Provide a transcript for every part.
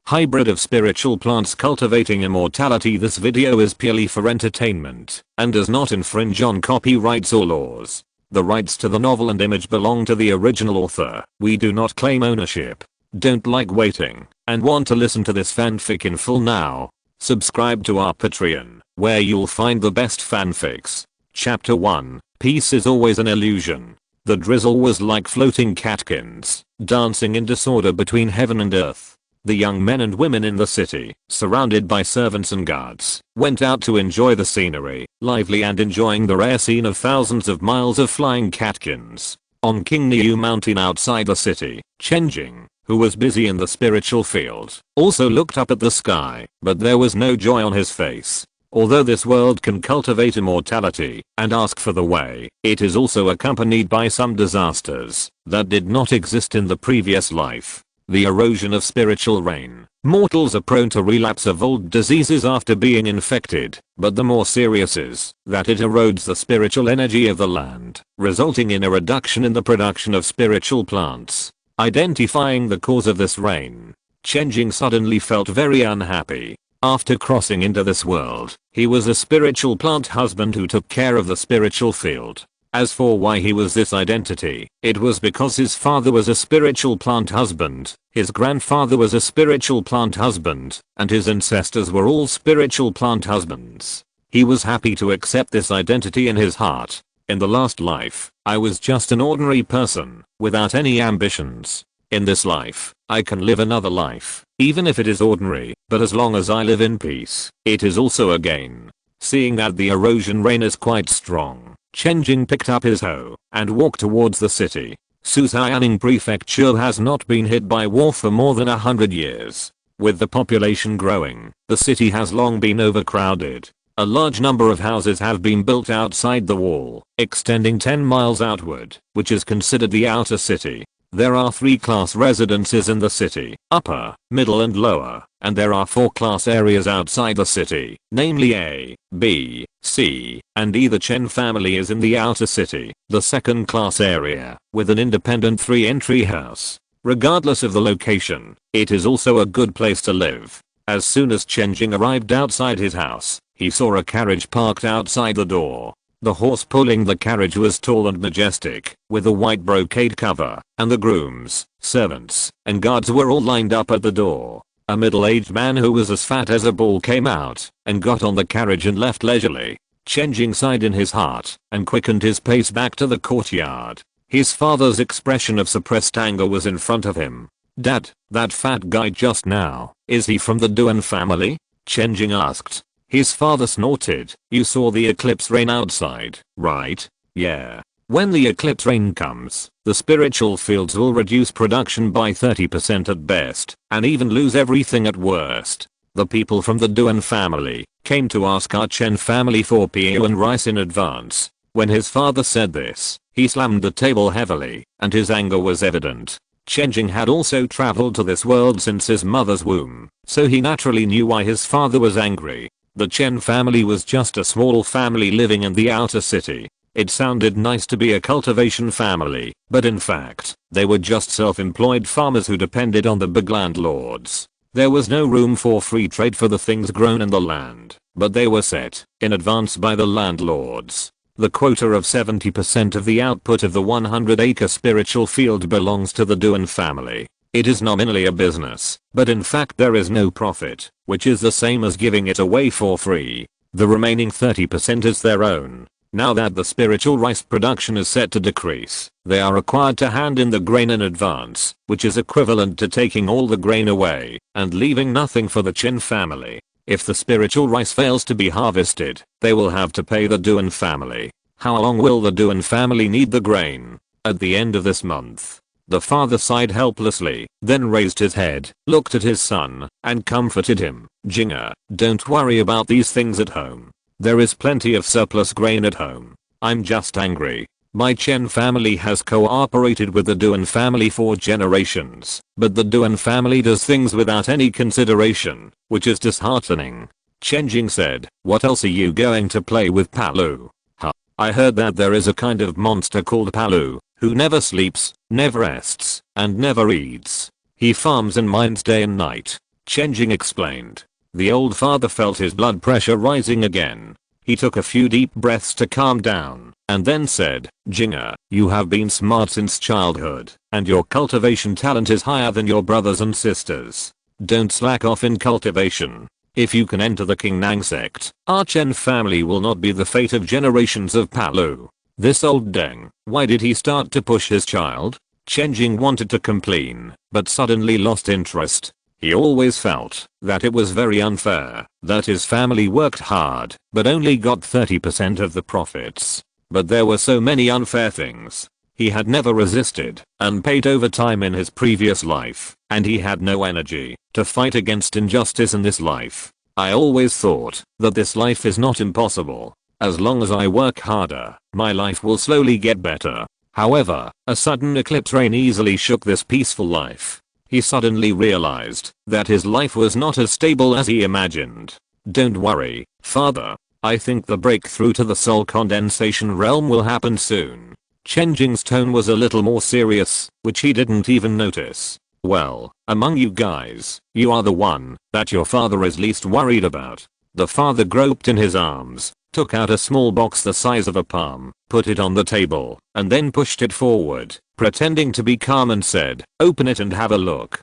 hybrid of spiritual plants cultivating immortality. This video is purely for entertainment and does not infringe on copyrights or laws. The rights to the novel and image belong to the original author. We do not claim ownership. Don't like waiting and want to listen to this fanfic in full now? Subscribe to our Patreon, where you'll find the best fanfics. Chapter 1. Peace is always an illusion. The drizzle was like floating catkins, dancing in disorder between heaven and earth. The young men and women in the city, surrounded by servants and guards, went out to enjoy the scenery, lively and enjoying the rare scene of thousands of miles of flying catkins. On King Niu Mountain outside the city, Chen Jing, who was busy in the spiritual field, also looked up at the sky, but there was no joy on his face. Although this world can cultivate immortality and ask for the way, it is also accompanied by some disasters that did not exist in the previous life. The erosion of spiritual rain. Mortals are prone to relapse of old diseases after being infected, but the more serious is that it erodes the spiritual energy of the land, resulting in a reduction in the production of spiritual plants. Identifying the cause of this rain, Chen Jing suddenly felt very unhappy. After crossing into this world, he was a spiritual plant husband who took care of the spiritual field. As for why he was this identity, it was because his father was a spiritual plant husband, his grandfather was a spiritual plant husband, and his ancestors were all spiritual plant husbands. He was happy to accept this identity in his heart. In the last life, I was just an ordinary person, without any ambitions. In this life, I can live another life, even if it is ordinary, but as long as I live in peace, it is also a gain. Seeing that the erosion rain is quite strong, Chen Jing picked up his hoe and walked towards the city. Susayaning Prefecture has not been hit by war for more than 100 years. With the population growing, the city has long been overcrowded. A large number of houses have been built outside the wall, extending 10 miles outward, which is considered the outer city. There are 3-class residences in the city, upper, middle and lower, and there are 4-class areas outside the city, namely A, B, C, and D. The Chen family is in the outer city, the 2nd-class area, with an independent 3-entry house. Regardless of the location, it is also a good place to live. As soon as Chen Jing arrived outside his house, he saw a carriage parked outside the door. The horse pulling the carriage was tall and majestic, with a white brocade cover, and the grooms, servants, and guards were all lined up at the door. A middle-aged man who was as fat as a bull came out, and got on the carriage and left leisurely. Chen Jing sighed in his heart, and quickened his pace back to the courtyard. His father's expression of suppressed anger was in front of him. "Dad, that fat guy just now, is he from the Duan family?" Chen Jing asked. His father snorted. "You saw the eclipse rain outside, right? Yeah. When the eclipse rain comes, the spiritual fields will reduce production by 30% at best, and even lose everything at worst. The people from the Duan family came to ask our Chen family for PO and rice in advance." When his father said this, he slammed the table heavily, and his anger was evident. Chen Jing had also traveled to this world since his mother's womb, so he naturally knew why his father was angry. The Chen family was just a small family living in the outer city. It sounded nice to be a cultivation family, but in fact, they were just self-employed farmers who depended on the big landlords. There was no room for free trade for the things grown in the land, but they were set in advance by the landlords. The quota of 70% of the output of the 100-acre spiritual field belongs to the Duan family. It is nominally a business, but in fact there is no profit, which is the same as giving it away for free. The remaining 30% is their own. Now that the spiritual rice production is set to decrease, they are required to hand in the grain in advance, which is equivalent to taking all the grain away and leaving nothing for the Chen family. If the spiritual rice fails to be harvested, they will have to pay the Duan family. How long will the Duan family need the grain? At the end of this month. The father sighed helplessly, then raised his head, looked at his son, and comforted him. "Jinger, don't worry about these things at home. There is plenty of surplus grain at home. I'm just angry. My Chen family has cooperated with the Duan family for generations, but the Duan family does things without any consideration, which is disheartening." Chen Jing said, "What else are you going to play with, Palu?" "Huh. I heard that there is a kind of monster called Palu, who never sleeps, never rests, and never eats. He farms and mines day and night. Chen Jing explained. The old father felt his blood pressure rising again. He took a few deep breaths to calm down, and then said, Jinger, you have been smart since childhood, and your cultivation talent is higher than your brothers and sisters. Don't slack off in cultivation. If you can enter the Qingnang sect, our Chen family will not be the fate of generations of Palu. This old deng, why did he start to push his child? Chen Jing wanted to complain, but suddenly lost interest. He always felt that it was very unfair that his family worked hard but only got 30% of the profits. But there were so many unfair things. He had never resisted and paid overtime in his previous life, and he had no energy to fight against injustice in this life. I always thought that this life is not impossible. As long as I work harder, my life will slowly get better. However, a sudden eclipse rain easily shook this peaceful life. He suddenly realized that his life was not as stable as he imagined. Don't worry, father. I think the breakthrough to the soul condensation realm will happen soon. Chen Jing's tone was a little more serious, which he didn't even notice. Well, among you guys, you are the one that your father is least worried about. The father groped in his arms, took out a small box the size of a palm, put it on the table, and then pushed it forward, pretending to be calm and said, open it and have a look.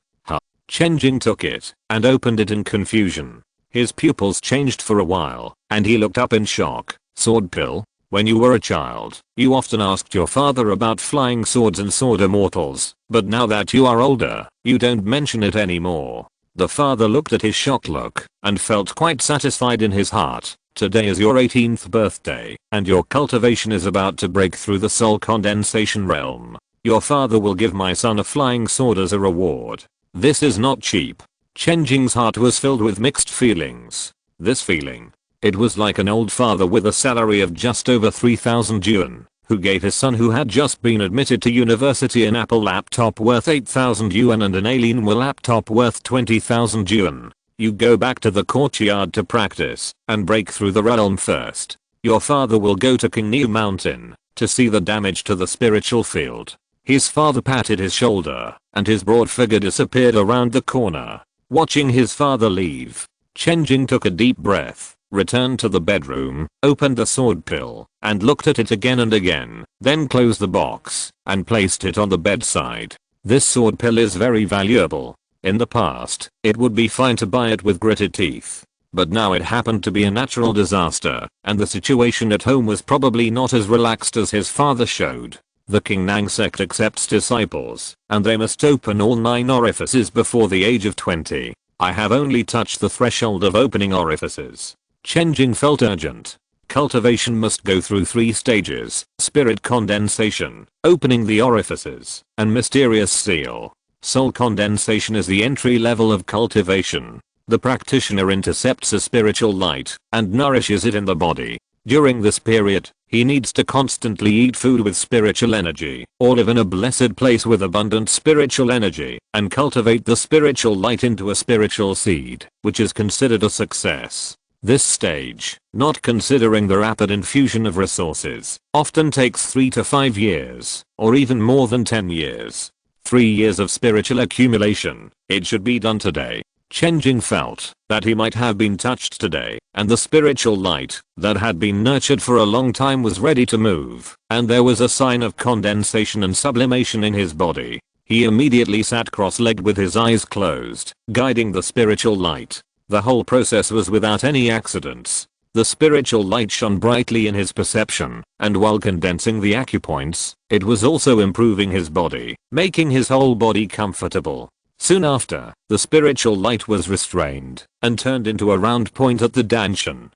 Chen Jing took it and opened it in confusion. His pupils changed for a while, and he looked up in shock. Sword pill? When you were a child, you often asked your father about flying swords and sword immortals, but now that you are older, you don't mention it anymore. The father looked at his shocked look and felt quite satisfied in his heart. Today is your 18th birthday, and your cultivation is about to break through the soul condensation realm. Your father will give my son a flying sword as a reward. This is not cheap. Chen Jing's heart was filled with mixed feelings. This feeling. It was like an old father with a salary of just over 3,000 yuan, who gave his son who had just been admitted to university an Apple laptop worth 8,000 yuan and an Alienware laptop worth 20,000 yuan. You go back to the courtyard to practice and break through the realm first. Your father will go to Qingniu Mountain to see the damage to the spiritual field. His father patted his shoulder, and his broad figure disappeared around the corner. Watching his father leave, Chen Jing took a deep breath, returned to the bedroom, opened the sword pill, and looked at it again and again, then closed the box and placed it on the bedside. This sword pill is very valuable. In the past, it would be fine to buy it with gritted teeth. But now it happened to be a natural disaster, and the situation at home was probably not as relaxed as his father showed. The Qingnang sect accepts disciples, and they must open all 9 orifices before the age of 20. I have only touched the threshold of opening orifices. Chen Jing felt urgent. Cultivation must go through 3 stages: spirit condensation, opening the orifices, and mysterious seal. Soul condensation is the entry level of cultivation. The practitioner intercepts a spiritual light and nourishes it in the body. During this period, he needs to constantly eat food with spiritual energy, or live in a blessed place with abundant spiritual energy, and cultivate the spiritual light into a spiritual seed, which is considered a success. This stage, not considering the rapid infusion of resources, often takes 3 to 5 years, or even more than 10 years. 3 years of spiritual accumulation. It should be done today. Chen Jing felt that he might have been touched today, and the spiritual light that had been nurtured for a long time was ready to move, and there was a sign of condensation and sublimation in his body. He immediately sat cross-legged with his eyes closed, guiding the spiritual light. The whole process was without any accidents. The spiritual light shone brightly in his perception, and while condensing the acupoints, it was also improving his body, making his whole body comfortable. Soon after, the spiritual light was restrained and turned into a round point at the danshan.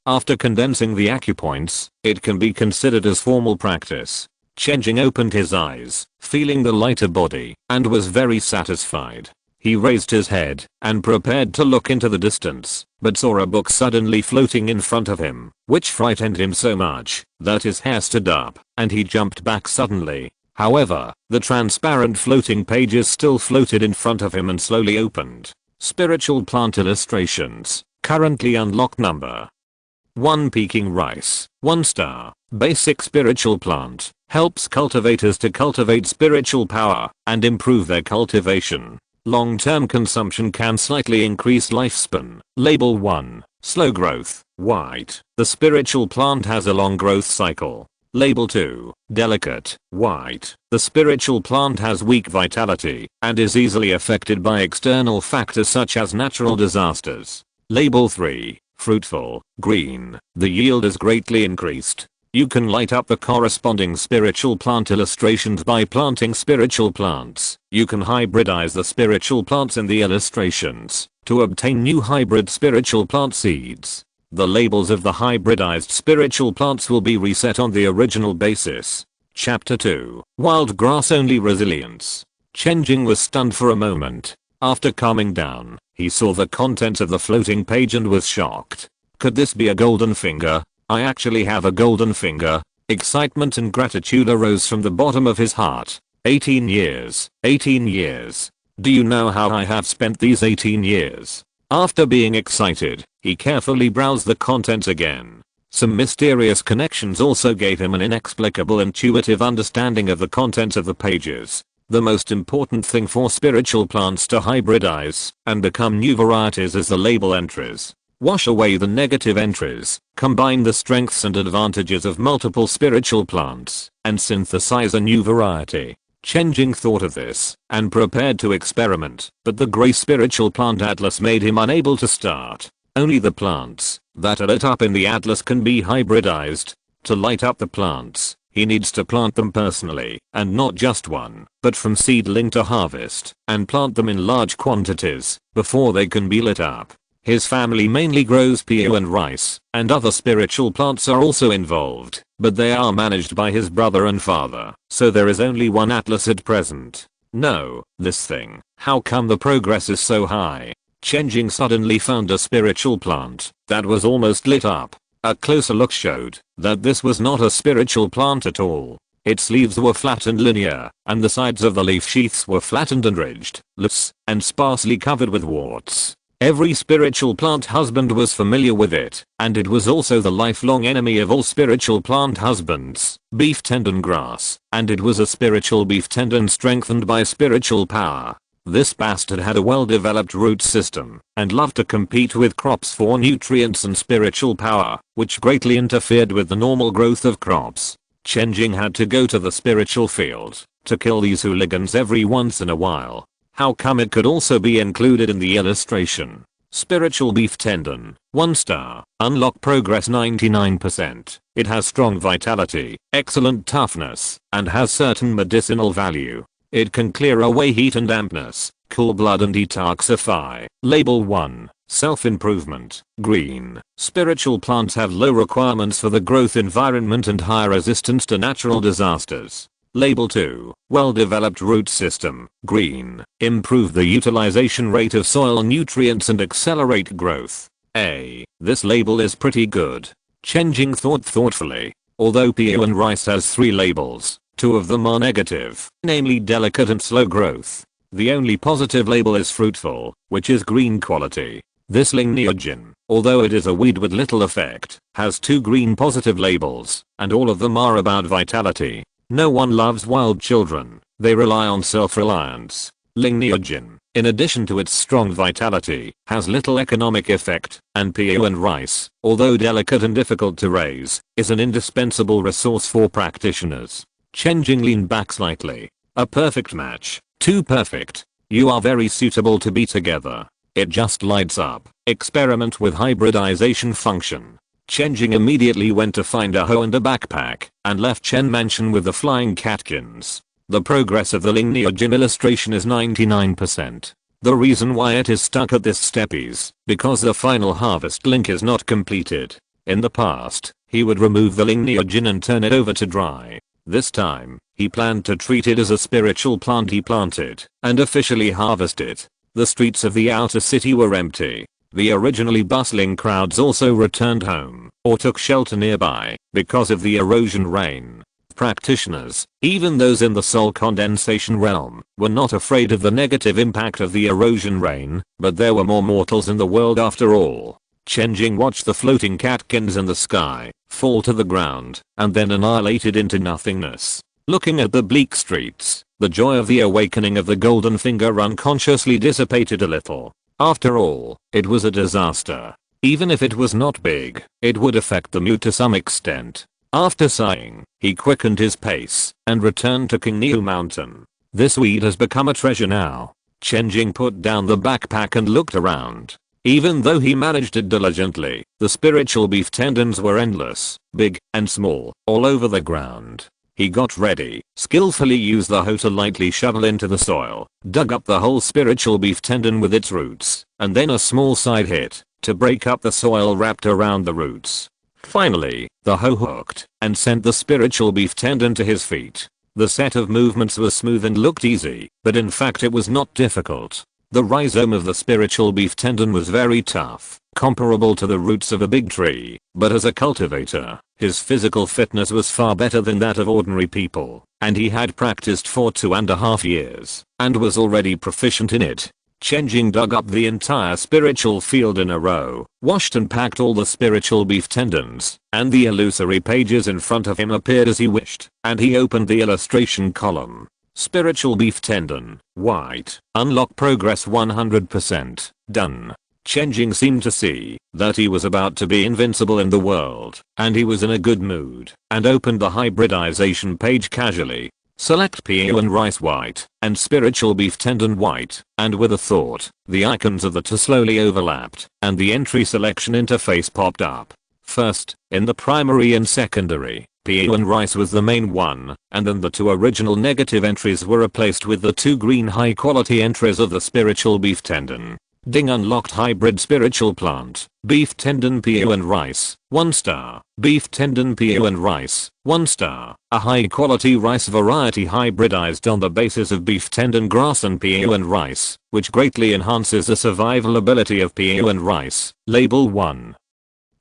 After condensing the acupoints, it can be considered as formal practice. Chen Jing opened his eyes, feeling the lighter body, and was very satisfied. He raised his head and prepared to look into the distance, but saw a book suddenly floating in front of him, which frightened him so much that his hair stood up, and he jumped back suddenly. However, the transparent floating pages still floated in front of him and slowly opened. Spiritual plant illustrations. Currently unlocked number 1. Peking rice. 1 star. Basic spiritual plant. Helps cultivators to cultivate spiritual power and improve their cultivation. Long-term consumption can slightly increase lifespan. Label 1. Slow growth. White. The spiritual plant has a long growth cycle. Label 2. Delicate. White. The spiritual plant has weak vitality and is easily affected by external factors such as natural disasters. Label 3. Fruitful. Green. The yield is greatly increased. You can light up the corresponding spiritual plant illustrations by planting spiritual plants. You can hybridize the spiritual plants in the illustrations to obtain new hybrid spiritual plant seeds. The labels of the hybridized spiritual plants will be reset on the original basis. Chapter 2. Wild grass only resilience. Chen Jing was stunned for a moment. After calming down, he saw the contents of the floating page and was shocked. Could this be a golden finger? I actually have a golden finger. Excitement and gratitude arose from the bottom of his heart. 18 years. 18 years. Do you know how I have spent these 18 years? After being excited, he carefully browsed the contents again. Some mysterious connections also gave him an inexplicable intuitive understanding of the contents of the pages. The most important thing for spiritual plants to hybridize and become new varieties is the label entries. Wash away the negative entries, combine the strengths and advantages of multiple spiritual plants, and synthesize a new variety. Chen Jing thought of this and prepared to experiment, but the gray spiritual plant atlas made him unable to start. Only the plants that are lit up in the atlas can be hybridized. To light up the plants, he needs to plant them personally, and not just one, but from seedling to harvest, and plant them in large quantities before they can be lit up. His family mainly grows pio and rice, and other spiritual plants are also involved, but they are managed by his brother and father, so there is only one atlas at present. No, this thing, how come the progress is so high? Chen Jing suddenly found a spiritual plant that was almost lit up. A closer look showed that this was not a spiritual plant at all. Its leaves were flat and linear, and the sides of the leaf sheaths were flattened and ridged, loose, and sparsely covered with warts. Every spiritual plant husband was familiar with it, and it was also the lifelong enemy of all spiritual plant husbands, beef tendon grass, and it was a spiritual beef tendon strengthened by spiritual power. This bastard had a well-developed root system, and loved to compete with crops for nutrients and spiritual power, which greatly interfered with the normal growth of crops. Chen Jing had to go to the spiritual field to kill these hooligans every once in a while. How come it could also be included in the illustration? Spiritual beef tendon, 1 star, unlock progress 99%. It has strong vitality, excellent toughness, and has certain medicinal value. It can clear away heat and dampness, cool blood and detoxify. Label 1. Self-improvement, green. Spiritual plants have low requirements for the growth environment and high resistance to natural disasters. Label 2. Well-developed root system, green. Improve the utilization rate of soil nutrients and accelerate growth. This label is pretty good. Chen Jing thought thoughtfully. Although pio and rice has 3 labels, 2 of them are negative, namely delicate and slow growth. The only positive label is fruitful, which is green quality. This lineogen, although it is a weed with little effect, has 2 green positive labels, and all of them are about vitality. No one loves wild children, they rely on self-reliance. Lineogen, in addition to its strong vitality, has little economic effect, and pio and rice, although delicate and difficult to raise, is an indispensable resource for practitioners. Chen Jing leaned back slightly. A perfect match. Too perfect. You are very suitable to be together. It just lights up. Experiment with hybridization function. Chen Jing immediately went to find a hoe and a backpack, and left Chen Mansion with the flying catkins. The progress of the lineogen illustration is 99%. The reason why it is stuck at this step is because the final harvest link is not completed. In the past, he would remove the lineogen and turn it over to dry. This time, he planned to treat it as a spiritual plant he planted, and officially harvest it. The streets of the outer city were empty. The originally bustling crowds also returned home, or took shelter nearby, because of the erosion rain. Practitioners, even those in the soul condensation realm, were not afraid of the negative impact of the erosion rain, but there were more mortals in the world after all. Chen Jing watched the floating catkins in the sky fall to the ground, and then annihilated into nothingness. Looking at the bleak streets, The joy of the awakening of the golden finger unconsciously dissipated a little. After all, it was a disaster. Even if it was not big, it would affect the mute to some extent. After sighing, he quickened his pace and returned to Qingniu Mountain. This weed has become a treasure now. Chen Jing put down the backpack and looked around. Even though he managed it diligently, the spiritual beef tendons were endless, big and small, all over the ground. He got ready, skillfully used the hoe to lightly shovel into the soil, dug up the whole spiritual beef tendon with its roots, and then a small side hit to break up the soil wrapped around the roots. Finally, the hoe hooked and sent the spiritual beef tendon to his feet. The set of movements was smooth and looked easy, but in fact it was not difficult. The rhizome of the spiritual beef tendon was very tough, comparable to the roots of a big tree, but as a cultivator, his physical fitness was far better than that of ordinary people, and he had practiced for 2.5 years, and was already proficient in it. Chen Jing dug up the entire spiritual field in a row, washed and packed all the spiritual beef tendons, and the illusory pages in front of him appeared as he wished, and he opened the illustration column. Spiritual beef tendon, white, unlock progress 100%, done. Chen Jing seemed to see that he was about to be invincible in the world, and he was in a good mood, and opened the hybridization page casually. Select PU and rice white, and spiritual beef tendon white, and with a thought, the icons of the two slowly overlapped, and the entry selection interface popped up. First, in the primary and secondary, PU and rice was the main one, and then the two original negative entries were replaced with the two green high quality entries of the spiritual beef tendon. Ding unlocked hybrid spiritual plant, beef tendon PU and rice, 1 star, beef tendon PU and rice, 1 star, a high quality rice variety hybridized on the basis of beef tendon grass and PU and rice, which greatly enhances the survival ability of PU and rice, label 1.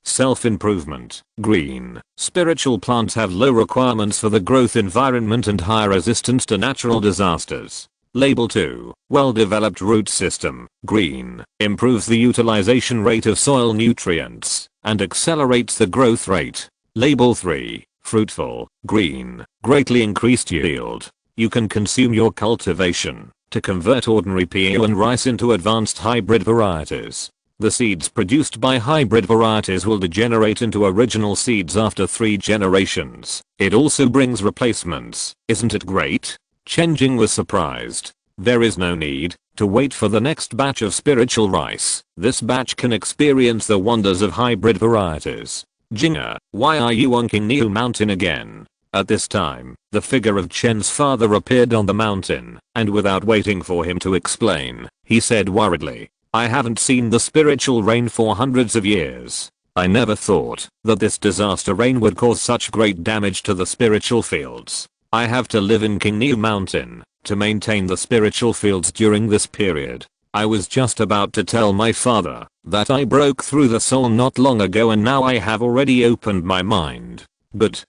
Self-improvement, green, spiritual plants have low requirements for the growth environment and high resistance to natural disasters. Label 2, well-developed root system, green, improves the utilization rate of soil nutrients, and accelerates the growth rate. Label 3, fruitful, green, greatly increased yield. You can consume your cultivation to convert ordinary PU and rice into advanced hybrid varieties. The seeds produced by hybrid varieties will degenerate into original seeds after 3 generations. It also brings replacements. Isn't it great? Chen Jing was surprised. There is no need to wait for the next batch of spiritual rice. This batch can experience the wonders of hybrid varieties. Jinger, why are you on Qingniu Mountain again? At this time, the figure of Chen's father appeared on the mountain, and without waiting for him to explain, he said worriedly, I haven't seen the spiritual rain for hundreds of years. I never thought that this disaster rain would cause such great damage to the spiritual fields. I have to live in Qingniu Mountain to maintain the spiritual fields during this period. I was just about to tell my father that I broke through the soul not long ago and now I have already opened my mind. But,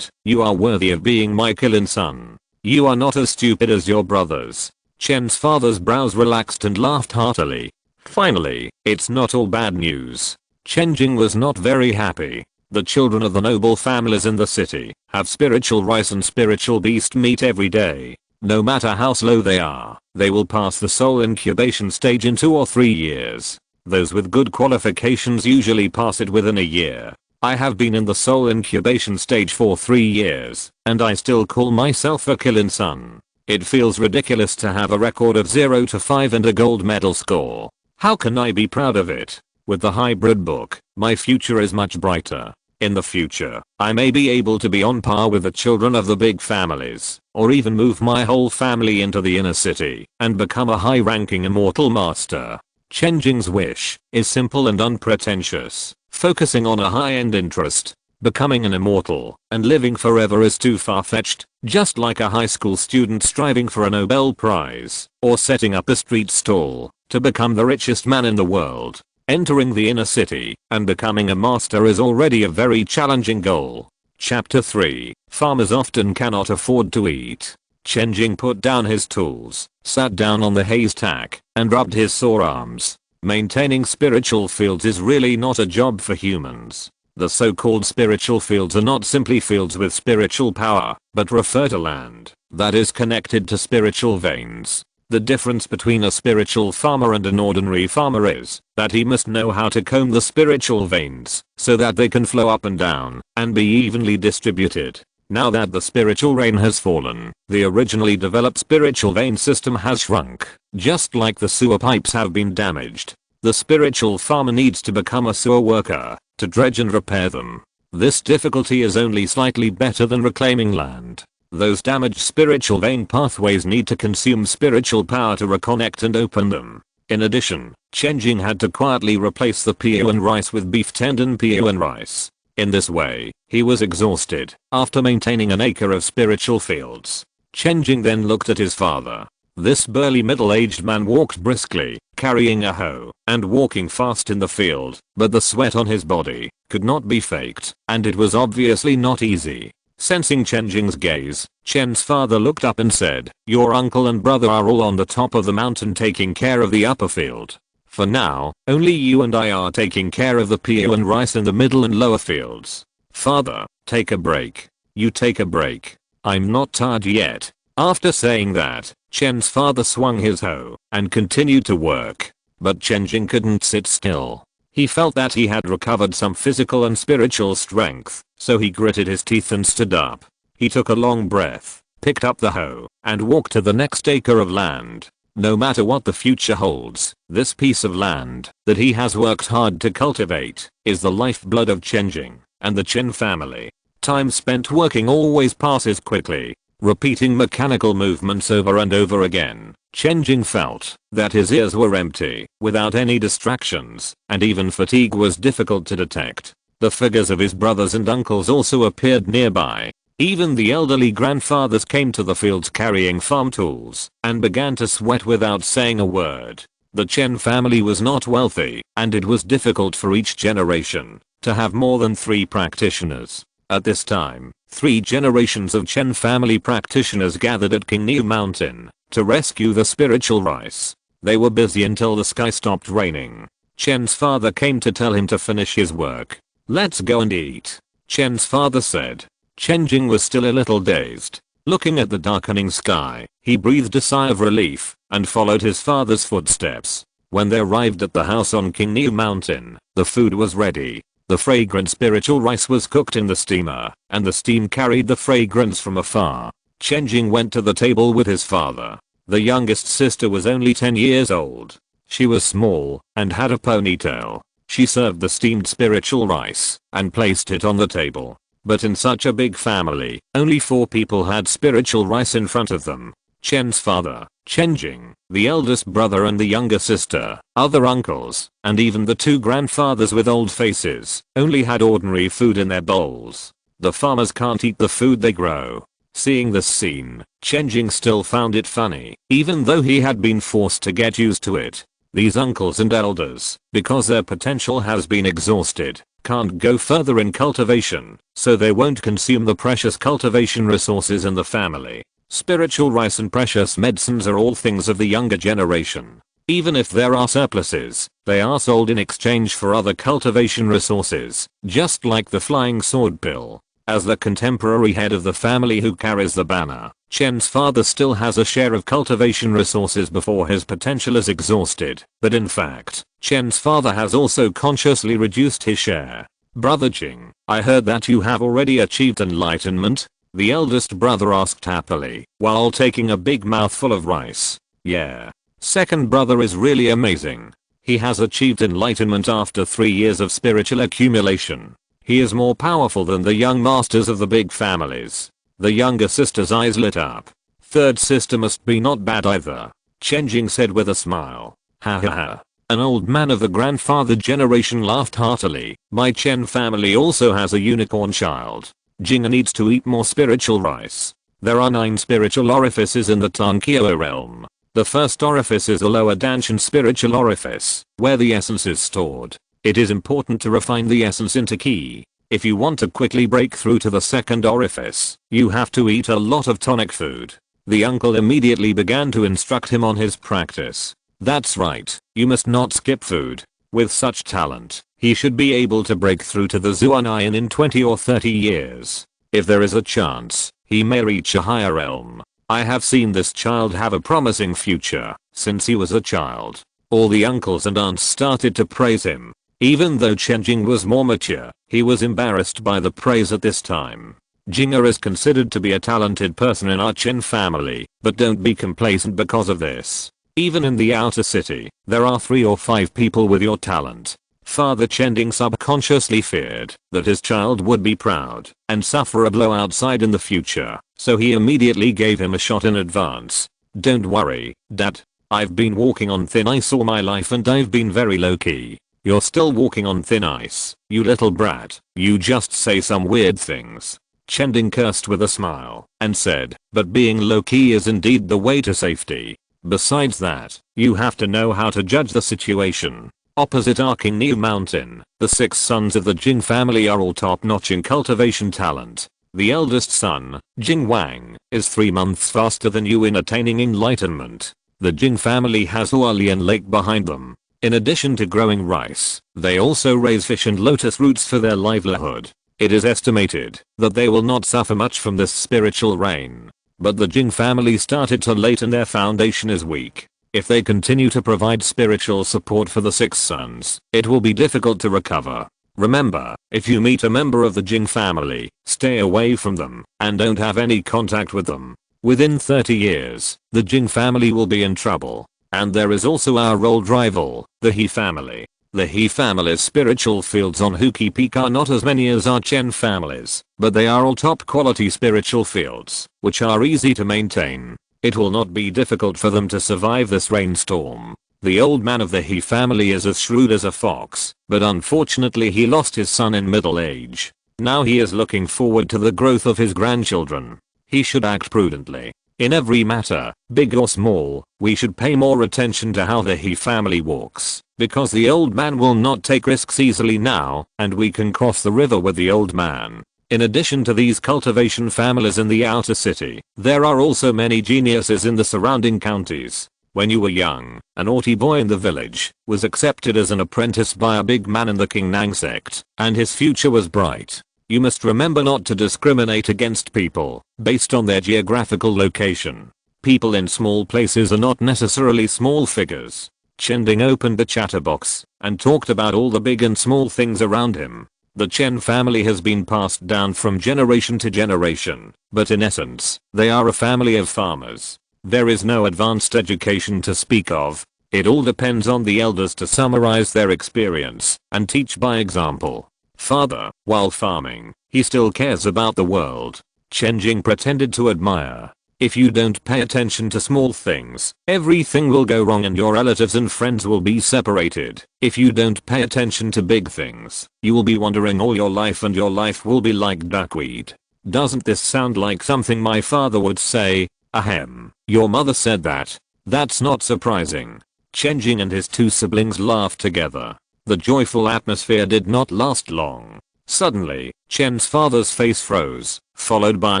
you are worthy of being my Qilin son. You are not as stupid as your brothers. Chen's father's brows relaxed and laughed heartily. Finally, it's not all bad news. Chen Jing was not very happy. The children of the noble families in the city have spiritual rice and spiritual beast meat every day. No matter how slow they are, they will pass the soul incubation stage in 2 or 3 years. Those with good qualifications usually pass it within a year. I have been in the soul incubation stage for 3 years, and I still call myself a Qilin son. It feels ridiculous to have a record of 0 to 5 and a gold medal score. How can I be proud of it? With the hybrid book, my future is much brighter. In the future, I may be able to be on par with the children of the big families, or even move my whole family into the inner city and become a high-ranking immortal master. Chen Jing's wish is simple and unpretentious, focusing on a high-end interest. Becoming an immortal and living forever is too far-fetched, just like a high school student striving for a Nobel Prize, or setting up a street stall to become the richest man in the world. Entering the inner city and becoming a master is already a very challenging goal. Chapter 3, Farmers often cannot afford to eat. Chen Jing put down his tools, sat down on the haystack, and rubbed his sore arms. Maintaining spiritual fields is really not a job for humans. The so-called spiritual fields are not simply fields with spiritual power, but refer to land that is connected to spiritual veins. The difference between a spiritual farmer and an ordinary farmer is that he must know how to comb the spiritual veins so that they can flow up and down and be evenly distributed. Now that the spiritual rain has fallen, the originally developed spiritual vein system has shrunk, just like the sewer pipes have been damaged. The spiritual farmer needs to become a sewer worker to dredge and repair them. This difficulty is only slightly better than reclaiming land. Those damaged spiritual vein pathways need to consume spiritual power to reconnect and open them. In addition, Chen Jing had to quietly replace the PO rice with beef tendon PO rice. In this way, he was exhausted after maintaining an acre of spiritual fields. Chen Jing then looked at his father. This burly middle-aged man walked briskly, carrying a hoe, and walking fast in the field, but the sweat on his body could not be faked, and it was obviously not easy. Sensing Chen Jing's gaze, Chen's father looked up and said, "Your uncle and brother are all on the top of the mountain taking care of the upper field. For now, only you and I are taking care of the PO and rice in the middle and lower fields. Father, take a break. You take a break. I'm not tired yet." After saying that, Chen's father swung his hoe and continued to work. But Chen Jing couldn't sit still. He felt that he had recovered some physical and spiritual strength, so he gritted his teeth and stood up. He took a long breath, picked up the hoe, and walked to the next acre of land. No matter what the future holds, this piece of land that he has worked hard to cultivate is the lifeblood of Chen Jing and the Chen family. Time spent working always passes quickly. Repeating mechanical movements over and over again, Chen Jing felt that his ears were empty, without any distractions, and even fatigue was difficult to detect. The figures of his brothers and uncles also appeared nearby. Even the elderly grandfathers came to the fields carrying farm tools and began to sweat without saying a word. The Chen family was not wealthy, and it was difficult for each generation to have more than 3 practitioners. At this time, 3 generations of Chen family practitioners gathered at Qingniu Mountain to rescue the spiritual rice. They were busy until the sky stopped raining. Chen's father came to tell him to finish his work. "Let's go and eat," Chen's father said. Chen Jing was still a little dazed. Looking at the darkening sky, he breathed a sigh of relief and followed his father's footsteps. When they arrived at the house on Qingniu Mountain, the food was ready. The fragrant spiritual rice was cooked in the steamer, and the steam carried the fragrance from afar. Chen Jing went to the table with his father. The youngest sister was only 10 years old. She was small and had a ponytail. She served the steamed spiritual rice and placed it on the table. But in such a big family, only 4 people had spiritual rice in front of them. Chen's father, Chen Jing, the eldest brother and the younger sister, other uncles, and even the 2 grandfathers with old faces, only had ordinary food in their bowls. The farmers can't eat the food they grow. Seeing this scene, Chen Jing still found it funny, even though he had been forced to get used to it. These uncles and elders, because their potential has been exhausted, can't go further in cultivation, so they won't consume the precious cultivation resources in the family. Spiritual rice and precious medicines are all things of the younger generation. Even if there are surpluses, they are sold in exchange for other cultivation resources, just like the flying sword pill. As the contemporary head of the family who carries the banner, Chen's father still has a share of cultivation resources before his potential is exhausted, but in fact, Chen's father has also consciously reduced his share. "Brother Jing, I heard that you have already achieved enlightenment?" the eldest brother asked happily, while taking a big mouthful of rice. "Yeah. Second brother is really amazing. He has achieved enlightenment after 3 years of spiritual accumulation. He is more powerful than the young masters of the big families." The younger sister's eyes lit up. "Third sister must be not bad either," Chen Jing said with a smile. "Ha ha ha." An old man of the grandfather generation laughed heartily. "My Chen family also has a unicorn child. Jing needs to eat more spiritual rice. There are 9 spiritual orifices in the Tankio realm. The first orifice is a lower Danshan spiritual orifice, where the essence is stored. It is important to refine the essence into qi. If you want to quickly break through to the second orifice, you have to eat a lot of tonic food." The uncle immediately began to instruct him on his practice. "That's right, you must not skip food. With such talent, he should be able to break through to the Zuanayan in 20 or 30 years. If there is a chance, he may reach a higher realm." I have seen this child have a promising future since he was a child. All the uncles and aunts started to praise him. Even though Chen Jing was more mature, he was embarrassed by the praise at this time. Jinger is considered to be a talented person in our Chen family, but don't be complacent because of this. Even in the outer city, there are 3 or 5 people with your talent. Father Chen Jing subconsciously feared that his child would be proud and suffer a blow outside in the future, so he immediately gave him a shot in advance. Don't worry, Dad. I've been walking on thin ice all my life and I've been very low-key. You're still walking on thin ice, you little brat. You just say some weird things. Chen Jing cursed with a smile and said, but being low-key is indeed the way to safety. Besides that, you have to know how to judge the situation. Opposite Arking New Mountain, the 6 sons of the Jing family are all top-notch in cultivation talent. The eldest son, Jing Wang, is 3 months faster than you in attaining enlightenment. The Jing family has Hualien Lake behind them. In addition to growing rice, they also raise fish and lotus roots for their livelihood. It is estimated that they will not suffer much from this spiritual rain. But the Jing family started too late and their foundation is weak. If they continue to provide spiritual support for the 6 sons, it will be difficult to recover. Remember, if you meet a member of the Jing family, stay away from them and don't have any contact with them. Within 30 years, the Jing family will be in trouble. And there is also our old rival, the He family. The He family's spiritual fields on Huki Peak are not as many as our Chen families, but they are all top quality spiritual fields, which are easy to maintain. It will not be difficult for them to survive this rainstorm. The old man of the He family is as shrewd as a fox, but unfortunately he lost his son in middle age. Now he is looking forward to the growth of his grandchildren. He should act prudently. In every matter, big or small, we should pay more attention to how the He family walks, because the old man will not take risks easily now, and we can cross the river with the old man. In addition to these cultivation families in the outer city, there are also many geniuses in the surrounding counties. When you were young, a naughty boy in the village was accepted as an apprentice by a big man in the King Nang sect, and his future was bright. You must remember not to discriminate against people based on their geographical location. People in small places are not necessarily small figures. Chen Jing opened the chatterbox and talked about all the big and small things around him. The Chen family has been passed down from generation to generation, but in essence, they are a family of farmers. There is no advanced education to speak of. It all depends on the elders to summarize their experience and teach by example. Father, while farming, he still cares about the world. Chen Jing pretended to admire. If you don't pay attention to small things, everything will go wrong and your relatives and friends will be separated. If you don't pay attention to big things, you will be wandering all your life and your life will be like duckweed. Doesn't this sound like something my father would say? Ahem, your mother said that. That's not surprising. Chen Jing and his 2 siblings laughed together. The joyful atmosphere did not last long. Suddenly, Chen's father's face froze, followed by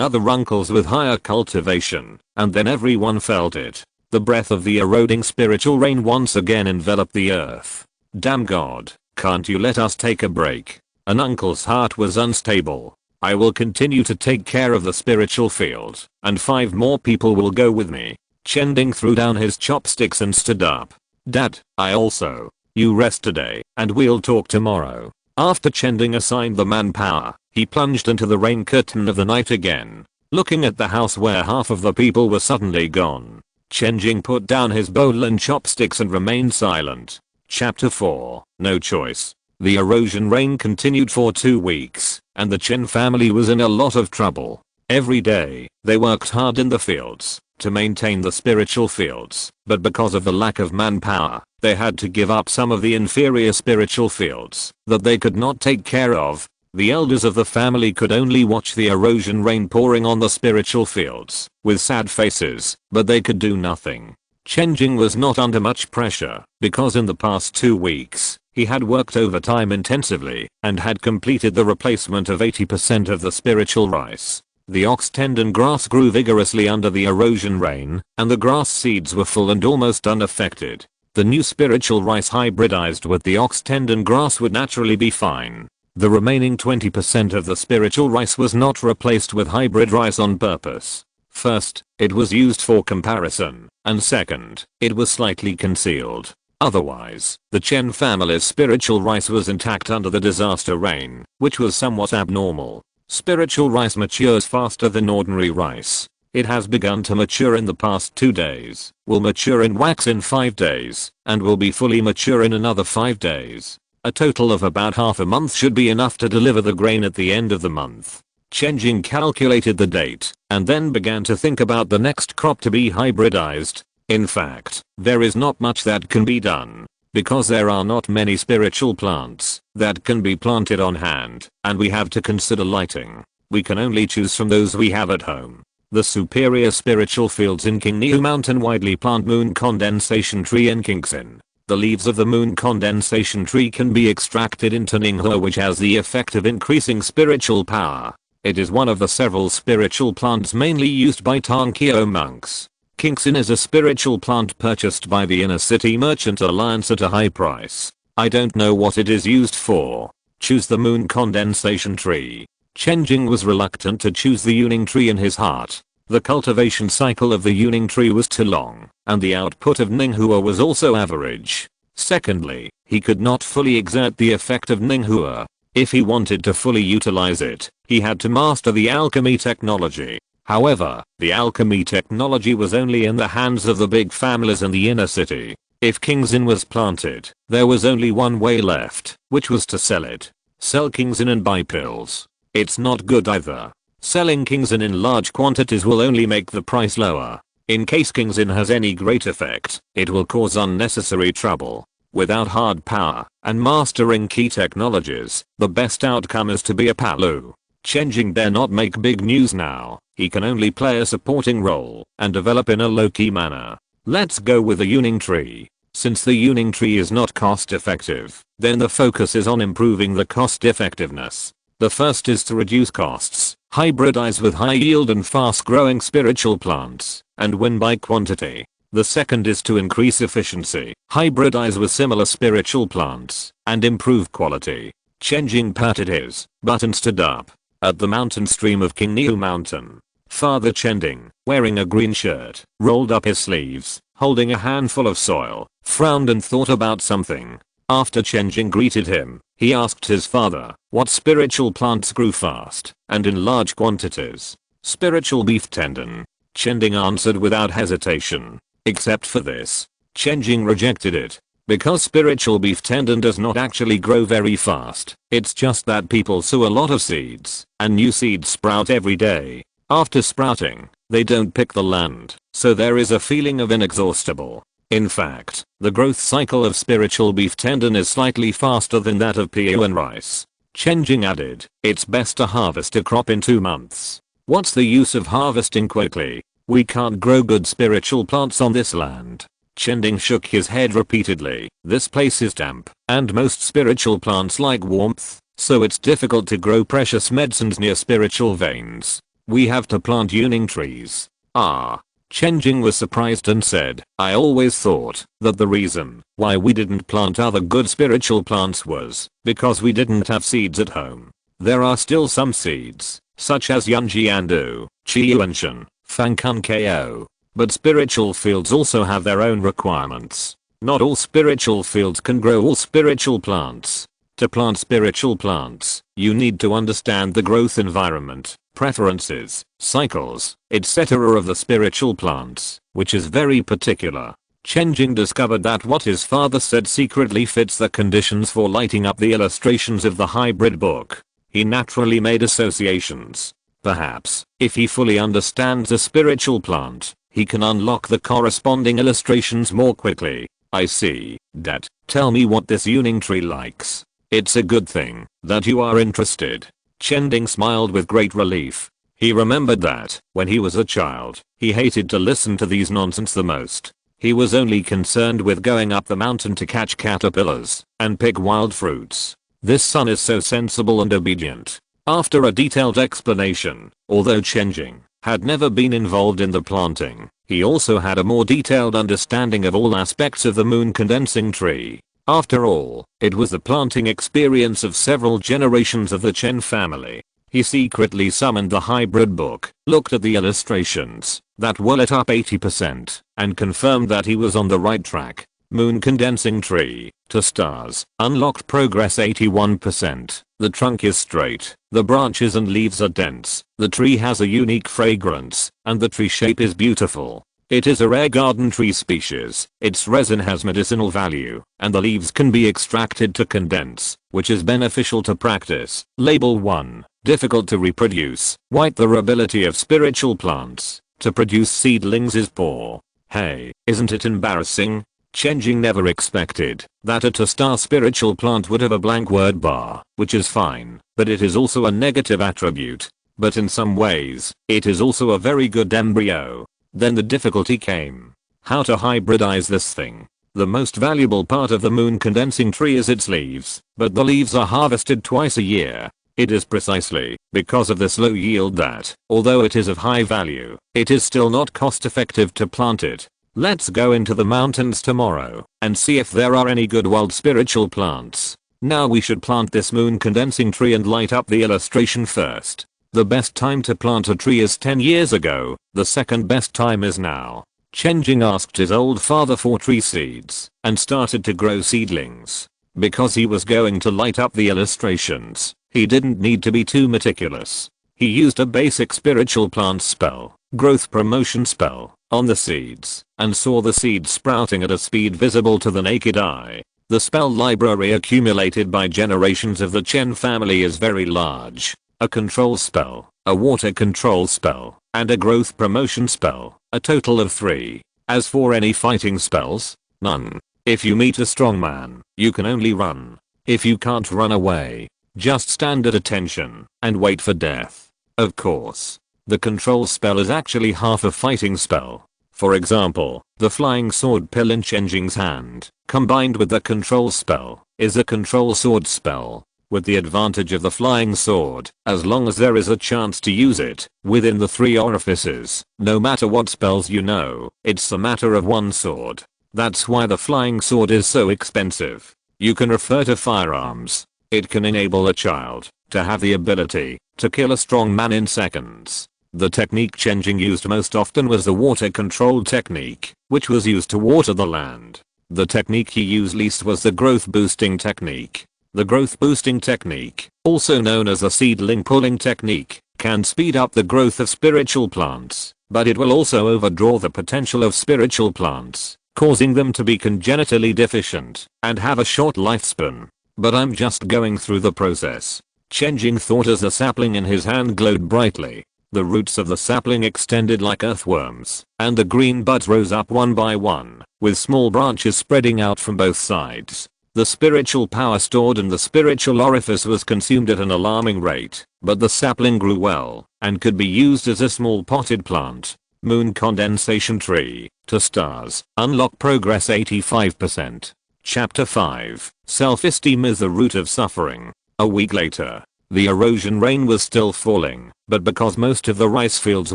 other uncles with higher cultivation, and then everyone felt it. The breath of the eroding spiritual rain once again enveloped the earth. Damn God, can't you let us take a break? An uncle's heart was unstable. I will continue to take care of the spiritual field, and 5 more people will go with me. Chen Jing threw down his chopsticks and stood up. Dad, I also. You rest today, and we'll talk tomorrow. After Chen Jing assigned the manpower, he plunged into the rain curtain of the night again, looking at the house where half of the people were suddenly gone. Chen Jing put down his bowl and chopsticks and remained silent. Chapter 4, No Choice. The erosion rain continued for 2 weeks, and the Chen family was in a lot of trouble. Every day, they worked hard in the fields to maintain the spiritual fields, but because of the lack of manpower, they had to give up some of the inferior spiritual fields that they could not take care of. The elders of the family could only watch the erosion rain pouring on the spiritual fields with sad faces, but they could do nothing. Chen Jing was not under much pressure because in the past 2 weeks, he had worked overtime intensively and had completed the replacement of 80% of the spiritual rice. The ox tendon grass grew vigorously under the erosion rain, and the grass seeds were full and almost unaffected. The new spiritual rice hybridized with the ox tendon grass would naturally be fine. The remaining 20% of the spiritual rice was not replaced with hybrid rice on purpose. First, it was used for comparison, and second, it was slightly concealed. Otherwise, the Chen family's spiritual rice was intact under the disaster rain, which was somewhat abnormal. Spiritual rice matures faster than ordinary rice. It has begun to mature in the past 2 days, will mature in wax in 5 days, and will be fully mature in another 5 days. A total of about half a month should be enough to deliver the grain at the end of the month. Chen Jing calculated the date, and then began to think about the next crop to be hybridized. In fact, there is not much that can be done, because there are not many spiritual plants that can be planted on hand, and we have to consider lighting. We can only choose from those we have at home. The superior spiritual fields in Qingniu Mountain widely plant moon condensation tree in Qingxin. The leaves of the moon condensation tree can be extracted into Ninghua, which has the effect of increasing spiritual power. It is one of the several spiritual plants mainly used by Tongqiao monks. Qingxin is a spiritual plant purchased by the Inner City Merchant Alliance at a high price. I don't know what it is used for. Choose the moon condensation tree. Chen Jing was reluctant to choose the Yuning tree in his heart. The cultivation cycle of the Yuning tree was too long, and the output of Ninghua was also average. Secondly, he could not fully exert the effect of Ninghua. If he wanted to fully utilize it, he had to master the alchemy technology. However, the alchemy technology was only in the hands of the big families in the inner city. If Qingxin was planted, there was only one way left, which was to sell it. Sell Qingxin and buy pills. It's not good either. Selling Qingxin in large quantities will only make the price lower. In case Qingxin has any great effect, it will cause unnecessary trouble. Without hard power and mastering key technologies, the best outcome is to be a Palu. Chen Jing dare not make big news now. He can only play a supporting role and develop in a low-key manner. Let's go with the Yuning tree. Since the Yuning tree is not cost effective, then the focus is on improving the cost effectiveness. The first is to reduce costs, hybridize with high yield and fast growing spiritual plants, and win by quantity. The second is to increase efficiency, hybridize with similar spiritual plants, and improve quality. Chen Jing patted his butt and stood up. At the mountain stream of Qingniu Mountain, Father Chen Jing, wearing a green shirt, rolled up his sleeves, holding a handful of soil, frowned and thought about something. After Chen Jing greeted him, he asked his father what spiritual plants grew fast and in large quantities. Spiritual beef tendon. Chen Jing answered without hesitation. Except for this, Chen Jing rejected it. Because spiritual beef tendon does not actually grow very fast. It's just that people sow a lot of seeds, and new seeds sprout every day. After sprouting, they don't pick the land, so there is a feeling of inexhaustible. In fact, the growth cycle of spiritual beef tendon is slightly faster than that of PO and rice. Chen Jing added, it's best to harvest a crop in 2 months. What's the use of harvesting quickly? We can't grow good spiritual plants on this land. Chen Jing shook his head repeatedly. This place is damp, and most spiritual plants like warmth, so it's difficult to grow precious medicines near spiritual veins. We have to plant Yuning trees. Ah. Chen Jing was surprised and said, I always thought that the reason why we didn't plant other good spiritual plants was because we didn't have seeds at home. There are still some seeds, such as Yunjiandu, Qiyuanshan, Fangkun Ko. But spiritual fields also have their own requirements. Not all spiritual fields can grow all spiritual plants. To plant spiritual plants, you need to understand the growth environment, preferences, cycles, etc. of the spiritual plants, which is very particular. Chen Jing discovered that what his father said secretly fits the conditions for lighting up the illustrations of the hybrid book. He naturally made associations. Perhaps, if he fully understands a spiritual plant, he can unlock the corresponding illustrations more quickly. I see, Dad. Tell me what this Yuning tree likes. It's a good thing that you are interested. Chen Jing smiled with great relief. He remembered that, when he was a child, he hated to listen to these nonsense the most. He was only concerned with going up the mountain to catch caterpillars and pick wild fruits. This son is so sensible and obedient. After a detailed explanation, although Chen Jing had never been involved in the planting, he also had a more detailed understanding of all aspects of the moon condensing tree. After all, it was the planting experience of several generations of the Chen family. He secretly summoned the hybrid book, looked at the illustrations that were lit up 80%, and confirmed that he was on the right track. Moon condensing tree, to stars, unlocked progress 81%. The trunk is straight, the branches and leaves are dense, the tree has a unique fragrance, and the tree shape is beautiful. It is a rare garden tree species, its resin has medicinal value, and the leaves can be extracted to condense, which is beneficial to practice. Label 1. Difficult to reproduce. White. The ability of spiritual plants to produce seedlings is poor. Hey, isn't it embarrassing? Chen Jing never expected that a two-star spiritual plant would have a blank word bar, which is fine, but it is also a negative attribute. But in some ways, it is also a very good embryo. Then the difficulty came. How to hybridize this thing? The most valuable part of the moon condensing tree is its leaves, but the leaves are harvested twice a year. It is precisely because of this low yield that, although it is of high value, it is still not cost effective to plant it. Let's go into the mountains tomorrow and see if there are any good wild spiritual plants. Now we should plant this moon condensing tree and light up the illustration first. The best time to plant a tree is 10 years ago, the second best time is now. Chen Jing asked his old father for tree seeds and started to grow seedlings. Because he was going to light up the illustrations, he didn't need to be too meticulous. He used a basic spiritual plant spell, growth promotion spell, on the seeds, and saw the seeds sprouting at a speed visible to the naked eye. The spell library accumulated by generations of the Chen family is very large. A control spell, a water control spell, and a growth promotion spell, a total of 3. As for any fighting spells, none. If you meet a strong man, you can only run. If you can't run away, just stand at attention and wait for death. Of course, the control spell is actually half a fighting spell. For example, the flying sword pill in Chen Jing's hand, combined with the control spell, is a control sword spell. With the advantage of the flying sword, as long as there is a chance to use it within the 3 orifices, no matter what spells you know, it's a matter of one sword. That's why the flying sword is so expensive. You can refer to firearms. It can enable a child to have the ability to kill a strong man in seconds. The technique Chen Jing used most often was the water control technique, which was used to water the land. The technique he used least was the growth boosting technique. The growth boosting technique, also known as the seedling pulling technique, can speed up the growth of spiritual plants, but it will also overdraw the potential of spiritual plants, causing them to be congenitally deficient and have a short lifespan. But I'm just going through the process. Chen Jing thought as the sapling in his hand glowed brightly. The roots of the sapling extended like earthworms, and the green buds rose up one by one, with small branches spreading out from both sides. The spiritual power stored in the spiritual orifice was consumed at an alarming rate, but the sapling grew well and could be used as a small potted plant. Moon condensation tree, to stars, unlock progress 85%. Chapter 5, Self-esteem is the root of suffering. A week later, the erosion rain was still falling, but because most of the rice fields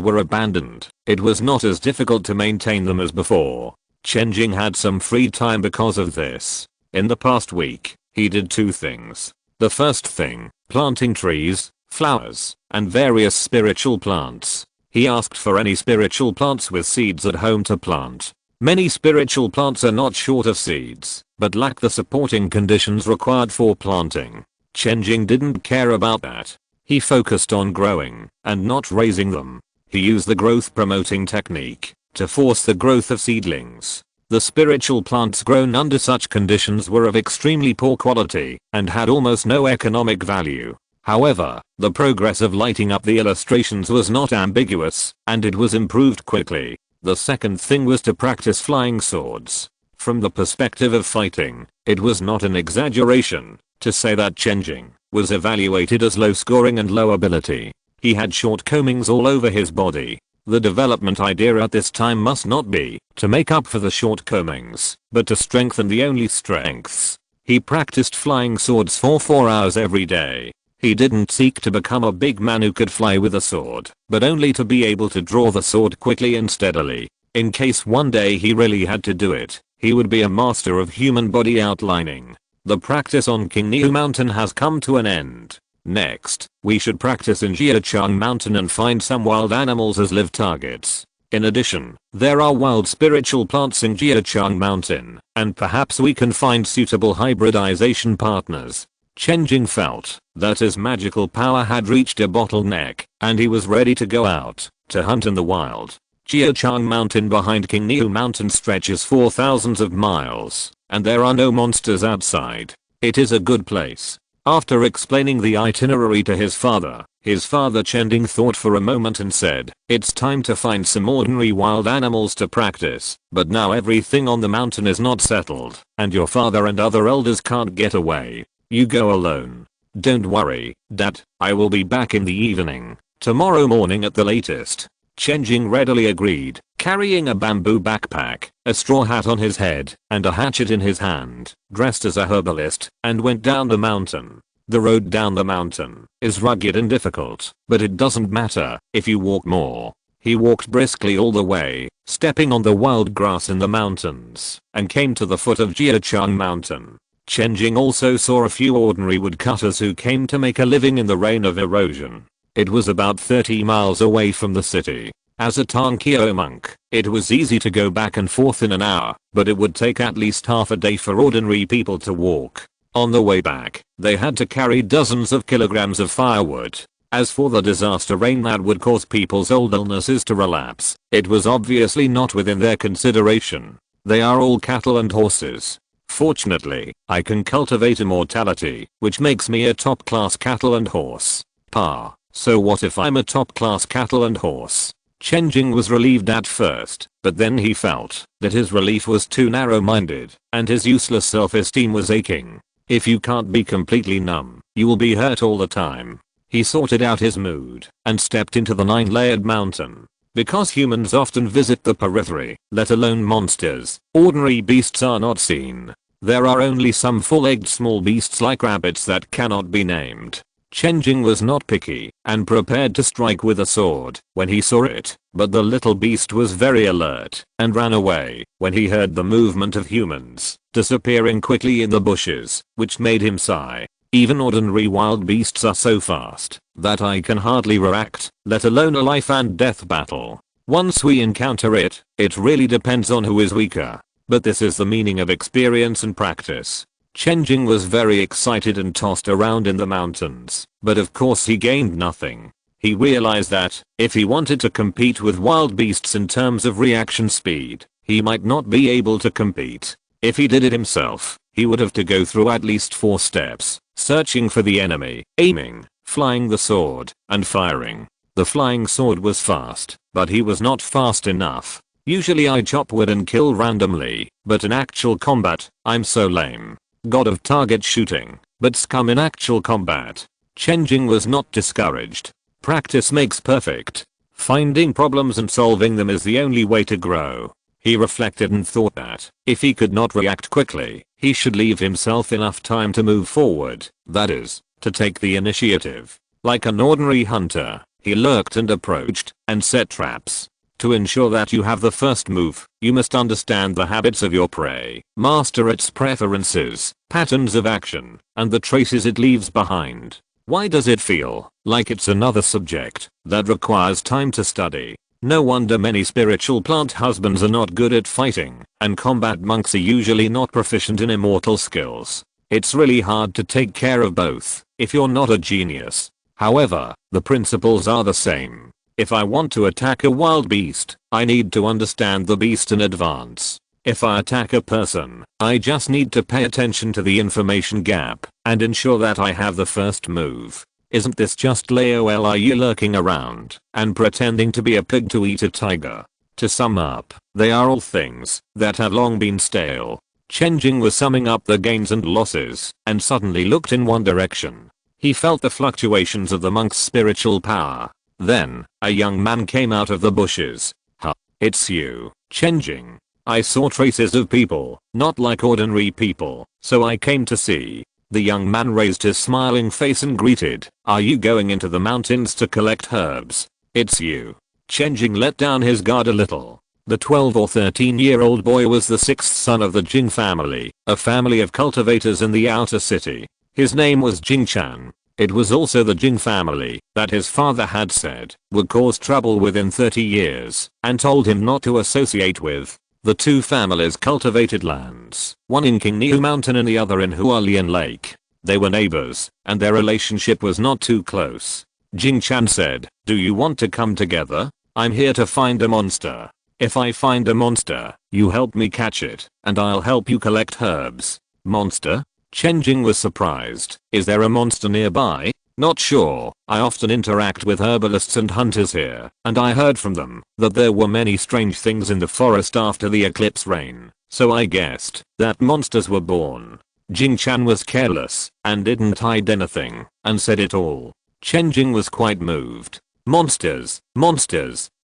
were abandoned, it was not as difficult to maintain them as before. Chen Jing had some free time because of this. In the past week, he did 2 things. The first thing, planting trees, flowers, and various spiritual plants. He asked for any spiritual plants with seeds at home to plant. Many spiritual plants are not short of seeds, but lack the supporting conditions required for planting. Chen Jing didn't care about that. He focused on growing and not raising them. He used the growth promoting technique to force the growth of seedlings. The spiritual plants grown under such conditions were of extremely poor quality and had almost no economic value. However, the progress of lighting up the illustrations was not ambiguous, and it was improved quickly. The second thing was to practice flying swords. From the perspective of fighting, it was not an exaggeration to say that Chen Jing was evaluated as low scoring and low ability. He had shortcomings all over his body. The development idea at this time must not be to make up for the shortcomings, but to strengthen the only strengths. He practiced flying swords for 4 hours every day. He didn't seek to become a big man who could fly with a sword, but only to be able to draw the sword quickly and steadily. In case one day he really had to do it, he would be a master of human body outlining. The practice on King Niu Mountain has come to an end. Next, we should practice in Jiachang Mountain and find some wild animals as live targets. In addition, there are wild spiritual plants in Jiachang Mountain, and perhaps we can find suitable hybridization partners. Chen Jing felt that his magical power had reached a bottleneck, and he was ready to go out to hunt in the wild. Jiachang Mountain behind King Niu Mountain stretches for thousands of miles, and there are no monsters outside. It is a good place. After explaining the itinerary to his father Chen Jing thought for a moment and said, "It's time to find some ordinary wild animals to practice, but now everything on the mountain is not settled, and your father and other elders can't get away. You go alone." "Don't worry, Dad, I will be back in the evening. Tomorrow morning at the latest." Chen Jing readily agreed, carrying a bamboo backpack, a straw hat on his head, and a hatchet in his hand, dressed as a herbalist, and went down the mountain. The road down the mountain is rugged and difficult, but it doesn't matter if you walk more. He walked briskly all the way, stepping on the wild grass in the mountains, and came to the foot of Jiachang Mountain. Chen Jing also saw a few ordinary woodcutters who came to make a living in the rain of erosion. It was about 30 miles away from the city. As a Tankyo monk, it was easy to go back and forth in an hour, but it would take at least half a day for ordinary people to walk. On the way back, they had to carry dozens of kilograms of firewood. As for the disaster rain that would cause people's old illnesses to relapse, it was obviously not within their consideration. They are all cattle and horses. Fortunately, I can cultivate immortality, which makes me a top-class cattle and horse. Pa, so what if I'm a top-class cattle and horse? Chen Jing was relieved at first, but then he felt that his relief was too narrow-minded, and his useless self-esteem was aching. If you can't be completely numb, you will be hurt all the time. He sorted out his mood and stepped into the 9-layered mountain. Because humans often visit the periphery, let alone monsters, ordinary beasts are not seen. There are only some full-egged small beasts like rabbits that cannot be named. Chen Jing was not picky and prepared to strike with a sword when he saw it, but the little beast was very alert and ran away when he heard the movement of humans, disappearing quickly in the bushes, which made him sigh. Even ordinary wild beasts are so fast that I can hardly react, let alone a life and death battle. Once we encounter it, it really depends on who is weaker. But this is the meaning of experience and practice. Chen Jing was very excited and tossed around in the mountains, but of course he gained nothing. He realized that, if he wanted to compete with wild beasts in terms of reaction speed, he might not be able to compete. If he did it himself, he would have to go through at least 4 steps, searching for the enemy, aiming, flying the sword, and firing. The flying sword was fast, but he was not fast enough. Usually I chop wood and kill randomly, but in actual combat, I'm so lame. God of target shooting, but scum in actual combat. Chen Jing was not discouraged. Practice makes perfect. Finding problems and solving them is the only way to grow. He reflected and thought that, if he could not react quickly, he should leave himself enough time to move forward, that is, to take the initiative. Like an ordinary hunter, he lurked and approached, and set traps. To ensure that you have the first move, you must understand the habits of your prey, master its preferences, patterns of action, and the traces it leaves behind. Why does it feel like it's another subject that requires time to study? No wonder many spiritual plant husbands are not good at fighting, and combat monks are usually not proficient in immortal skills. It's really hard to take care of both if you're not a genius. However, the principles are the same. If I want to attack a wild beast, I need to understand the beast in advance. If I attack a person, I just need to pay attention to the information gap and ensure that I have the first move. Isn't this just LOL? Are you lurking around and pretending to be a pig to eat a tiger? To sum up, they are all things that have long been stale. Chen Jing was summing up the gains and losses and suddenly looked in one direction. He felt the fluctuations of the monk's spiritual power. Then, a young man came out of the bushes. "Huh, it's you, Chen Jing. I saw traces of people, not like ordinary people, so I came to see." The young man raised his smiling face and greeted, "Are you going into the mountains to collect herbs?" "It's you." Chen Jing let down his guard a little. The 12 or 13-year-old boy was the 6th son of the Jing family, a family of cultivators in the outer city. His name was Jing Chan. It was also the Jing family that his father had said would cause trouble within 30 years and told him not to associate with. The two families cultivated lands, one in Qingniu Mountain and the other in Hualien Lake. They were neighbors, and their relationship was not too close. Jing Chan said, "Do you want to come together? I'm here to find a monster. If I find a monster, you help me catch it, and I'll help you collect herbs." Monster? Chen Jing was surprised. Is there a monster nearby? Not sure. I often interact with herbalists and hunters here, and I heard from them that there were many strange things in the forest after the eclipse rain, so I guessed that monsters were born. Jing Chan was careless and didn't hide anything and said it all. Chen Jing was quite moved. Monsters,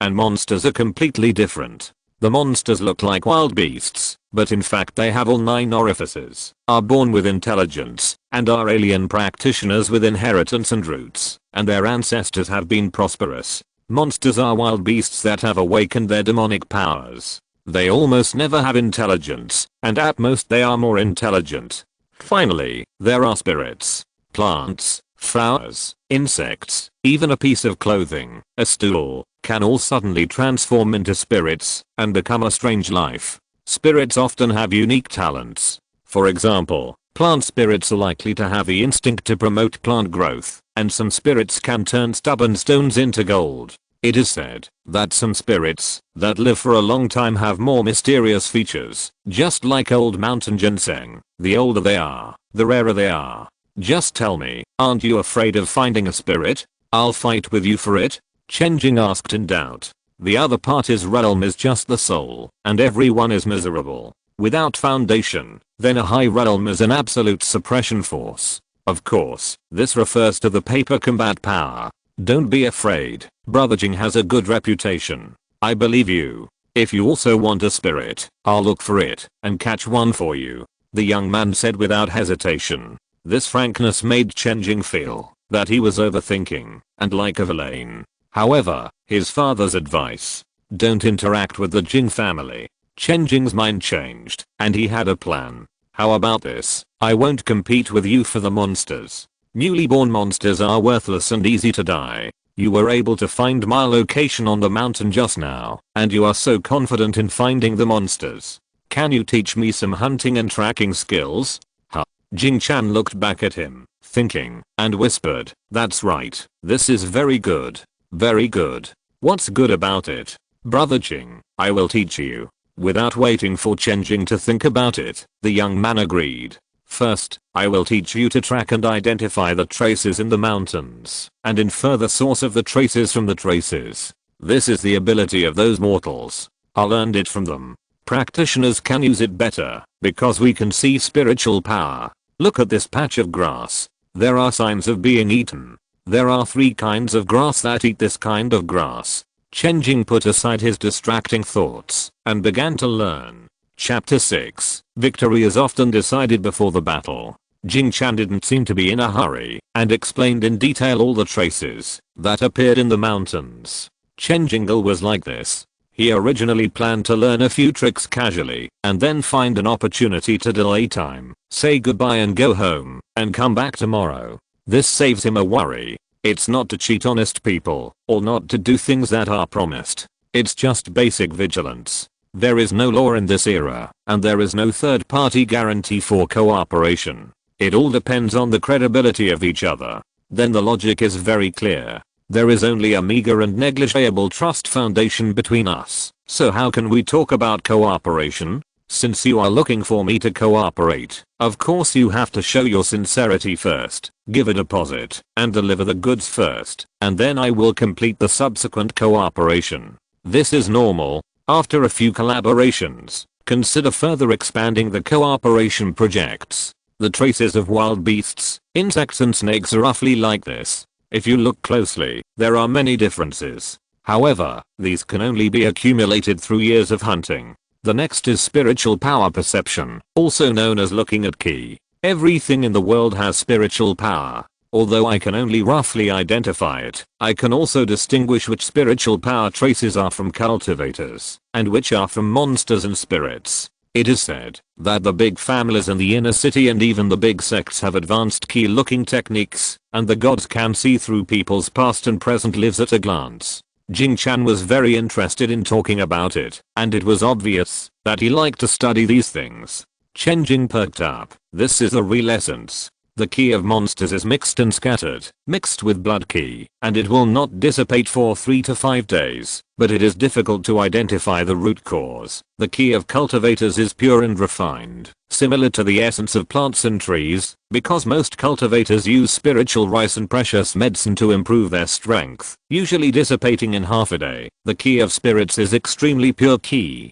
and monsters are completely different. The monsters look like wild beasts, but in fact they have all 9 orifices, are born with intelligence, and are alien practitioners with inheritance and roots, and their ancestors have been prosperous. Monsters are wild beasts that have awakened their demonic powers. They almost never have intelligence, and at most they are more intelligent. Finally, there are spirits. Plants, flowers, insects, even a piece of clothing, a stool, can all suddenly transform into spirits and become a strange life. Spirits often have unique talents. For example, plant spirits are likely to have the instinct to promote plant growth, and some spirits can turn stubborn stones into gold. It is said that some spirits that live for a long time have more mysterious features, just like old mountain ginseng. The older they are, the rarer they are. Just tell me, aren't you afraid of finding a spirit? I'll fight with you for it. Chen Jing asked in doubt. The other party's realm is just the soul, and everyone is miserable. Without foundation, then a high realm is an absolute suppression force. Of course, this refers to the paper combat power. Don't be afraid, Brother Jing has a good reputation. I believe you. If you also want a spirit, I'll look for it and catch one for you, the young man said without hesitation. This frankness made Chen Jing feel that he was overthinking and like a villain. However, his father's advice, don't interact with the Jing family. Chen Jing's mind changed, and he had a plan. How about this? I won't compete with you for the monsters. Newly born monsters are worthless and easy to die. You were able to find my location on the mountain just now, and you are so confident in finding the monsters. Can you teach me some hunting and tracking skills? Huh? Jing Chan looked back at him, thinking, and whispered, that's right, this is very good. Very good. What's good about it? Brother Jing, I will teach you. Without waiting for Chen Jing to think about it, the young man agreed. First, I will teach you to track and identify the traces in the mountains, and infer the source of the traces from the traces. This is the ability of those mortals. I learned it from them. Practitioners can use it better, because we can see spiritual power. Look at this patch of grass. There are signs of being eaten. There are 3 kinds of grass that eat this kind of grass. Chen Jing put aside his distracting thoughts and began to learn. Chapter 6. Victory is often decided before the battle. Jing Chan didn't seem to be in a hurry and explained in detail all the traces that appeared in the mountains. Chen Jing was like this. He originally planned to learn a few tricks casually and then find an opportunity to delay time, say goodbye and go home, and come back tomorrow. This saves him a worry. It's not to cheat honest people, or not to do things that are promised. It's just basic vigilance. There is no law in this era, and there is no third-party guarantee for cooperation. It all depends on the credibility of each other. Then the logic is very clear. There is only a meager and negligible trust foundation between us. So how can we talk about cooperation? Since you are looking for me to cooperate, of course you have to show your sincerity first, give a deposit, and deliver the goods first, and then I will complete the subsequent cooperation. This is normal. After a few collaborations, consider further expanding the cooperation projects. The traces of wild beasts, insects and snakes are roughly like this. If you look closely, there are many differences. However, these can only be accumulated through years of hunting. The next is spiritual power perception, also known as looking at ki. Everything in the world has spiritual power. Although I can only roughly identify it, I can also distinguish which spiritual power traces are from cultivators, and which are from monsters and spirits. It is said that the big families in the inner city and even the big sects have advanced key looking techniques, and the gods can see through people's past and present lives at a glance. Jing Chan was very interested in talking about it, and it was obvious that he liked to study these things. Chen Jing perked up. This is the real essence. The key of monsters is mixed and scattered, mixed with blood key, and it will not dissipate for 3 to 5 days, but it is difficult to identify the root cause. The key of cultivators is pure and refined, similar to the essence of plants and trees, because most cultivators use spiritual rice and precious medicine to improve their strength, usually dissipating in half a day. The key of spirits is extremely pure key,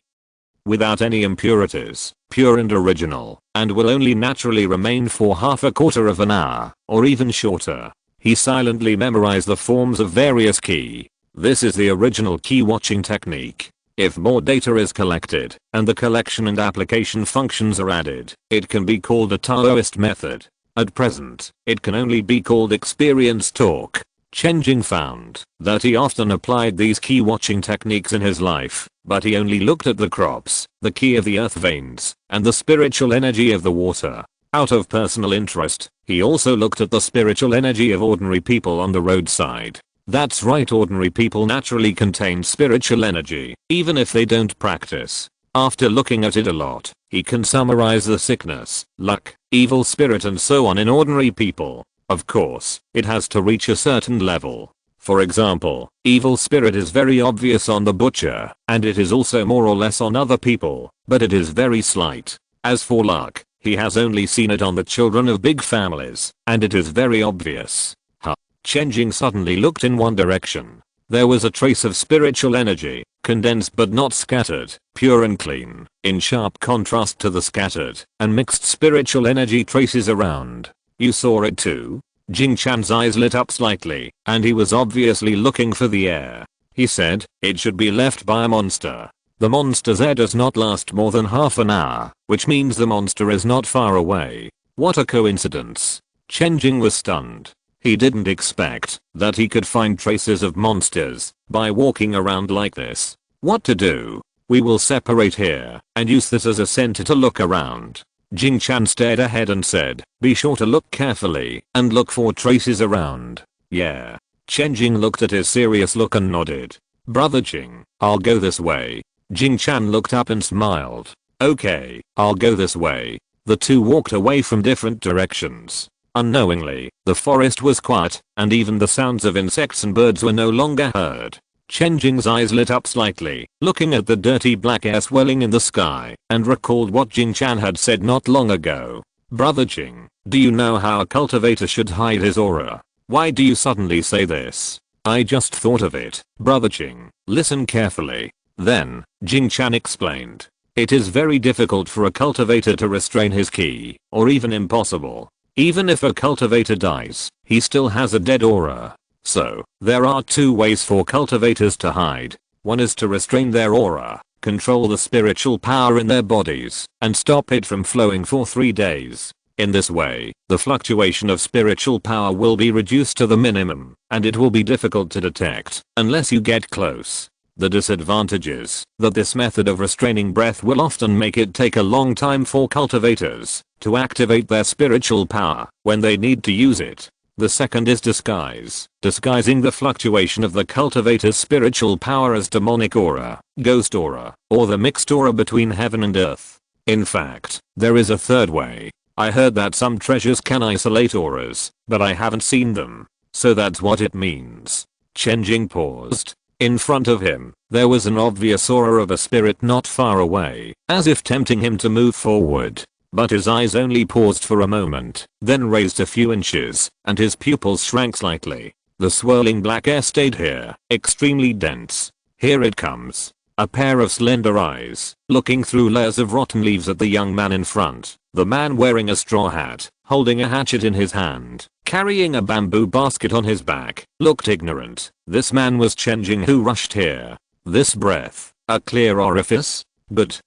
without any impurities, pure and original, and will only naturally remain for half a quarter of an hour, or even shorter. He silently memorized the forms of various key. This is the original key watching technique. If more data is collected, and the collection and application functions are added, it can be called a Taoist method. At present, it can only be called experience talk. Chen Jing found that he often applied these key watching techniques in his life, but he only looked at the crops, the key of the earth veins, and the spiritual energy of the water. Out of personal interest, he also looked at the spiritual energy of ordinary people on the roadside. That's right, ordinary people naturally contain spiritual energy, even if they don't practice. After looking at it a lot, he can summarize the sickness, luck, evil spirit and so on in ordinary people. Of course, it has to reach a certain level. For example, evil spirit is very obvious on the butcher, and it is also more or less on other people, but it is very slight. As for luck, he has only seen it on the children of big families, and it is very obvious. Chen Jing suddenly looked in one direction. There was a trace of spiritual energy, condensed but not scattered, pure and clean, in sharp contrast to the scattered and mixed spiritual energy traces around. You saw it too? Jing Chan's eyes lit up slightly, and he was obviously looking for the air. He said, it should be left by a monster. The monster's air does not last more than half an hour, which means the monster is not far away. What a coincidence. Chen Jing was stunned. He didn't expect that he could find traces of monsters by walking around like this. What to do? We will separate here and use this as a center to look around. Jing Chan stared ahead and said, be sure to look carefully and look for traces around. Yeah. Chen Jing looked at his serious look and nodded. Brother Jing, I'll go this way. Jing Chan looked up and smiled. Okay, I'll go this way. The two walked away from different directions. Unknowingly, the forest was quiet, and even the sounds of insects and birds were no longer heard. Chen Jing's eyes lit up slightly, looking at the dirty black air swelling in the sky, and recalled what Jing Chan had said not long ago. Brother Jing, do you know how a cultivator should hide his aura? Why do you suddenly say this? I just thought of it. Brother Jing, listen carefully. Then, Jing Chan explained. It is very difficult for a cultivator to restrain his ki, or even impossible. Even if a cultivator dies, he still has a dead aura. So, there are two ways for cultivators to hide. One is to restrain their aura, control the spiritual power in their bodies, and stop it from flowing for 3 days. In this way, the fluctuation of spiritual power will be reduced to the minimum, and it will be difficult to detect unless you get close. The disadvantage is that this method of restraining breath will often make it take a long time for cultivators to activate their spiritual power when they need to use it. The second is disguise, disguising the fluctuation of the cultivator's spiritual power as demonic aura, ghost aura, or the mixed aura between heaven and earth. In fact, there is a third way. I heard that some treasures can isolate auras, but I haven't seen them. So that's what it means. Chen Jing paused. In front of him, there was an obvious aura of a spirit not far away, as if tempting him to move forward. But his eyes only paused for a moment, then raised a few inches, and his pupils shrank slightly. The swirling black air stayed here, extremely dense. Here it comes. A pair of slender eyes, looking through layers of rotten leaves at the young man in front. The man wearing a straw hat, holding a hatchet in his hand, carrying a bamboo basket on his back, looked ignorant. This man was Chen Jing who rushed here. This breath, a clear orifice? But,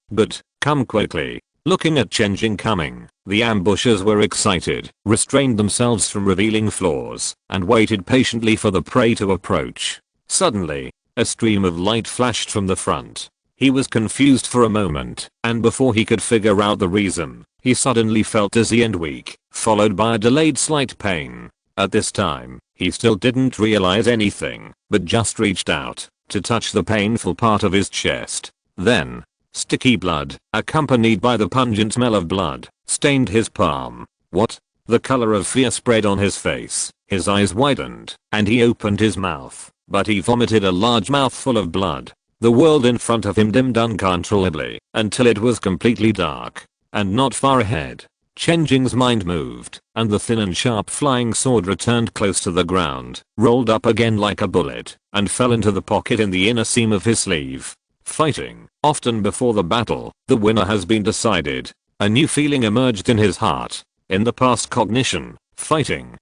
come quickly. Looking at Chen Jing coming, the ambushers were excited, restrained themselves from revealing flaws, and waited patiently for the prey to approach. Suddenly, a stream of light flashed from the front. He was confused for a moment, and before he could figure out the reason, he suddenly felt dizzy and weak, followed by a delayed slight pain. At this time, he still didn't realize anything, but just reached out to touch the painful part of his chest. Then, sticky blood, accompanied by the pungent smell of blood, stained his palm. What? The color of fear spread on his face, his eyes widened, and he opened his mouth, but he vomited a large mouthful of blood. The world in front of him dimmed uncontrollably, until it was completely dark. And not far ahead, Chen Jing's mind moved, and the thin and sharp flying sword returned close to the ground, rolled up again like a bullet, and fell into the pocket in the inner seam of his sleeve. Fighting, often before the battle, the winner has been decided. A new feeling emerged in his heart. In the past cognition, fighting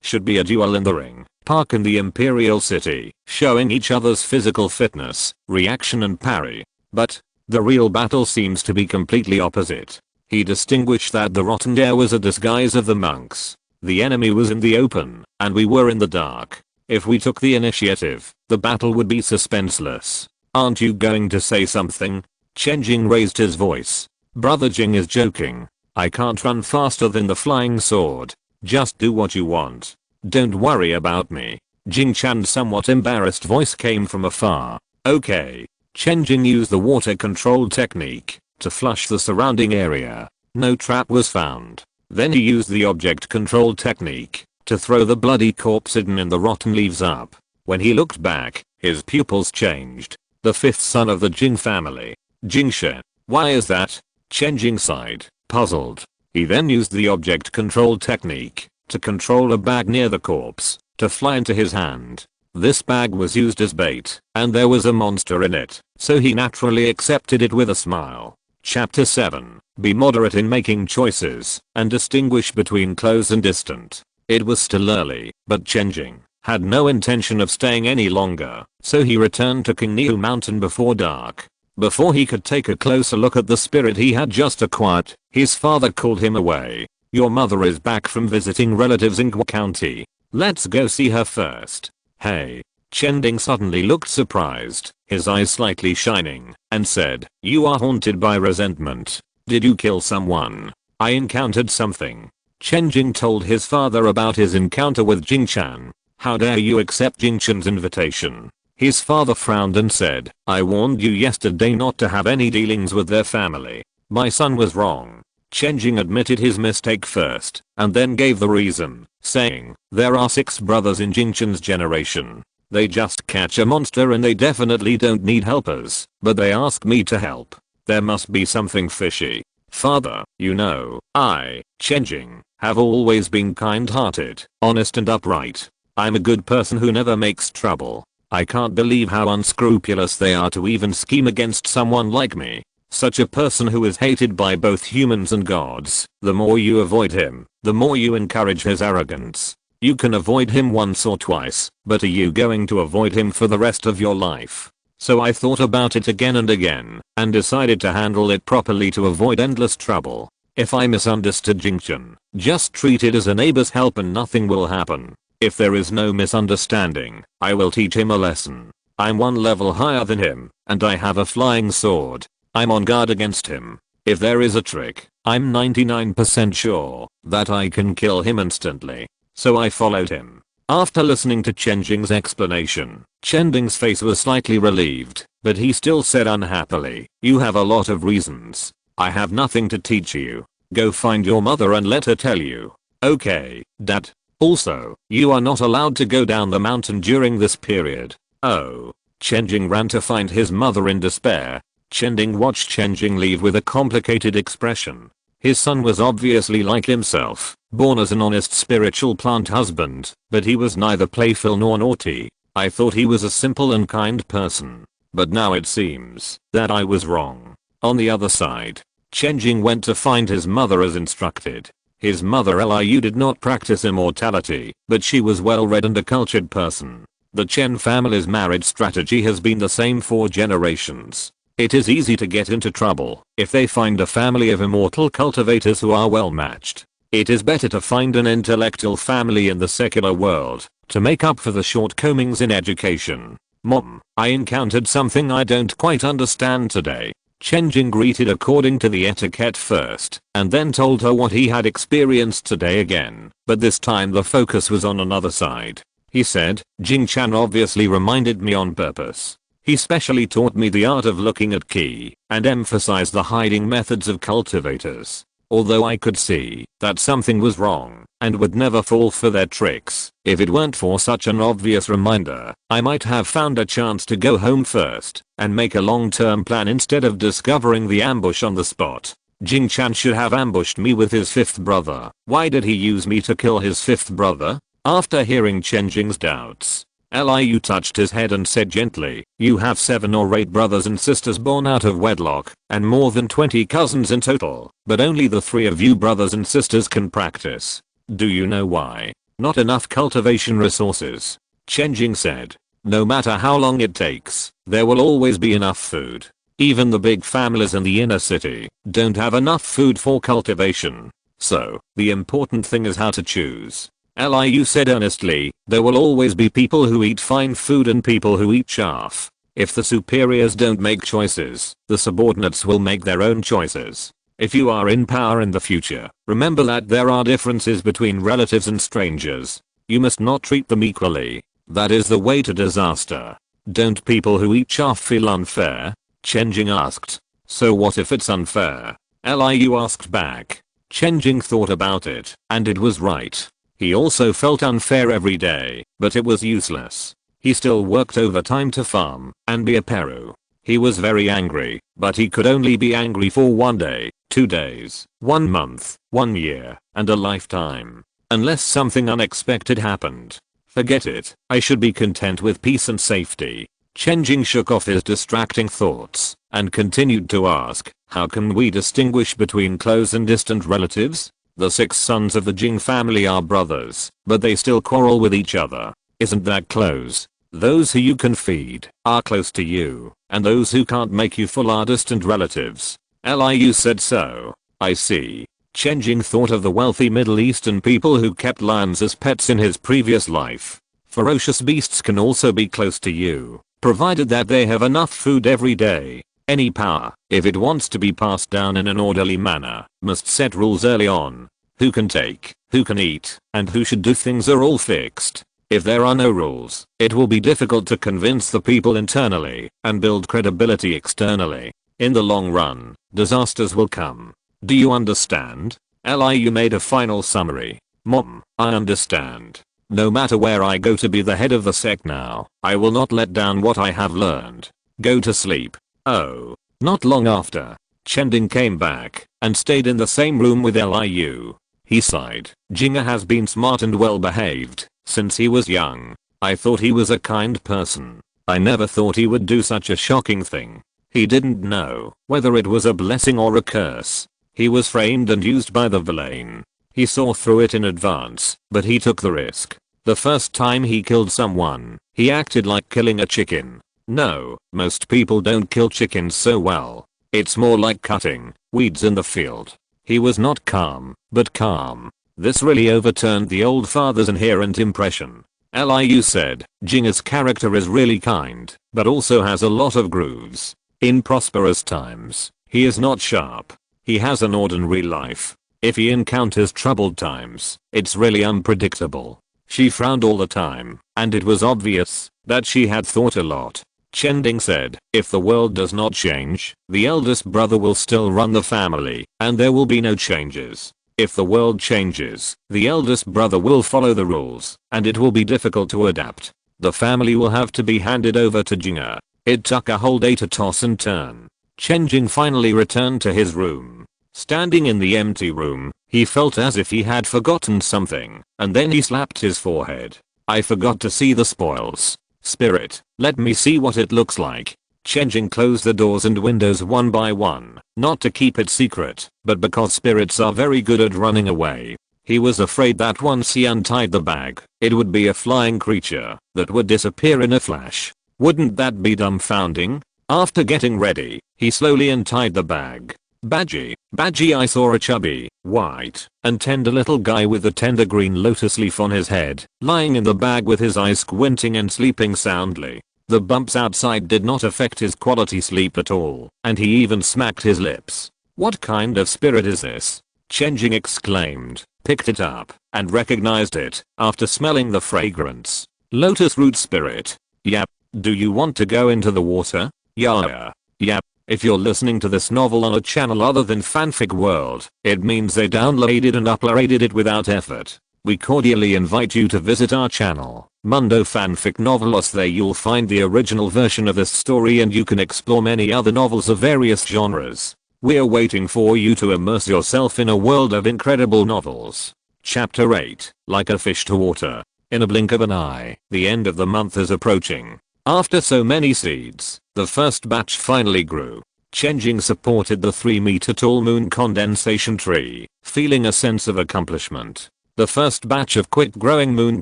should be a duel in the ring, park in the Imperial City, showing each other's physical fitness, reaction and parry. But the real battle seems to be completely opposite. He distinguished that the rotten air was a disguise of the monks. The enemy was in the open, and we were in the dark. If we took the initiative, the battle would be suspenseless. Aren't you going to say something? Chen Jing raised his voice. Brother Jing is joking. I can't run faster than the flying sword. Just do what you want. Don't worry about me. Jing Chan's somewhat embarrassed voice came from afar. Okay. Chen Jing used the water control technique to flush the surrounding area. No trap was found. Then he used the object control technique to throw the bloody corpse hidden in the rotten leaves up. When he looked back, his pupils changed. The fifth son of the Jing family. Jingshe. Why is that? Chen Jing sighed, puzzled. He then used the object control technique to control a bag near the corpse to fly into his hand. This bag was used as bait, and there was a monster in it, so he naturally accepted it with a smile. Chapter 7. Be moderate in making choices, and distinguish between close and distant. It was still early, but Chen Jing had no intention of staying any longer, so he returned to Qingniu Mountain before dark. Before he could take a closer look at the spirit he had just acquired, his father called him away. Your mother is back from visiting relatives in Qi County. Let's go see her first. Hey. Chen Jing suddenly looked surprised, his eyes slightly shining, and said, you are haunted by resentment. Did you kill someone? I encountered something. Chen Jing told his father about his encounter with Jing Chan. How dare you accept Jing Chan's invitation? His father frowned and said, I warned you yesterday not to have any dealings with their family. My son was wrong. Chen Jing admitted his mistake first, and then gave the reason, saying, there are 6 brothers in Jing Chan's generation. They just catch a monster and they definitely don't need helpers, but they ask me to help. There must be something fishy. Father, you know, I, Chen Jing, have always been kind-hearted, honest and upright. I'm a good person who never makes trouble. I can't believe how unscrupulous they are to even scheme against someone like me. Such a person who is hated by both humans and gods. The more you avoid him, the more you encourage his arrogance. You can avoid him once or twice, but are you going to avoid him for the rest of your life? So I thought about it again and again, and decided to handle it properly to avoid endless trouble. If I misunderstood Jing Chan, just treat it as a neighbor's help and nothing will happen. If there is no misunderstanding, I will teach him a lesson. I'm 1 level higher than him, and I have a flying sword. I'm on guard against him. If there is a trick, I'm 99% sure that I can kill him instantly. So I followed him. After listening to Chen Jing's explanation, Chen Jing's face was slightly relieved, but he still said unhappily, you have a lot of reasons. I have nothing to teach you. Go find your mother and let her tell you. Okay, Dad. Also, you are not allowed to go down the mountain during this period. Oh. Chen Jing ran to find his mother in despair. Chen Jing watched Chen Jing leave with a complicated expression. His son was obviously like himself, born as an honest spiritual plant husband, but he was neither playful nor naughty. I thought he was a simple and kind person. But now it seems that I was wrong. On the other side, Chen Jing went to find his mother as instructed. His mother Liu did not practice immortality, but she was well-read and a cultured person. The Chen family's marriage strategy has been the same for generations. It is easy to get into trouble if they find a family of immortal cultivators who are well matched. It is better to find an intellectual family in the secular world to make up for the shortcomings in education. Mom, I encountered something I don't quite understand today. Chen Jing greeted according to the etiquette first, and then told her what he had experienced today again, but this time the focus was on another side. He said, Jing Chan obviously reminded me on purpose. He specially taught me the art of looking at key, and emphasized the hiding methods of cultivators. Although I could see that something was wrong, and would never fall for their tricks, if it weren't for such an obvious reminder, I might have found a chance to go home first, and make a long-term plan instead of discovering the ambush on the spot. Jing Chan should have ambushed me with his fifth brother. Why did he use me to kill his fifth brother? After hearing Chen Jing's doubts, Liu touched his head and said gently, you have 7 or 8 brothers and sisters born out of wedlock, and more than 20 cousins in total, but only the 3 of you brothers and sisters can practice. Do you know why? Not enough cultivation resources. Chen Jing said. No matter how long it takes, there will always be enough food. Even the big families in the inner city don't have enough food for cultivation. So, the important thing is how to choose. Liu said earnestly, there will always be people who eat fine food and people who eat chaff. If the superiors don't make choices, the subordinates will make their own choices. If you are in power in the future, remember that there are differences between relatives and strangers. You must not treat them equally. That is the way to disaster. Don't people who eat chaff feel unfair? Chen Jing asked. So what if it's unfair? Liu asked back. Chen Jing thought about it, and it was right. He also felt unfair every day, but it was useless. He still worked overtime to farm and be a Peru. He was very angry, but he could only be angry for 1 day, 2 days, 1 month, 1 year, and a lifetime. Unless something unexpected happened. Forget it, I should be content with peace and safety. Chen Jing shook off his distracting thoughts and continued to ask, how can we distinguish between close and distant relatives? The 6 sons of the Jing family are brothers, but they still quarrel with each other. Isn't that close? Those who you can feed are close to you, and those who can't make you full are distant relatives. Liu said so. I see. Chen Jing thought of the wealthy Middle Eastern people who kept lions as pets in his previous life. Ferocious beasts can also be close to you, provided that they have enough food every day. Any power, if it wants to be passed down in an orderly manner, must set rules early on. Who can take, who can eat, and who should do things are all fixed. If there are no rules, it will be difficult to convince the people internally and build credibility externally. In the long run, disasters will come. Do you understand? Liu made a final summary. Mom, I understand. No matter where I go to be the head of the sect now, I will not let down what I have learned. Go to sleep. Oh. Not long after, Chen Jing came back and stayed in the same room with Liu. He sighed. Jinger has been smart and well behaved since he was young. I thought he was a kind person. I never thought he would do such a shocking thing. He didn't know whether it was a blessing or a curse. He was framed and used by the villain. He saw through it in advance, but he took the risk. The first time he killed someone, he acted like killing a chicken. No, most people don't kill chickens so well. It's more like cutting weeds in the field. He was not calm, but calm. This really overturned the old father's inherent impression. Liu said, Jinger's character is really kind, but also has a lot of grooves. In prosperous times, he is not sharp. He has an ordinary life. If he encounters troubled times, it's really unpredictable. She frowned all the time, and it was obvious that she had thought a lot. Chen Jing said, if the world does not change, the eldest brother will still run the family, and there will be no changes. If the world changes, the eldest brother will follow the rules, and it will be difficult to adapt. The family will have to be handed over to Jinger. It took a whole day to toss and turn. Chen Jing finally returned to his room. Standing in the empty room, he felt as if he had forgotten something, and then he slapped his forehead. I forgot to see the spoils. Spirit, let me see what it looks like. Chen Jing closed the doors and windows one by one, not to keep it secret, but because spirits are very good at running away. He was afraid that once he untied the bag, it would be a flying creature that would disappear in a flash. Wouldn't that be dumbfounding? After getting ready, he slowly untied the bag. Badgie, I saw a chubby, white, and tender little guy with a tender green lotus leaf on his head, lying in the bag with his eyes squinting and sleeping soundly. The bumps outside did not affect his quality sleep at all, and he even smacked his lips. "What kind of spirit is this?" Chen Jing exclaimed, picked it up, and recognized it after smelling the fragrance. "Lotus root spirit. Yep. Do you want to go into the water?" "Yeah. Yep." If you're listening to this novel on a channel other than Fanfic World, it means they downloaded and uploaded it without effort. We cordially invite you to visit our channel, Mundo Fanfic Novelos. There you'll find the original version of this story and you can explore many other novels of various genres. We're waiting for you to immerse yourself in a world of incredible novels. Chapter 8, Like a Fish to Water. In a blink of an eye, the end of the month is approaching. After so many seeds, the first batch finally grew. Chen Jing supported the 3-meter tall moon condensation tree, feeling a sense of accomplishment. The first batch of quick-growing moon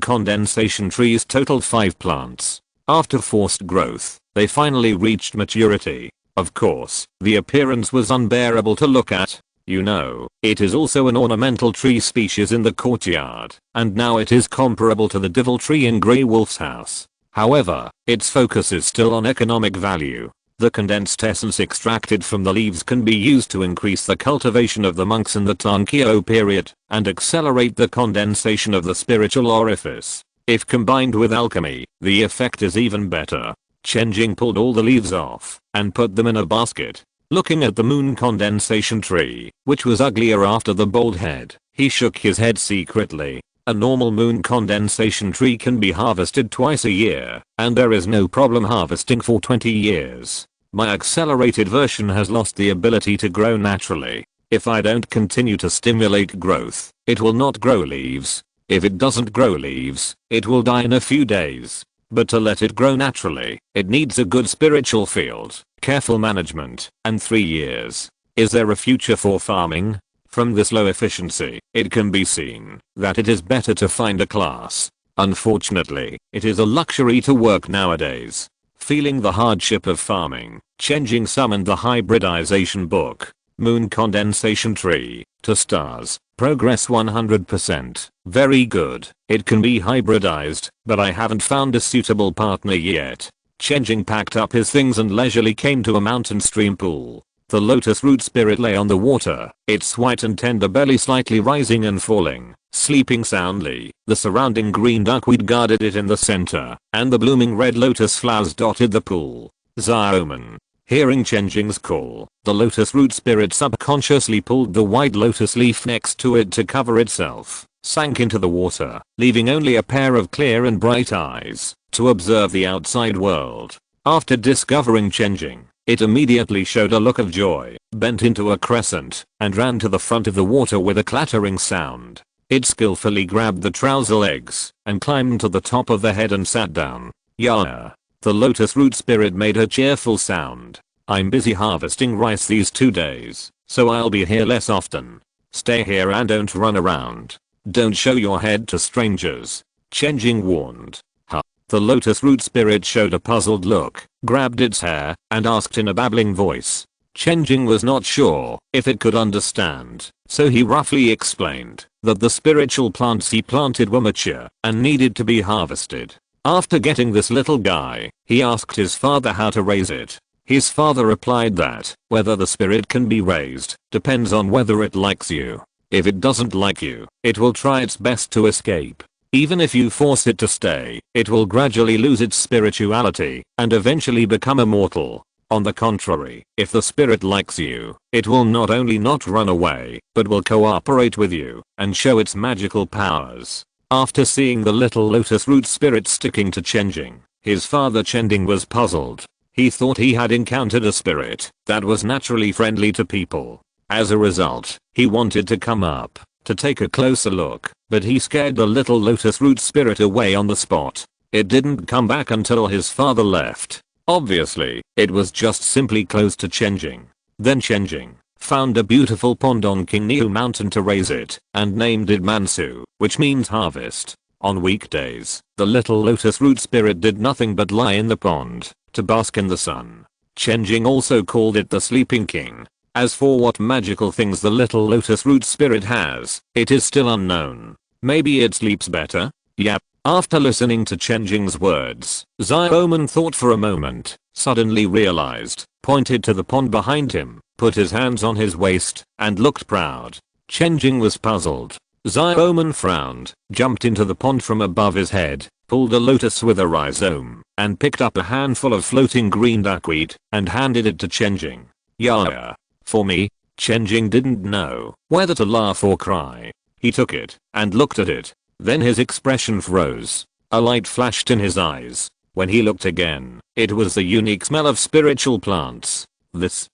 condensation trees totaled 5 plants. After forced growth, they finally reached maturity. Of course, the appearance was unbearable to look at. You know, it is also an ornamental tree species in the courtyard, and now it is comparable to the devil tree in Grey Wolf's house. However, its focus is still on economic value. The condensed essence extracted from the leaves can be used to increase the cultivation of the monks in the Tankyo period, and accelerate the condensation of the spiritual orifice. If combined with alchemy, the effect is even better. Chen Jing pulled all the leaves off, and put them in a basket. Looking at the moon condensation tree, which was uglier after the bald head, he shook his head secretly. A normal moon condensation tree can be harvested twice a year, and there is no problem harvesting for 20 years. My accelerated version has lost the ability to grow naturally. If I don't continue to stimulate growth, it will not grow leaves. If it doesn't grow leaves, it will die in a few days. But to let it grow naturally, it needs a good spiritual field, careful management, and 3 years. Is there a future for farming? From this low efficiency, it can be seen that it is better to find a class. Unfortunately, it is a luxury to work nowadays. Feeling the hardship of farming, Chen Jing summoned the hybridization book, Moon Condensation Tree, to stars. Progress 100%. Very good. It can be hybridized, but I haven't found a suitable partner yet. Chen Jing packed up his things and leisurely came to a mountain stream pool. The lotus root spirit lay on the water, its white and tender belly slightly rising and falling, sleeping soundly. The surrounding green duckweed guarded it in the center, and the blooming red lotus flowers dotted the pool. Ziomen. Hearing Chen Jing's call, the lotus root spirit subconsciously pulled the white lotus leaf next to it to cover itself, sank into the water, leaving only a pair of clear and bright eyes to observe the outside world. After discovering Chen Jing, it immediately showed a look of joy, bent into a crescent, and ran to the front of the water with a clattering sound. It skillfully grabbed the trouser legs and climbed to the top of the head and sat down. "Yeah." The lotus root spirit made a cheerful sound. "I'm busy harvesting rice these 2 days, so I'll be here less often. Stay here and don't run around. Don't show your head to strangers," Chen Jing warned. "Huh?" The lotus root spirit showed a puzzled look, grabbed its hair, and asked in a babbling voice. Chen Jing was not sure if it could understand, so he roughly explained that the spiritual plants he planted were mature and needed to be harvested. After getting this little guy, he asked his father how to raise it. His father replied that whether the spirit can be raised depends on whether it likes you. If it doesn't like you, it will try its best to escape. Even if you force it to stay, it will gradually lose its spirituality and eventually become immortal. On the contrary, if the spirit likes you, it will not only not run away, but will cooperate with you and show its magical powers. After seeing the little lotus root spirit sticking to Chen Jing, his father Chen Jing was puzzled. He thought he had encountered a spirit that was naturally friendly to people. As a result, he wanted to come up to take a closer look, but he scared the little lotus root spirit away on the spot. It didn't come back until his father left. Obviously, it was just simply close to Chen Jing. Then Chen Jing found a beautiful pond on Qingniu Mountain to raise it, and named it Mansu, which means harvest. On weekdays, the little lotus root spirit did nothing but lie in the pond to bask in the sun. Chen Jing also called it the Sleeping King. As for what magical things the little lotus root spirit has, it is still unknown. Maybe it sleeps better? Yep. After listening to Chen Jing's words, Xiaoman thought for a moment, suddenly realized, pointed to the pond behind him, put his hands on his waist, and looked proud. Chen Jing was puzzled. Xiaoman frowned, jumped into the pond from above his head, pulled a lotus with a rhizome, and picked up a handful of floating green duckweed, and handed it to Chen Jing. Yeah. For me? Chen Jing didn't know whether to laugh or cry. He took it, and looked at it. Then his expression froze. A light flashed in his eyes. When he looked again, it was the unique smell of spiritual plants. This? ?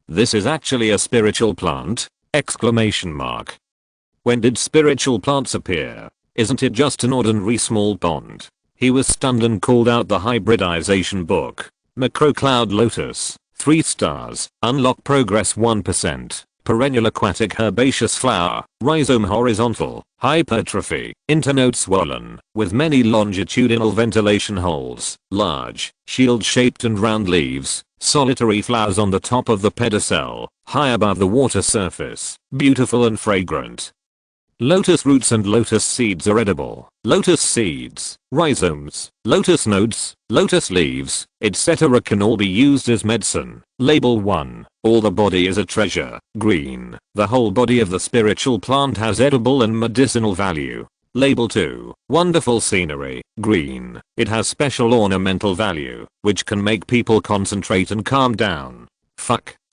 This is actually a spiritual plant? ! When did spiritual plants appear? Isn't it just an ordinary small pond? He was stunned and called out the hybridization book. Macrocloud lotus, 3 stars, unlock progress 1%, perennial aquatic herbaceous flower, rhizome horizontal, hypertrophy, internode swollen, with many longitudinal ventilation holes, large, shield-shaped and round leaves, solitary flowers on the top of the pedicel, high above the water surface, beautiful and fragrant. Lotus roots and lotus seeds are edible. Lotus seeds, rhizomes, lotus nodes, lotus leaves, etc. can all be used as medicine. Label 1. All the body is a treasure. Green. The whole body of the spiritual plant has edible and medicinal value. Label 2. Wonderful scenery. Green. It has special ornamental value, which can make people concentrate and calm down.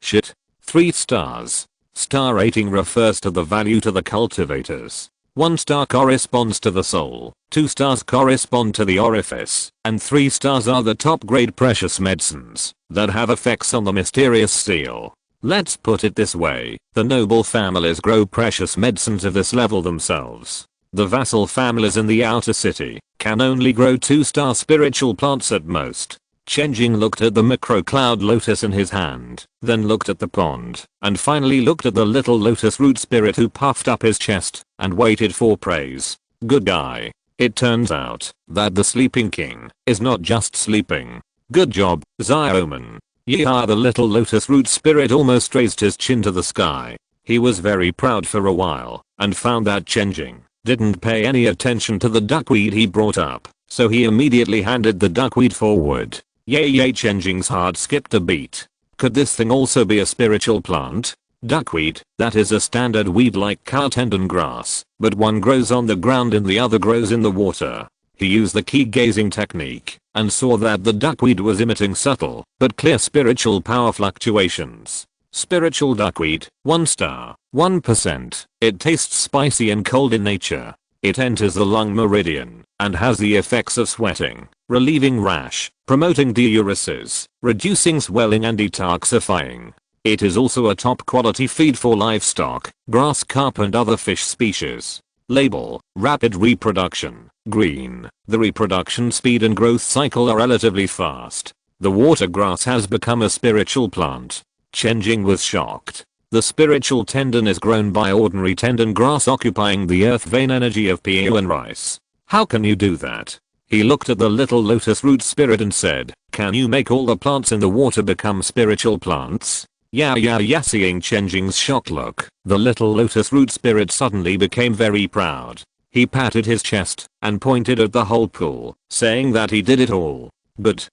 Shit. 3 stars. Star rating refers to the value to the cultivators. 1 star corresponds to the soul, 2 stars correspond to the orifice, and 3 stars are the top grade precious medicines that have effects on the mysterious seal. Let's put it this way, the noble families grow precious medicines of this level themselves. The vassal families in the outer city can only grow 2-star spiritual plants at most. Chen Jing looked at the macrocloud lotus in his hand, then looked at the pond, and finally looked at the little lotus root spirit who puffed up his chest and waited for praise. Good guy. It turns out that the sleeping king is not just sleeping. Good job, Xiaoman. Yeah, the little lotus root spirit almost raised his chin to the sky. He was very proud for a while and found that Chen Jing didn't pay any attention to the duckweed he brought up, so he immediately handed the duckweed forward. Yay, Chen Jing's heart skipped a beat. Could this thing also be a spiritual plant? Duckweed, that is a standard weed like cow tendon grass, but one grows on the ground and the other grows in the water. He used the key gazing technique and saw that the duckweed was emitting subtle but clear spiritual power fluctuations. Spiritual duckweed, 1 star, 1%. It tastes spicy and cold in nature. It enters the lung meridian and has the effects of sweating, relieving rash, promoting diuresis, reducing swelling and detoxifying. It is also a top quality feed for livestock, grass carp and other fish species. Label, rapid reproduction, green. The reproduction speed and growth cycle are relatively fast. The water grass has become a spiritual plant. Chen Jing was shocked. The spiritual tendon is grown by ordinary tendon grass occupying the earth vein energy of PU and rice. How can you do that? He looked at the little lotus root spirit and said, can you make all the plants in the water become spiritual plants? Yeah. Seeing Chen Jing's shocked look, the little lotus root spirit suddenly became very proud. He patted his chest and pointed at the whole pool, saying that he did it all. But,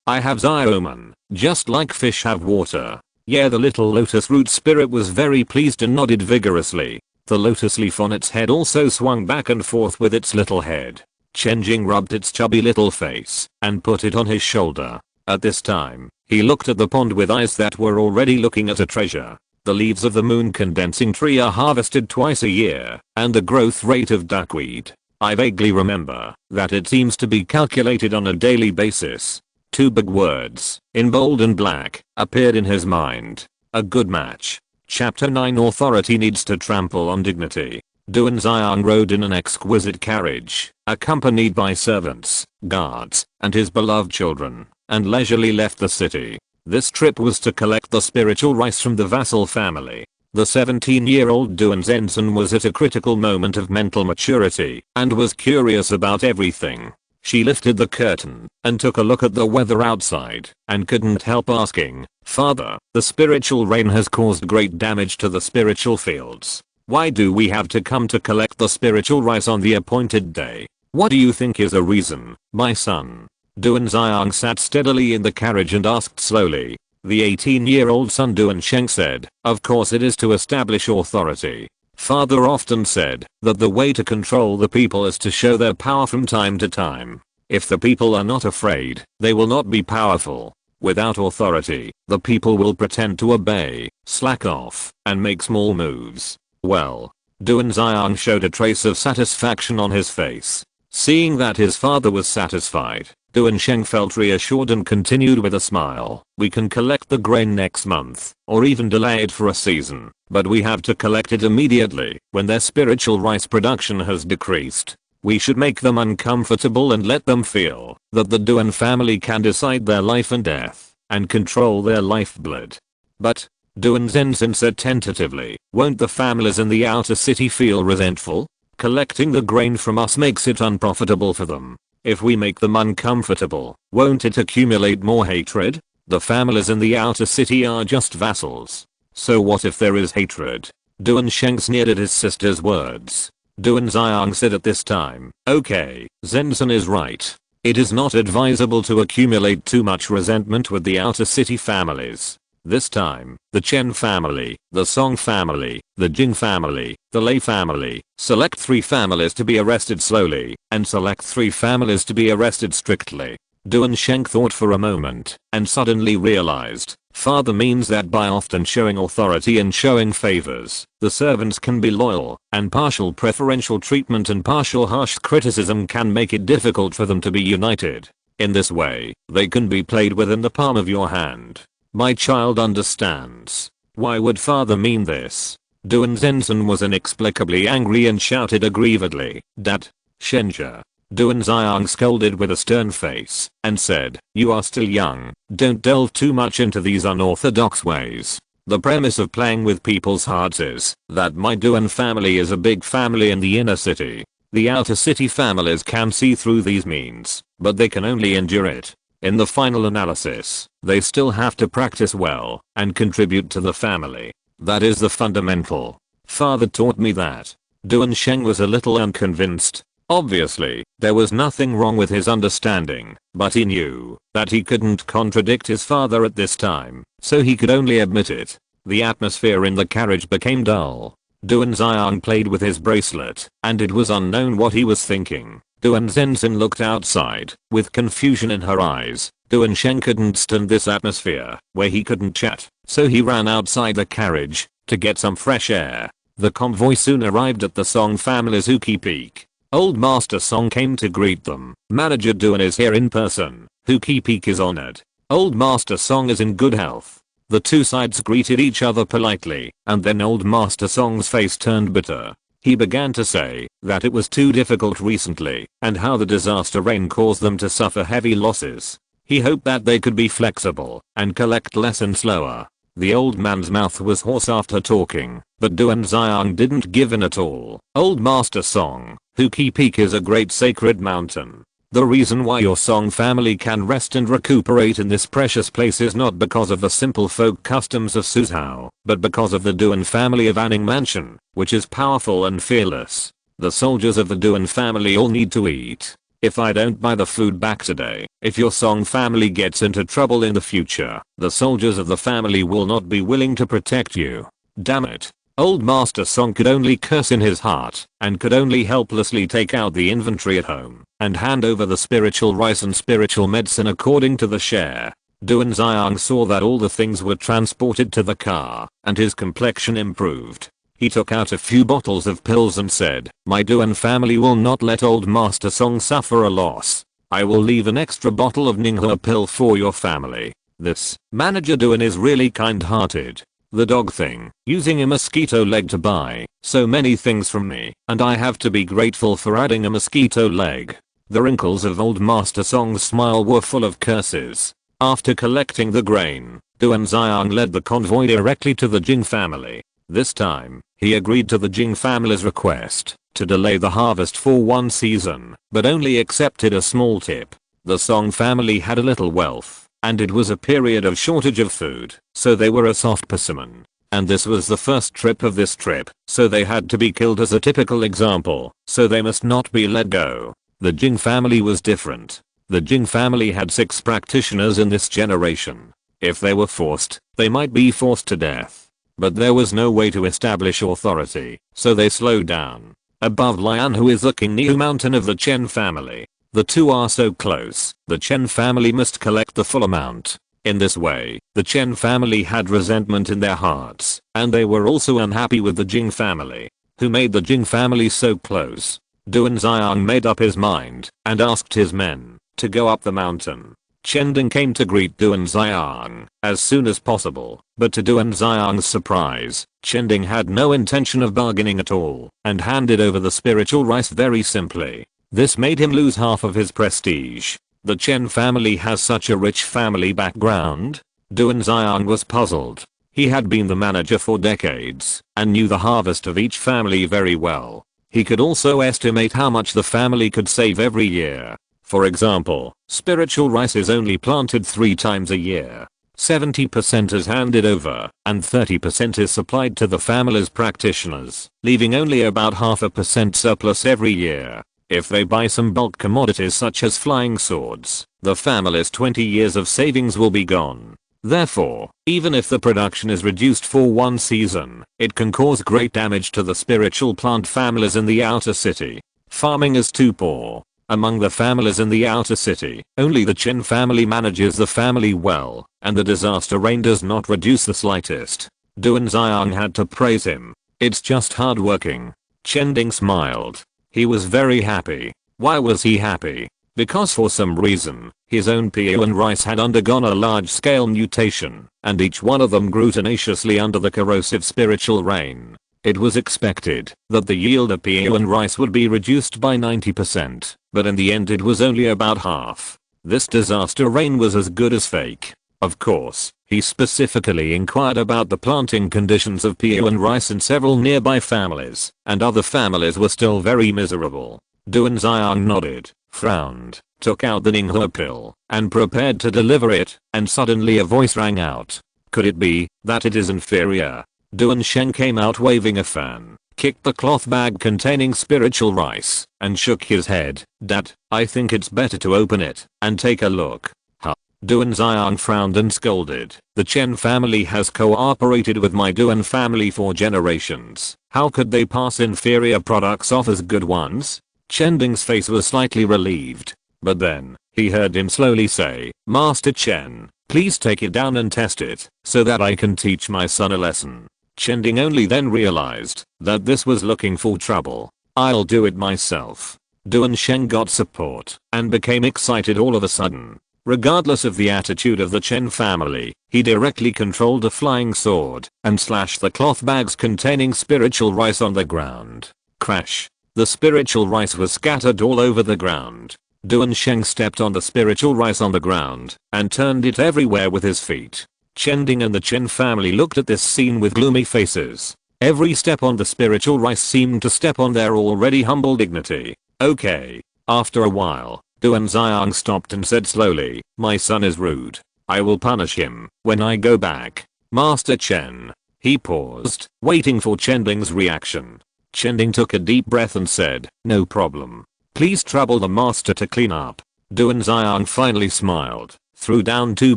I have Xiaoman, just like fish have water. Yeah, the little lotus root spirit was very pleased and nodded vigorously. The lotus leaf on its head also swung back and forth with its little head. Chen Jing rubbed its chubby little face and put it on his shoulder. At this time, he looked at the pond with eyes that were already looking at a treasure. The leaves of the moon condensing tree are harvested twice a year, and the growth rate of duckweed, I vaguely remember that it seems to be calculated on a daily basis. 2 big words, in bold and black, appeared in his mind. A good match. Chapter 9 Authority needs to trample on dignity. Duan Xiang rode in an exquisite carriage, accompanied by servants, guards, and his beloved children, and leisurely left the city. This trip was to collect the spiritual rice from the vassal family. The 17-year-old Duan Zenzhen was at a critical moment of mental maturity and was curious about everything. She lifted the curtain and took a look at the weather outside and couldn't help asking, Father, the spiritual rain has caused great damage to the spiritual fields. Why do we have to come to collect the spiritual rice on the appointed day? What do you think is the reason, my son? Duan Xiang sat steadily in the carriage and asked slowly. The 18-year-old son Duan Sheng said, of course it is to establish authority. Father often said that the way to control the people is to show their power from time to time. If the people are not afraid, they will not be powerful. Without authority, the people will pretend to obey, slack off, and make small moves. Well, Duan Xiang showed a trace of satisfaction on his face. Seeing that his father was satisfied, Duan Sheng felt reassured and continued with a smile. We can collect the grain next month, or even delay it for a season, but we have to collect it immediately when their spiritual rice production has decreased. We should make them uncomfortable and let them feel that the Duan family can decide their life and death, and control their lifeblood. But, Duan Zhensin said tentatively, won't the families in the outer city feel resentful? Collecting the grain from us makes it unprofitable for them. If we make them uncomfortable, won't it accumulate more hatred? The families in the outer city are just vassals. So what if there is hatred? Duan Sheng sneered at his sister's words. Duan Xiang said at this time, okay, Zhensin is right. It is not advisable to accumulate too much resentment with the outer city families. This time, the Chen family, the Song family, the Jing family, the Lei family, select 3 families to be arrested slowly, and select 3 families to be arrested strictly. Duan Sheng thought for a moment, and suddenly realized, father means that by often showing authority and showing favors, the servants can be loyal, and partial preferential treatment and partial harsh criticism can make it difficult for them to be united. In this way, they can be played within the palm of your hand. My child understands. Why would father mean this? Duan Zhensin was inexplicably angry and shouted aggrievedly, Dad, Shenjia. Duan Xiang scolded with a stern face and said, you are still young, don't delve too much into these unorthodox ways. The premise of playing with people's hearts is that my Duan family is a big family in the inner city. The outer city families can see through these means, but they can only endure it. In the final analysis, they still have to practice well and contribute to the family. That is the fundamental. Father taught me that. Duan Sheng was a little unconvinced. Obviously, there was nothing wrong with his understanding, but he knew that he couldn't contradict his father at this time, so he could only admit it. The atmosphere in the carriage became dull. Duan Xiang played with his bracelet, and it was unknown what he was thinking. Duan Zhensin looked outside, with confusion in her eyes. Duan Sheng couldn't stand this atmosphere, where he couldn't chat, so he ran outside the carriage, to get some fresh air. The convoy soon arrived at the Song family's Huki Peak. Old Master Song came to greet them. Manager Duan is here in person. Huki Peak is honored. Old Master Song is in good health. The two sides greeted each other politely, and then Old Master Song's face turned bitter. He began to say that it was too difficult recently, and how the disaster rain caused them to suffer heavy losses. He hoped that they could be flexible and collect less and slower. The old man's mouth was hoarse after talking, but Duan Xiang didn't give in at all. Old Master Song, Huki Peak is a great sacred mountain. The reason why your Song family can rest and recuperate in this precious place is not because of the simple folk customs of Suzhou, but because of the Duan family of Anning Mansion, which is powerful and fearless. The soldiers of the Duan family all need to eat. If I don't buy the food back today, if your Song family gets into trouble in the future, the soldiers of the family will not be willing to protect you. Damn it. Old Master Song could only curse in his heart, and could only helplessly take out the inventory at home, and hand over the spiritual rice and spiritual medicine according to the share. Duan Xiang saw that all the things were transported to the car, and his complexion improved. He took out a few bottles of pills and said, my Duan family will not let Old Master Song suffer a loss. I will leave an extra bottle of Ninghua pill for your family. This Manager Duan is really kind-hearted. The dog thing, using a mosquito leg to buy so many things from me, and I have to be grateful for adding a mosquito leg. The wrinkles of Old Master Song's smile were full of curses. After collecting the grain, Duan Xiang led the convoy directly to the Jing family. This time, he agreed to the Jing family's request to delay the harvest for one season, but only accepted a small tip. The Song family had a little wealth, and it was a period of shortage of food, so they were a soft persimmon. And this was the first trip of this trip, so they had to be killed as a typical example, so they must not be let go. The Jing family was different. The Jing family had 6 practitioners in this generation. If they were forced, they might be forced to death. But there was no way to establish authority, so they slowed down. Above Lian, who is the king new mountain of the Chen family. The two are so close, the Chen family must collect the full amount. In this way, the Chen family had resentment in their hearts, and they were also unhappy with the Jing family. Who made the Jing family so close? Duan Xiang made up his mind, and asked his men to go up the mountain. Chen Jing came to greet Duan Xiang as soon as possible, but to Duan Xiang's surprise, Chen Jing had no intention of bargaining at all, and handed over the spiritual rice very simply. This made him lose half of his prestige. The Chen family has such a rich family background? Duan Xiang was puzzled. He had been the manager for decades, and knew the harvest of each family very well. He could also estimate how much the family could save every year. For example, spiritual rice is only planted 3 times a year. 70% is handed over, and 30% is supplied to the family's practitioners, leaving only about 0.5% surplus every year. If they buy some bulk commodities such as flying swords, the family's 20 years of savings will be gone. Therefore, even if the production is reduced for one season, it can cause great damage to the spiritual plant families in the outer city. Farming is too poor. Among the families in the outer city, only the Chen family manages the family well, and the disaster rain does not reduce the slightest. Duan Xiang had to praise him. It's just hardworking. Chen Jing smiled. He was very happy. Why was he happy? Because for some reason, his own PO and rice had undergone a large-scale mutation, and each one of them grew tenaciously under the corrosive spiritual rain. It was expected that the yield of PO and rice would be reduced by 90%, but in the end it was only about half. This disaster rain was as good as fake. Of course, he specifically inquired about the planting conditions of PO and rice in several nearby families, and other families were still very miserable. Duan Xiang nodded, frowned, took out the Ninghua pill, and prepared to deliver it, and suddenly a voice rang out. Could it be that it is inferior? Duan Sheng came out waving a fan, kicked the cloth bag containing spiritual rice, and shook his head. Dad, I think it's better to open it and take a look. Huh. Duan Xiang frowned and scolded. The Chen family has cooperated with my Duan family for generations. How could they pass inferior products off as good ones? Chen Jing's face was slightly relieved. But then, he heard him slowly say, Master Chen, please take it down and test it, so that I can teach my son a lesson. Chen Jing only then realized that this was looking for trouble. I'll do it myself. Duan Sheng got support and became excited all of a sudden. Regardless of the attitude of the Chen family, he directly controlled a flying sword and slashed the cloth bags containing spiritual rice on the ground. Crash. The spiritual rice was scattered all over the ground. Duan Sheng stepped on the spiritual rice on the ground and turned it everywhere with his feet. Chen Jing and the Chen family looked at this scene with gloomy faces. Every step on the spiritual rice seemed to step on their already humble dignity. Okay. After a while, Duan Xiang stopped and said slowly, my son is rude. I will punish him when I go back. Master Chen. He paused, waiting for Chen Jing's reaction. Chen Jing took a deep breath and said, no problem. Please trouble the master to clean up. Duan Xiang finally smiled, threw down 2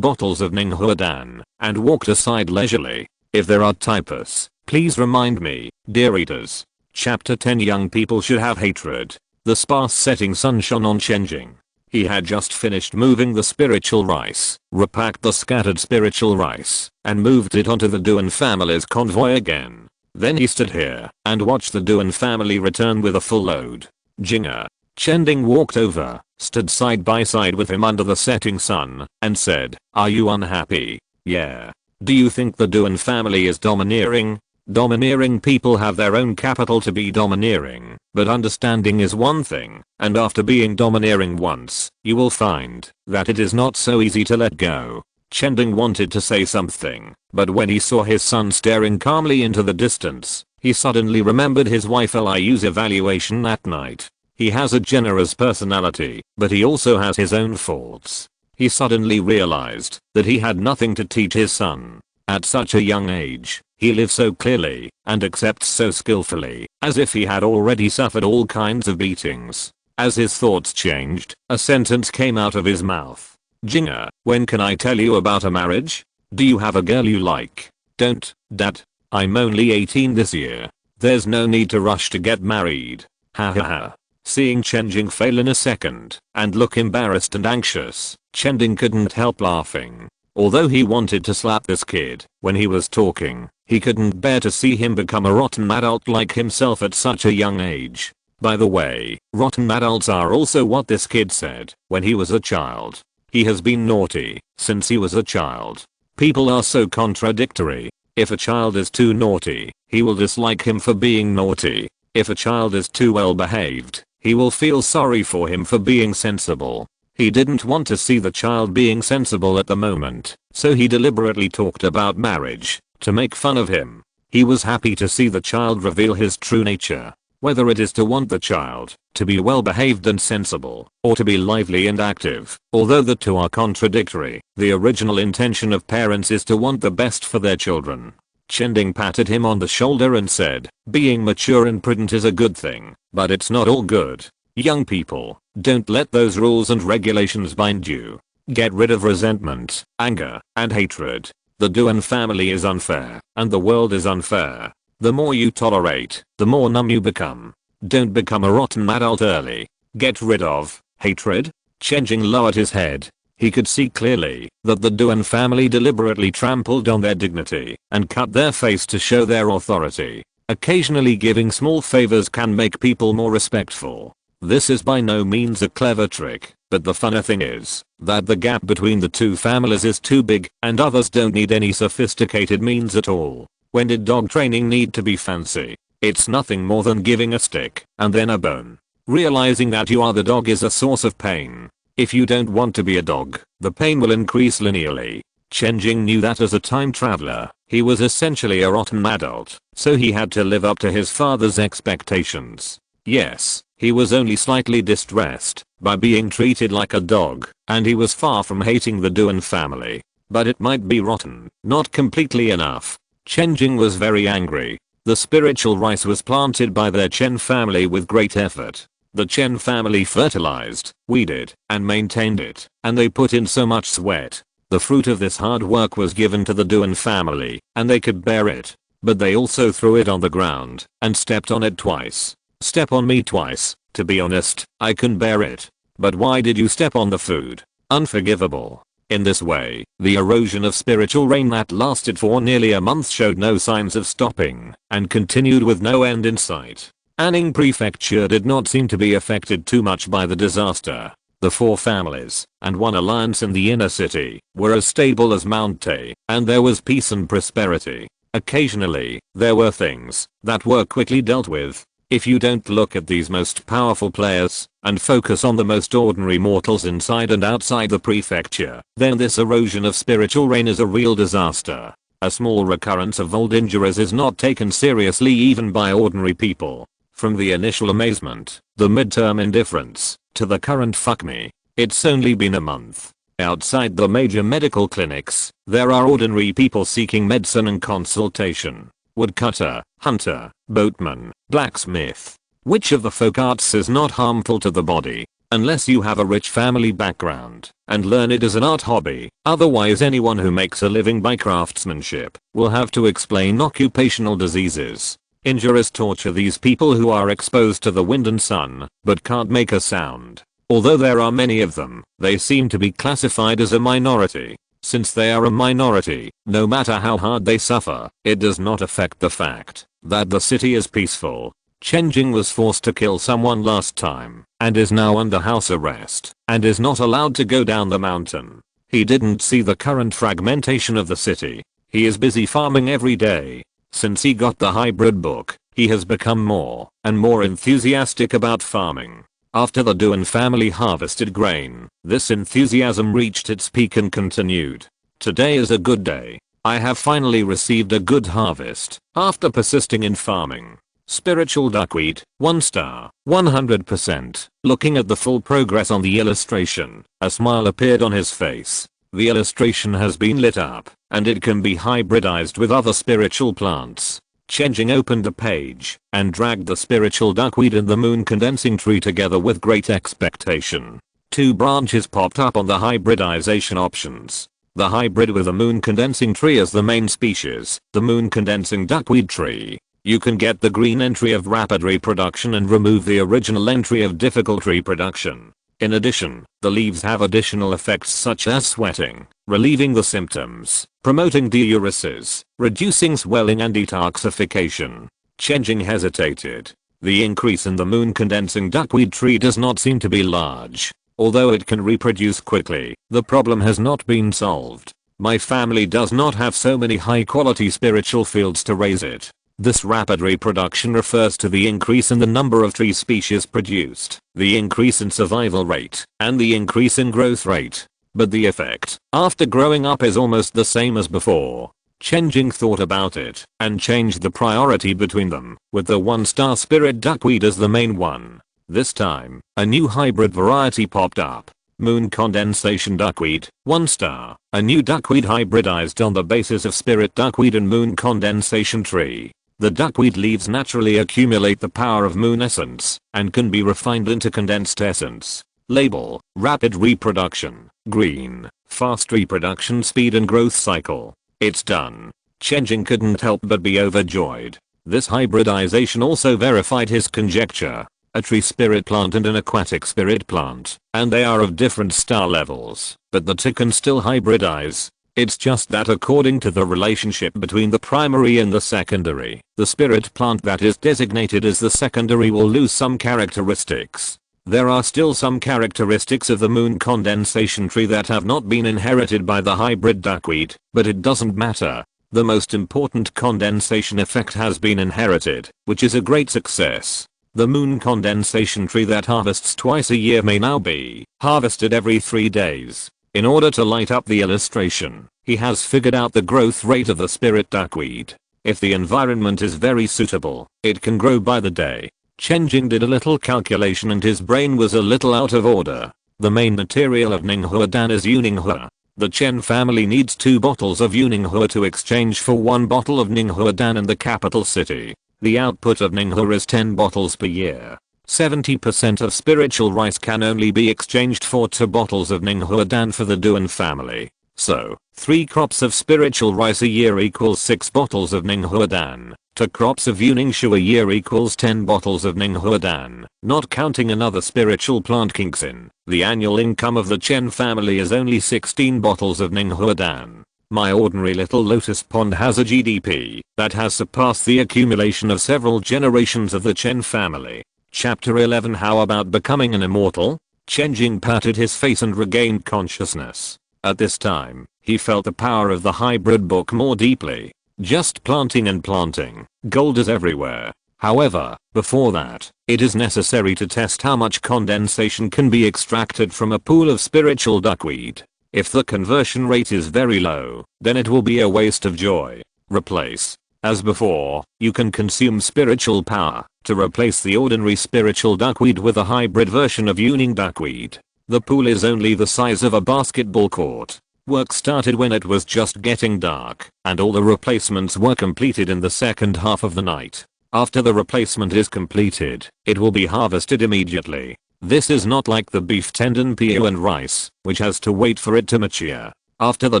bottles of Ninghua Dan, and walked aside leisurely. If there are typos, please remind me, dear readers. Chapter 10 Young people should have hatred. The sparse setting sun shone on Chen Jing. He had just finished moving the spiritual rice, repacked the scattered spiritual rice, and moved it onto the Duan family's convoy again. Then he stood here and watched the Duan family return with a full load. Jinger. Chen Jing walked over, stood side by side with him under the setting sun, and said, are you unhappy? Yeah. Do you think the Duan family is domineering? Domineering people have their own capital to be domineering, but understanding is one thing, and after being domineering once, you will find that it is not so easy to let go. Chen Jing wanted to say something, but when he saw his son staring calmly into the distance, he suddenly remembered his wife Liu's evaluation that night. He has a generous personality, but he also has his own faults. He suddenly realized that he had nothing to teach his son. At such a young age, He lives so clearly and accepts so skillfully, as if he had already suffered all kinds of beatings. As his thoughts changed, a sentence came out of his mouth. Jinger, when can I tell you about a marriage? Do you have a girl you like? Don't, Dad. I'm only 18 this year. There's no need to rush to get married. Ha ha ha. Seeing Chen Jing fail in a second and look embarrassed and anxious, Chen Jing couldn't help laughing. Although he wanted to slap this kid when he was talking, he couldn't bear to see him become a rotten adult like himself at such a young age. By the way, rotten adults are also what this kid said when he was a child. He has been naughty since he was a child. People are so contradictory. If a child is too naughty, he will dislike him for being naughty. If a child is too well behaved, he will feel sorry for him for being sensible. He didn't want to see the child being sensible at the moment, so he deliberately talked about marriage to make fun of him. He was happy to see the child reveal his true nature. Whether it is to want the child to be well behaved and sensible, or to be lively and active, although the two are contradictory, the original intention of parents is to want the best for their children. Chen Jing patted him on the shoulder and said, being mature and prudent is a good thing, but it's not all good. Young people, don't let those rules and regulations bind you. Get rid of resentment, anger, and hatred. The Duan family is unfair, and the world is unfair. The more you tolerate, the more numb you become. Don't become a rotten adult early. Get rid of hatred. Chen Jing lowered his head. He could see clearly that the Duan family deliberately trampled on their dignity and cut their face to show their authority. Occasionally giving small favors can make people more respectful. This is by no means a clever trick, but the funny thing is that the gap between the two families is too big and others don't need any sophisticated means at all. When did dog training need to be fancy? It's nothing more than giving a stick and then a bone. Realizing that you are the dog is a source of pain. If you don't want to be a dog, the pain will increase linearly. Chen Jing knew that as a time traveler, he was essentially a rotten adult, so he had to live up to his father's expectations. Yes, he was only slightly distressed by being treated like a dog, and he was far from hating the Duan family. But it might be rotten, not completely enough. Chen Jing was very angry. The spiritual rice was planted by their Chen family with great effort. The Chen family fertilized, weeded, and maintained it, and they put in so much sweat. The fruit of this hard work was given to the Duan family, and they could bear it. But they also threw it on the ground and stepped on it twice. Step on me twice. To be honest, I can bear it. But why did you step on the food? Unforgivable. In this way, the erosion of spiritual rain that lasted for nearly a month showed no signs of stopping and continued with no end in sight. Anning Prefecture did not seem to be affected too much by the disaster. The 4 families and 1 alliance in the inner city were as stable as Mount Tay, and there was peace and prosperity. Occasionally, there were things that were quickly dealt with. If you don't look at these most powerful players and focus on the most ordinary mortals inside and outside the prefecture, then this erosion of spiritual rain is a real disaster. A small recurrence of old injuries is not taken seriously even by ordinary people. From the initial amazement, the midterm indifference, to the current fuck me, it's only been a month. Outside the major medical clinics, there are ordinary people seeking medicine and consultation. Woodcutter, hunter, boatman, blacksmith. Which of the folk arts is not harmful to the body? Unless you have a rich family background and learn it as an art hobby. Otherwise anyone who makes a living by craftsmanship will have to explain occupational diseases. Injuries torture these people who are exposed to the wind and sun, but can't make a sound. Although there are many of them, they seem to be classified as a minority. Since they are a minority, no matter how hard they suffer, it does not affect the fact that the city is peaceful. Chen Jing was forced to kill someone last time, and is now under house arrest, and is not allowed to go down the mountain. He didn't see the current fragmentation of the city. He is busy farming every day. Since he got the hybrid book, he has become more and more enthusiastic about farming. After the Duan family harvested grain, this enthusiasm reached its peak and continued. Today is a good day. I have finally received a good harvest after persisting in farming. Spiritual duckweed, 1 star, 100%. Looking at the full progress on the illustration, a smile appeared on his face. The illustration has been lit up, and it can be hybridized with other spiritual plants. Chen Jing opened the page and dragged the spiritual duckweed and the moon condensing tree together with great expectation. 2 branches popped up on the hybridization options. The hybrid with the moon condensing tree as the main species, the moon condensing duckweed tree. You can get the green entry of rapid reproduction and remove the original entry of difficult reproduction. In addition, the leaves have additional effects such as sweating, relieving the symptoms, promoting diuresis, reducing swelling and detoxification. Chen Jing hesitated. The increase in the moon condensing duckweed tree does not seem to be large. Although it can reproduce quickly, the problem has not been solved. My family does not have so many high quality spiritual fields to raise it. This rapid reproduction refers to the increase in the number of tree species produced, the increase in survival rate, and the increase in growth rate. But the effect, after growing up, is almost the same as before. Chen Jing thought about it, and changed the priority between them, with the 1-star spirit duckweed as the main one. This time, a new hybrid variety popped up. Moon condensation duckweed, 1 star. A new duckweed hybridized on the basis of spirit duckweed and moon condensation tree. The duckweed leaves naturally accumulate the power of moon essence, and can be refined into condensed essence. Label, rapid reproduction, green, fast reproduction speed and growth cycle. It's done. Chen Jing couldn't help but be overjoyed. This hybridization also verified his conjecture. A tree spirit plant and an aquatic spirit plant, and they are of different star levels, but the two can still hybridize. It's just that according to the relationship between the primary and the secondary, the spirit plant that is designated as the secondary will lose some characteristics. There are still some characteristics of the moon condensation tree that have not been inherited by the hybrid duckweed, but it doesn't matter. The most important condensation effect has been inherited, which is a great success. The moon condensation tree that harvests twice a year may now be harvested every 3 days. In order to light up the illustration, he has figured out the growth rate of the spirit duckweed. If the environment is very suitable, it can grow by the day. Chen Jing did a little calculation and his brain was a little out of order. The main material of Ninghuadan is Yuninghua. The Chen family needs 2 bottles of Yuninghua to exchange for 1 bottle of Ninghuadan in the capital city. The output of Ninghua is 10 bottles per year. 70% of spiritual rice can only be exchanged for 2 bottles of Ninghuadan for the Duan family. So, 3 crops of spiritual rice a year equals 6 bottles of Ninghuadan. 2 crops of Yuningshu a year equals 10 bottles of Ninghuadan. Not counting another spiritual plant Kingxin, the annual income of the Chen family is only 16 bottles of Ninghuadan. My ordinary little lotus pond has a GDP that has surpassed the accumulation of several generations of the Chen family. Chapter 11 How about becoming an immortal? Chen Jing patted his face and regained consciousness. At this time, he felt the power of the hybrid book more deeply. Just planting and planting, gold is everywhere. However, before that, it is necessary to test how much condensation can be extracted from a pool of spiritual duckweed. If the conversion rate is very low, then it will be a waste of joy. Replace. As before, you can consume spiritual power to replace the ordinary spiritual duckweed with a hybrid version of Yuning duckweed. The pool is only the size of a basketball court. Work started when it was just getting dark, and all the replacements were completed in the second half of the night. After the replacement is completed, it will be harvested immediately. This is not like the beef tendon peo and rice, which has to wait for it to mature. After the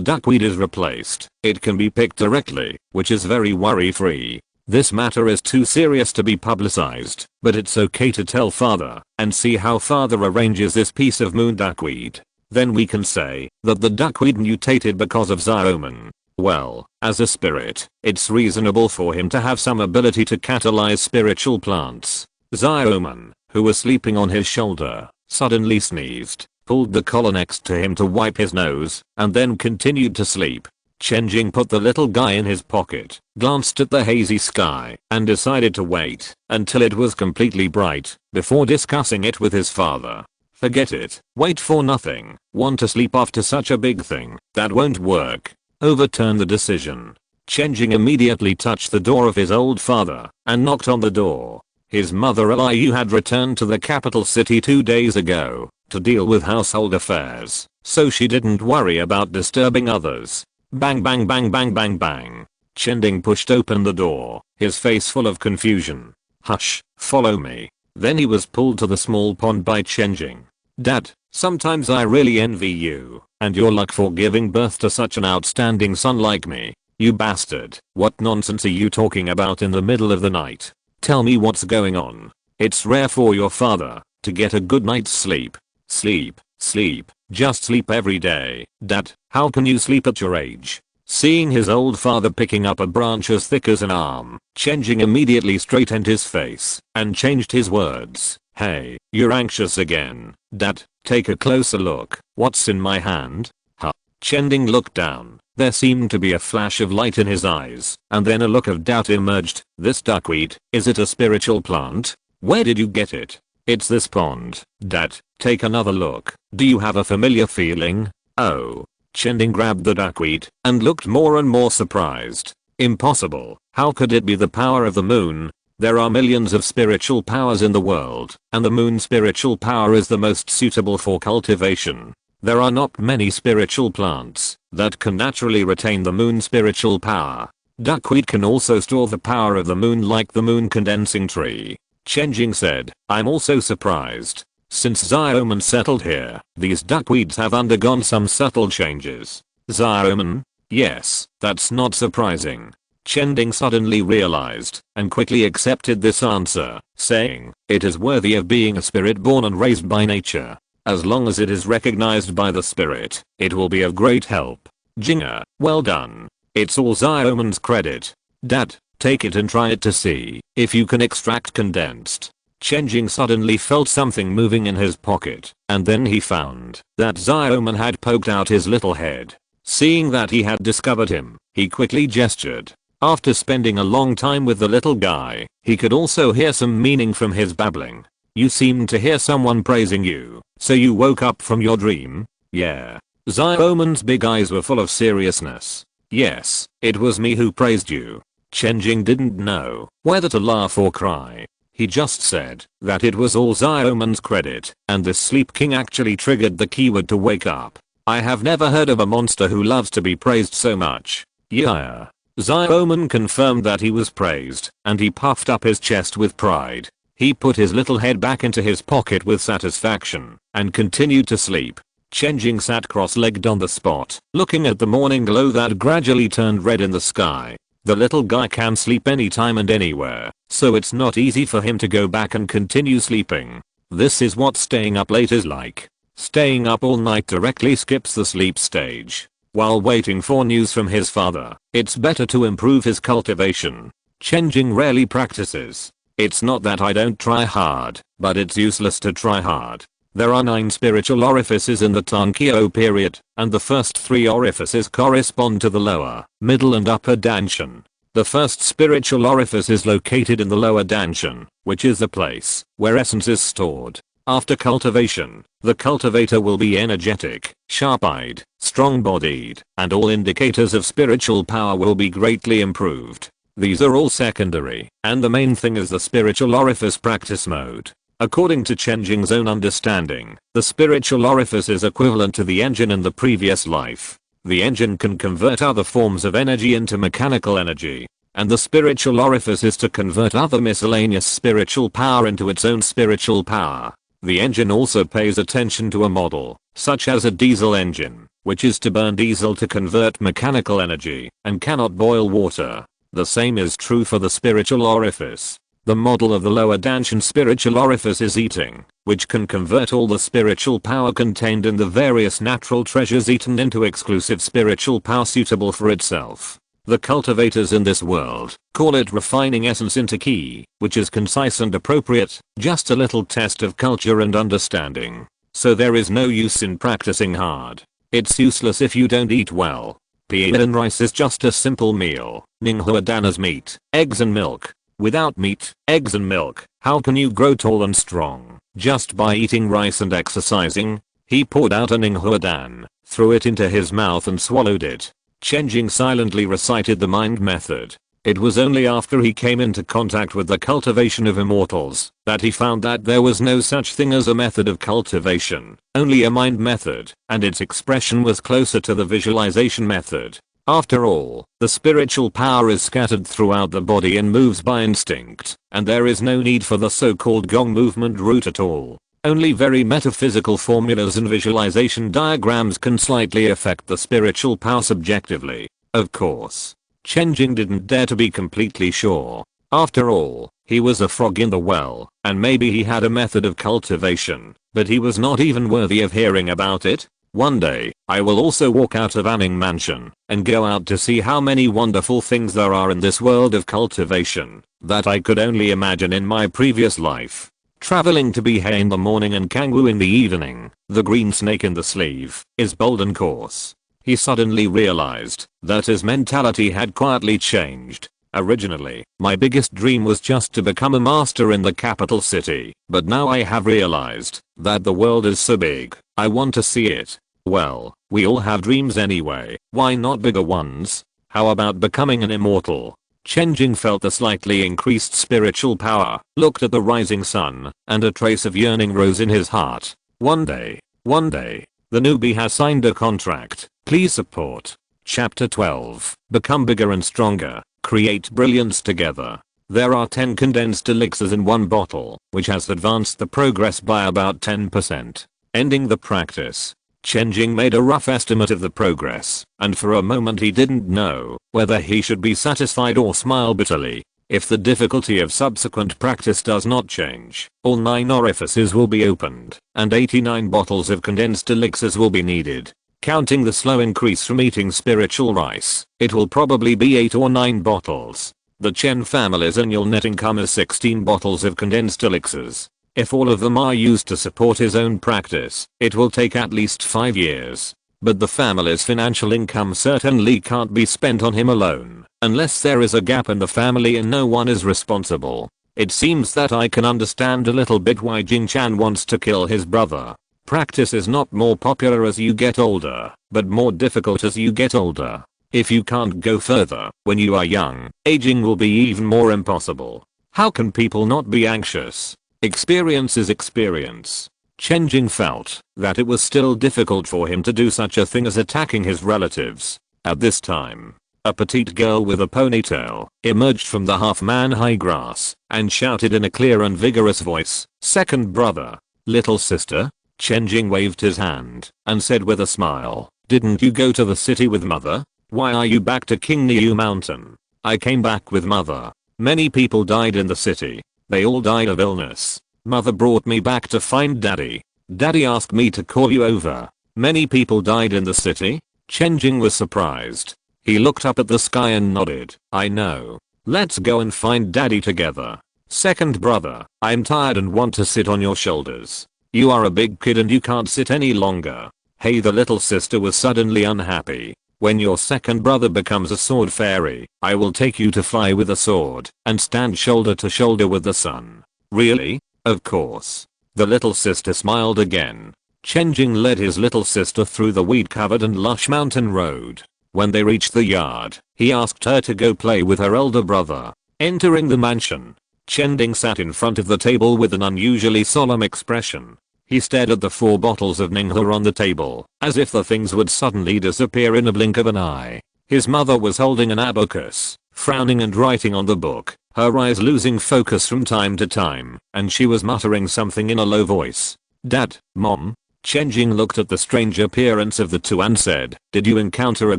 duckweed is replaced, it can be picked directly, which is very worry-free. This matter is too serious to be publicized, but it's okay to tell father, and see how father arranges this piece of moon duckweed. Then we can say that the duckweed mutated because of Xiaoman. Well, as a spirit, it's reasonable for him to have some ability to catalyze spiritual plants. Xiaoman, who was sleeping on his shoulder, suddenly sneezed, pulled the collar next to him to wipe his nose, and then continued to sleep. Chen Jing put the little guy in his pocket, glanced at the hazy sky, and decided to wait until it was completely bright before discussing it with his father. Forget it, wait for nothing, want to sleep after such a big thing, that won't work. Overturn the decision. Chen Jing immediately touched the door of his old father and knocked on the door. His mother Liu had returned to the capital city 2 days ago to deal with household affairs, so she didn't worry about disturbing others. Bang bang bang bang bang bang. Chen Jing pushed open the door, his face full of confusion. Hush, follow me. Then he was pulled to the small pond by Chen Jing. Dad, sometimes I really envy you and your luck for giving birth to such an outstanding son like me. You bastard, what nonsense are you talking about in the middle of the night? Tell me what's going on. It's rare for your father to get a good night's sleep. Sleep, sleep, just sleep every day. Dad, how can you sleep at your age? Seeing his old father picking up a branch as thick as an arm, Chen Jing immediately straightened his face and changed his words. Hey, you're anxious again. Dad, take a closer look. What's in my hand? Huh? Chen Jing looked down. There seemed to be a flash of light in his eyes, and then a look of doubt emerged. This duckweed, is it a spiritual plant? Where did you get it? It's this pond. Dad, take another look. Do you have a familiar feeling? Oh. Chen Jing grabbed the duckweed and looked more and more surprised. Impossible. How could it be the power of the moon? There are millions of spiritual powers in the world, and the moon's spiritual power is the most suitable for cultivation. There are not many spiritual plants that can naturally retain the moon's spiritual power. Duckweed can also store the power of the moon like the moon condensing tree. Chen Jing said, I'm also surprised. Since Xiaoman settled here, these duckweeds have undergone some subtle changes. Xiaoman? Yes, that's not surprising. Chen Jing suddenly realized and quickly accepted this answer, saying, it is worthy of being a spirit born and raised by nature. As long as it is recognized by the spirit, it will be of great help. Jinger, well done. It's all Xiaoman's credit. Dad, take it and try it to see if you can extract condensed. Chen Jing suddenly felt something moving in his pocket, and then he found that Xiaoman had poked out his little head. Seeing that he had discovered him, he quickly gestured. After spending a long time with the little guy, he could also hear some meaning from his babbling. You seemed to hear someone praising you, so you woke up from your dream? Yeah. Xiaoman's big eyes were full of seriousness. Yes, it was me who praised you. Chen Jing didn't know whether to laugh or cry. He just said that it was all Xiaoman's credit, and the Sleep King actually triggered the keyword to wake up. I have never heard of a monster who loves to be praised so much. Yeah. Xiaoman confirmed that he was praised, and he puffed up his chest with pride. He put his little head back into his pocket with satisfaction, and continued to sleep. Chen Jing sat cross-legged on the spot, looking at the morning glow that gradually turned red in the sky. The little guy can sleep anytime and anywhere, so it's not easy for him to go back and continue sleeping. This is what staying up late is like. Staying up all night directly skips the sleep stage. While waiting for news from his father, it's better to improve his cultivation. Chen Jing rarely practices. It's not that I don't try hard, but it's useless to try hard. There are 9 spiritual orifices in the Tankyo period, and the first 3 orifices correspond to the lower, middle and upper danshan. The first spiritual orifice is located in the lower danshan, which is the place where essence is stored. After cultivation, the cultivator will be energetic, sharp-eyed, strong-bodied, and all indicators of spiritual power will be greatly improved. These are all secondary, and the main thing is the spiritual orifice practice mode. According to Chen Jing's own understanding, the spiritual orifice is equivalent to the engine in the previous life. The engine can convert other forms of energy into mechanical energy, and the spiritual orifice is to convert other miscellaneous spiritual power into its own spiritual power. The engine also pays attention to a model, such as a diesel engine, which is to burn diesel to convert mechanical energy, and cannot boil water. The same is true for the spiritual orifice. The model of the lower danshan spiritual orifice is eating, which can convert all the spiritual power contained in the various natural treasures eaten into exclusive spiritual power suitable for itself. The cultivators in this world call it refining essence into ki, which is concise and appropriate, just a little test of culture and understanding. So there is no use in practicing hard. It's useless if you don't eat well. Pian rice is just a simple meal. Ninghua dan is meat, eggs and milk. Without meat, eggs and milk, how can you grow tall and strong? Just by eating rice and exercising? He poured out a Ninghua dan, threw it into his mouth and swallowed it. Chen Jing silently recited the mind method. It was only after he came into contact with the cultivation of immortals that he found that there was no such thing as a method of cultivation, only a mind method, and its expression was closer to the visualization method. After all, the spiritual power is scattered throughout the body and moves by instinct, and there is no need for the so-called gong movement route at all. Only very metaphysical formulas and visualization diagrams can slightly affect the spiritual power subjectively. Of course, Chen Jing didn't dare to be completely sure. After all, he was a frog in the well, and maybe he had a method of cultivation, but he was not even worthy of hearing about it. One day, I will also walk out of Anning Mansion and go out to see how many wonderful things there are in this world of cultivation that I could only imagine in my previous life. Traveling to Bihei in the morning and Kangwu in the evening, the green snake in the sleeve, is bold and coarse. He suddenly realized that his mentality had quietly changed. Originally, my biggest dream was just to become a master in the capital city, but now I have realized that the world is so big, I want to see it. Well, we all have dreams anyway, why not bigger ones? How about becoming an immortal? Chen Jing felt the slightly increased spiritual power, looked at the rising sun, and a trace of yearning rose in his heart. One day, the newbie has signed a contract. Please support. Chapter 12. Become bigger and stronger. Create brilliance together. There are 10 condensed elixirs in one bottle, which has advanced the progress by about 10%. Ending the practice, Chen Jing made a rough estimate of the progress, and for a moment he didn't know whether he should be satisfied or smile bitterly. If the difficulty of subsequent practice does not change, all 9 orifices will be opened, and 89 bottles of condensed elixirs will be needed. Counting the slow increase from eating spiritual rice, it will probably be 8 or 9 bottles. The Chen family's annual net income is 16 bottles of condensed elixirs. If all of them are used to support his own practice, it will take at least 5 years. But the family's financial income certainly can't be spent on him alone, unless there is a gap in the family and no one is responsible. It seems that I can understand a little bit why Jing Chan wants to kill his brother. Practice is not more popular as you get older, but more difficult as you get older. If you can't go further when you are young, aging will be even more impossible. How can people not be anxious? Experience is experience. Chen Jing felt that it was still difficult for him to do such a thing as attacking his relatives. At this time, a petite girl with a ponytail emerged from the half-man high grass and shouted in a clear and vigorous voice, "Second brother, little sister?" Chen Jing waved his hand and said with a smile, "Didn't you go to the city with mother? Why are you back to King Niu Mountain?" "I came back with mother. Many people died in the city. They all died of illness. Mother brought me back to find daddy. Daddy asked me to call you over." "Many people died in the city?" Chen Jing was surprised. He looked up at the sky and nodded. "I know. Let's go and find daddy together." "Second brother, I'm tired and want to sit on your shoulders. You are a big kid and you can't sit any longer." "Hey," the little sister was suddenly unhappy. "When your second brother becomes a sword fairy, I will take you to fly with a sword and stand shoulder to shoulder with the sun." "Really?" "Of course." The little sister smiled again. Chen Jing led his little sister through the weed-covered and lush mountain road. When they reached the yard, he asked her to go play with her elder brother. Entering the mansion, Chen Jing sat in front of the table with an unusually solemn expression. He stared at the 4 bottles of Ninghe on the table, as if the things would suddenly disappear in a blink of an eye. His mother was holding an abacus, frowning and writing on the book, her eyes losing focus from time to time, and she was muttering something in a low voice. "Dad, Mom?" Chen Jing looked at the strange appearance of the two and said, "Did you encounter a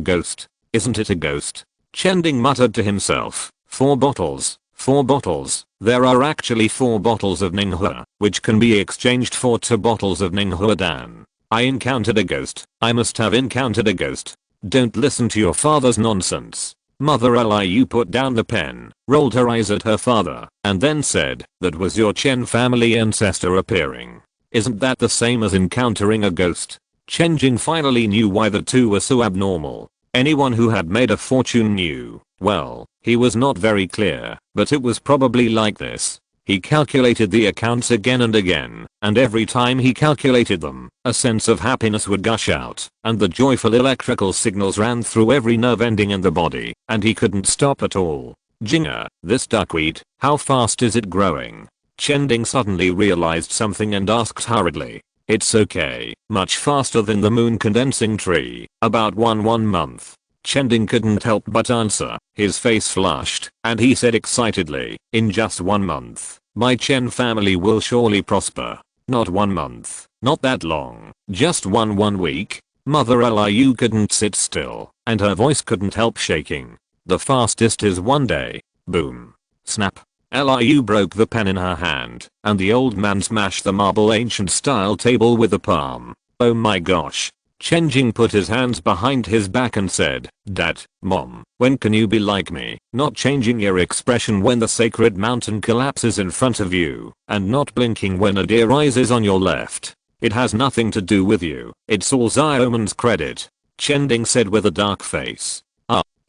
ghost? Isn't it a ghost?" Chen Jing muttered to himself, 4 bottles. 4 bottles. There are actually 4 bottles of Ninghe, which can be exchanged for 2 bottles of Ninghe Dan. "I encountered a ghost. I must have encountered a ghost. Don't listen to your father's nonsense." Mother Liu put down the pen, rolled her eyes at her father, and then said, "That was your Chen family ancestor appearing. Isn't that the same as encountering a ghost?" Chen Jing finally knew why the two were so abnormal. Anyone who had made a fortune knew. Well, he was not very clear, but it was probably like this. He calculated the accounts again and again, and every time he calculated them, a sense of happiness would gush out, and the joyful electrical signals ran through every nerve ending in the body, and he couldn't stop at all. Jinger, this duckweed, how fast is it growing? Chen Jing suddenly realized something and asked hurriedly. It's okay, much faster than the moon condensing tree, about one month. Chen Jing couldn't help but answer, his face flushed, and he said excitedly, in just 1 month, my Chen family will surely prosper. Not 1 month, not that long, just one week. Mother Liu couldn't sit still, and her voice couldn't help shaking. The fastest is 1 day. Boom. Snap. Liu broke the pen in her hand, and the old man smashed the marble ancient style table with the palm. Oh my gosh. Chen Jing put his hands behind his back and said, Dad, Mom, when can you be like me, not changing your expression when the sacred mountain collapses in front of you, and not blinking when a deer rises on your left. It has nothing to do with you, it's all Xiomen's credit. Chen Jing said with a dark face.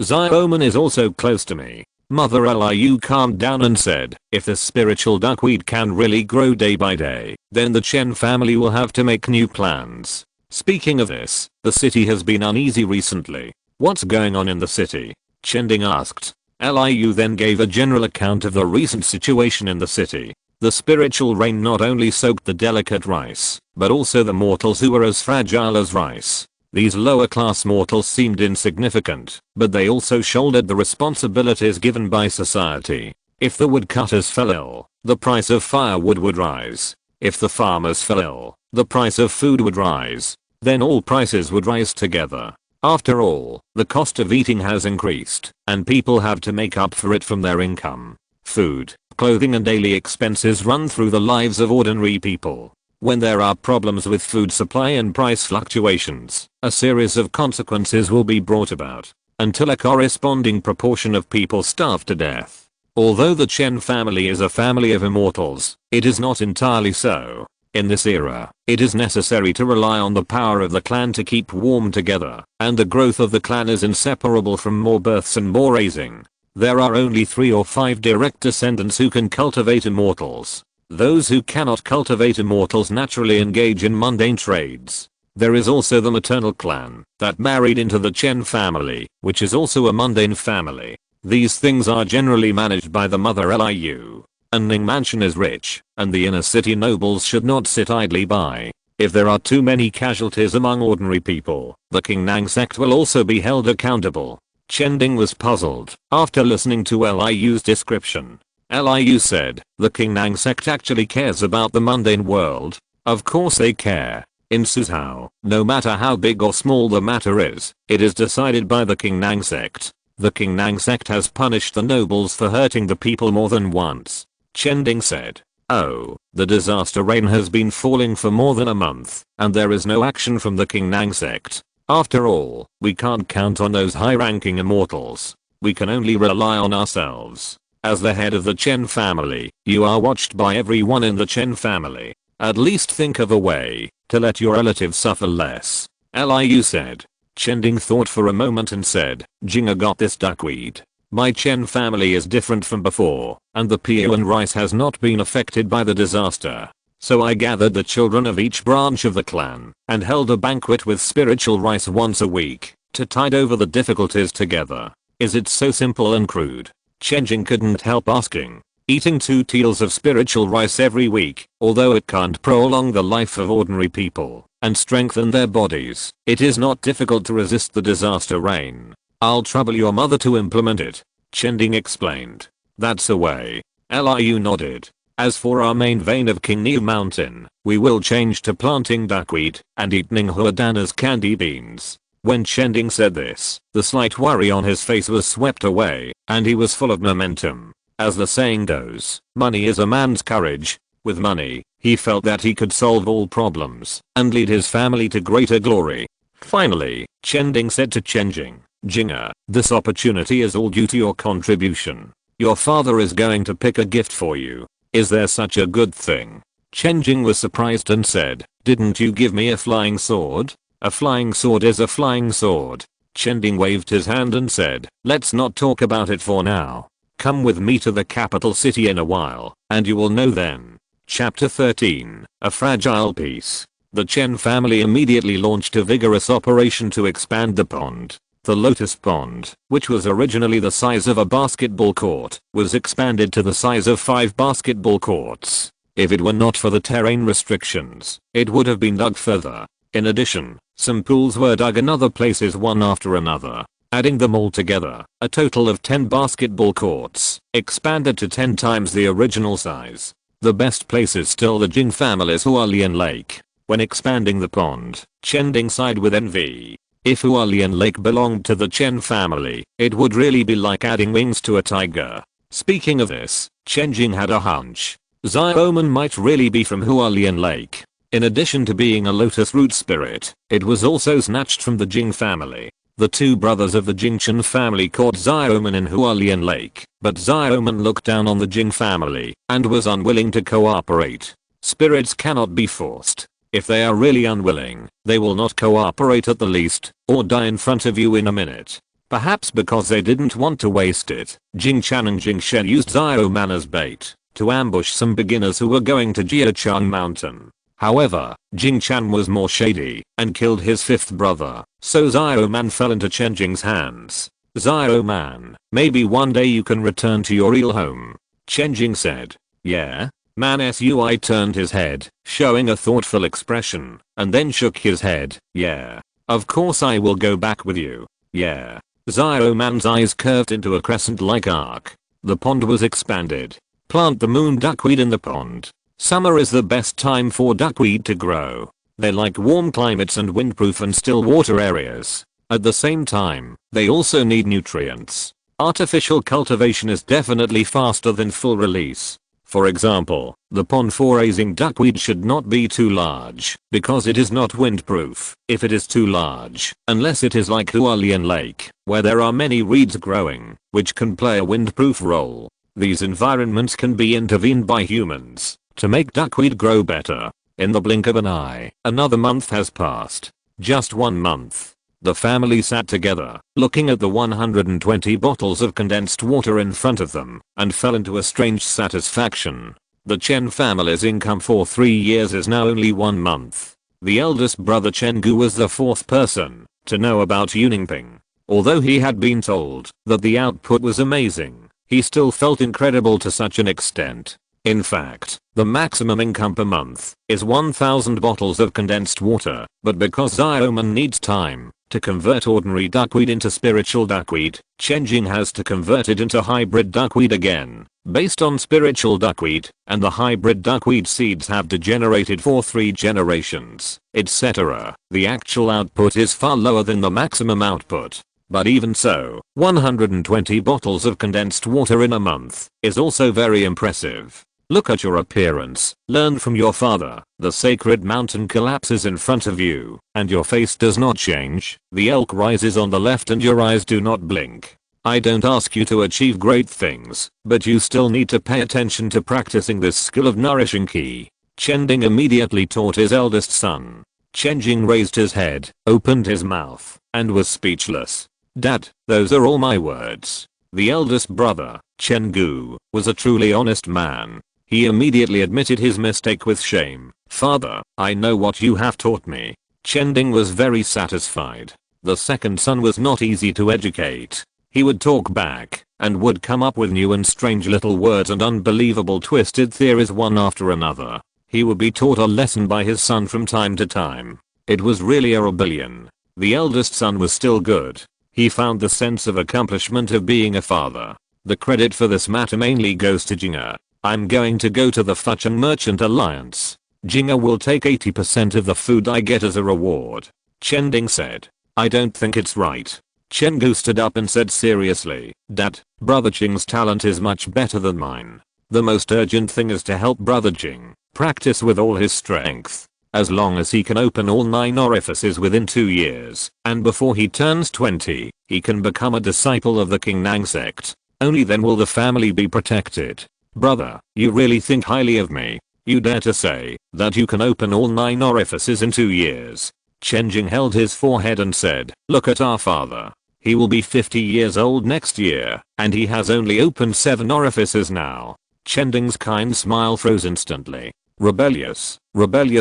Xiomen is also close to me. Mother Liu calmed down and said, if the spiritual duckweed can really grow day by day, then the Chen family will have to make new plans. Speaking of this, the city has been uneasy recently. What's going on in the city? Chen Jing asked. Liu then gave a general account of the recent situation in the city. The spiritual rain not only soaked the delicate rice, but also the mortals who were as fragile as rice. These lower class mortals seemed insignificant, but they also shouldered the responsibilities given by society. If the woodcutters fell ill, the price of firewood would rise. If the farmers fell ill, the price of food would rise. Then all prices would rise together. After all, the cost of eating has increased, and people have to make up for it from their income. Food, clothing and daily expenses run through the lives of ordinary people. When there are problems with food supply and price fluctuations, a series of consequences will be brought about, until a corresponding proportion of people starve to death. Although the Chen family is a family of immortals, it is not entirely so. In this era, it is necessary to rely on the power of the clan to keep warm together, and the growth of the clan is inseparable from more births and more raising. There are only 3 or 5 direct descendants who can cultivate immortals. Those who cannot cultivate immortals naturally engage in mundane trades. There is also the maternal clan that married into the Chen family, which is also a mundane family. These things are generally managed by the mother Liu. An Ning mansion is rich, and the inner city nobles should not sit idly by. If there are too many casualties among ordinary people, the Qingnang sect will also be held accountable. Chen Jing was puzzled after listening to Liu's description. Liu said, the Qingnang sect actually cares about the mundane world. Of course they care. In Suzhou, no matter how big or small the matter is, it is decided by the Qingnang sect. The Qingnang sect has punished the nobles for hurting the people more than once. Chen Jing said. Oh, the disaster rain has been falling for more than a month, and there is no action from the Qingnang sect. After all, we can't count on those high-ranking immortals. We can only rely on ourselves. As the head of the Chen family, you are watched by everyone in the Chen family. At least think of a way to let your relatives suffer less. Liu said. Chen Jing thought for a moment and said, Jinger got this duckweed. My Chen family is different from before, and the Puan rice has not been affected by the disaster. So I gathered the children of each branch of the clan and held a banquet with spiritual rice once a week to tide over the difficulties together. Is it so simple and crude? Chen Jing couldn't help asking. Eating 2 teals of spiritual rice every week, although it can't prolong the life of ordinary people and strengthen their bodies, it is not difficult to resist the disaster rain. I'll trouble your mother to implement it, Chen Jing explained. That's a way. Liu nodded. As for our main vein of Qingniu Mountain, we will change to planting duckweed and eat Ninghuadan as candy beans. When Chen Jing said this, the slight worry on his face was swept away, and he was full of momentum. As the saying goes, money is a man's courage. With money, he felt that he could solve all problems and lead his family to greater glory. Finally, Chen Jing said to Chen Jing, Jinger, this opportunity is all due to your contribution. Your father is going to pick a gift for you. Is there such a good thing? Chen Jing was surprised and said, didn't you give me a flying sword? A flying sword is a flying sword. Chen Jing waved his hand and said, let's not talk about it for now. Come with me to the capital city in a while, and you will know then. Chapter 13, A Fragile Peace. The Chen family immediately launched a vigorous operation to expand the pond. The lotus pond, which was originally the size of a basketball court, was expanded to the size of 5 basketball courts. If it were not for the terrain restrictions, it would have been dug further. In addition, some pools were dug in other places one after another. Adding them all together, a total of 10 basketball courts, expanded to 10 times the original size. The best place is still the Jing family's Hualien Lake. When expanding the pond, Chen Jing sighed with envy. If Hualien Lake belonged to the Chen family, it would really be like adding wings to a tiger. Speaking of this, Chen Jing had a hunch. Xiaoman might really be from Hualien Lake. In addition to being a lotus root spirit, it was also snatched from the Jing family. The 2 brothers of the Jingchen family caught Xiaoman in Hualien Lake, but Xiaoman looked down on the Jing family and was unwilling to cooperate. Spirits cannot be forced. If they are really unwilling, they will not cooperate at the least, or die in front of you in a minute. Perhaps because they didn't want to waste it, Jing Chan and Jing Shen used Xiaoman as bait to ambush some beginners who were going to Jiachang Mountain. However, Jing Chan was more shady and killed his 5th brother, so Xiaoman fell into Chen Jing's hands. Xiaoman, maybe one day you can return to your real home. Chen Jing said. Yeah? Man Sui turned his head, showing a thoughtful expression, and then shook his head. Yeah. Of course I will go back with you. Yeah. Xiaoman's eyes curved into a crescent-like arc. The pond was expanded. Plant the moon duckweed in the pond. Summer is the best time for duckweed to grow. They like warm climates and windproof and still water areas. At the same time, they also need nutrients. Artificial cultivation is definitely faster than full release. For example, the pond for raising duckweed should not be too large, because it is not windproof if it is too large, unless it is like Hualien Lake, where there are many reeds growing, which can play a windproof role. These environments can be intervened by humans to make duckweed grow better. In the blink of an eye, another month has passed. Just 1 month. The family sat together, looking at the 120 bottles of condensed water in front of them, and fell into a strange satisfaction. The Chen family's income for 3 years is now only 1 month. The eldest brother Chen Gu was the 4th person to know about Yuningping. Although he had been told that the output was amazing, he still felt incredible to such an extent. In fact, the maximum income per month is 1,000 bottles of condensed water, but because Xiaoman needs time to convert ordinary duckweed into spiritual duckweed, Chen Jing has to convert it into hybrid duckweed again, based on spiritual duckweed, and the hybrid duckweed seeds have degenerated for 3 generations, etc. The actual output is far lower than the maximum output. But even so, 120 bottles of condensed water in a month is also very impressive. Look at your appearance, learn from your father. The sacred mountain collapses in front of you, and your face does not change. The elk rises on the left and your eyes do not blink. I don't ask you to achieve great things, but you still need to pay attention to practicing this skill of nourishing qi. Chen Jing immediately taught his eldest son. Chen Jing raised his head, opened his mouth, and was speechless. Dad, those are all my words. The eldest brother, Chen Gu, was a truly honest man. He immediately admitted his mistake with shame. Father, I know what you have taught me. Chen Jing was very satisfied. The second son was not easy to educate. He would talk back, and would come up with new and strange little words and unbelievable twisted theories one after another. He would be taught a lesson by his son from time to time. It was really a rebellion. The eldest son was still good. He found the sense of accomplishment of being a father. The credit for this matter mainly goes to Jinga. I'm going to go to the Fucheng Merchant Alliance. Jinga will take 80% of the food I get as a reward. Chen Jing said. I don't think it's right. Chen Gu stood up and said seriously, Dad, Brother Jing's talent is much better than mine. The most urgent thing is to help Brother Jing practice with all his strength. As long as he can open all 9 orifices within 2 years, and before he turns 20, he can become a disciple of the King Nang sect. Only then will the family be protected. Brother, you really think highly of me? You dare to say that you can open all 9 orifices in 2 years? Chen Jing held his forehead and said, look at our father. He will be 50 years old next year, and he has only opened 7 orifices now. Chen Jing's kind smile froze instantly. Rebellious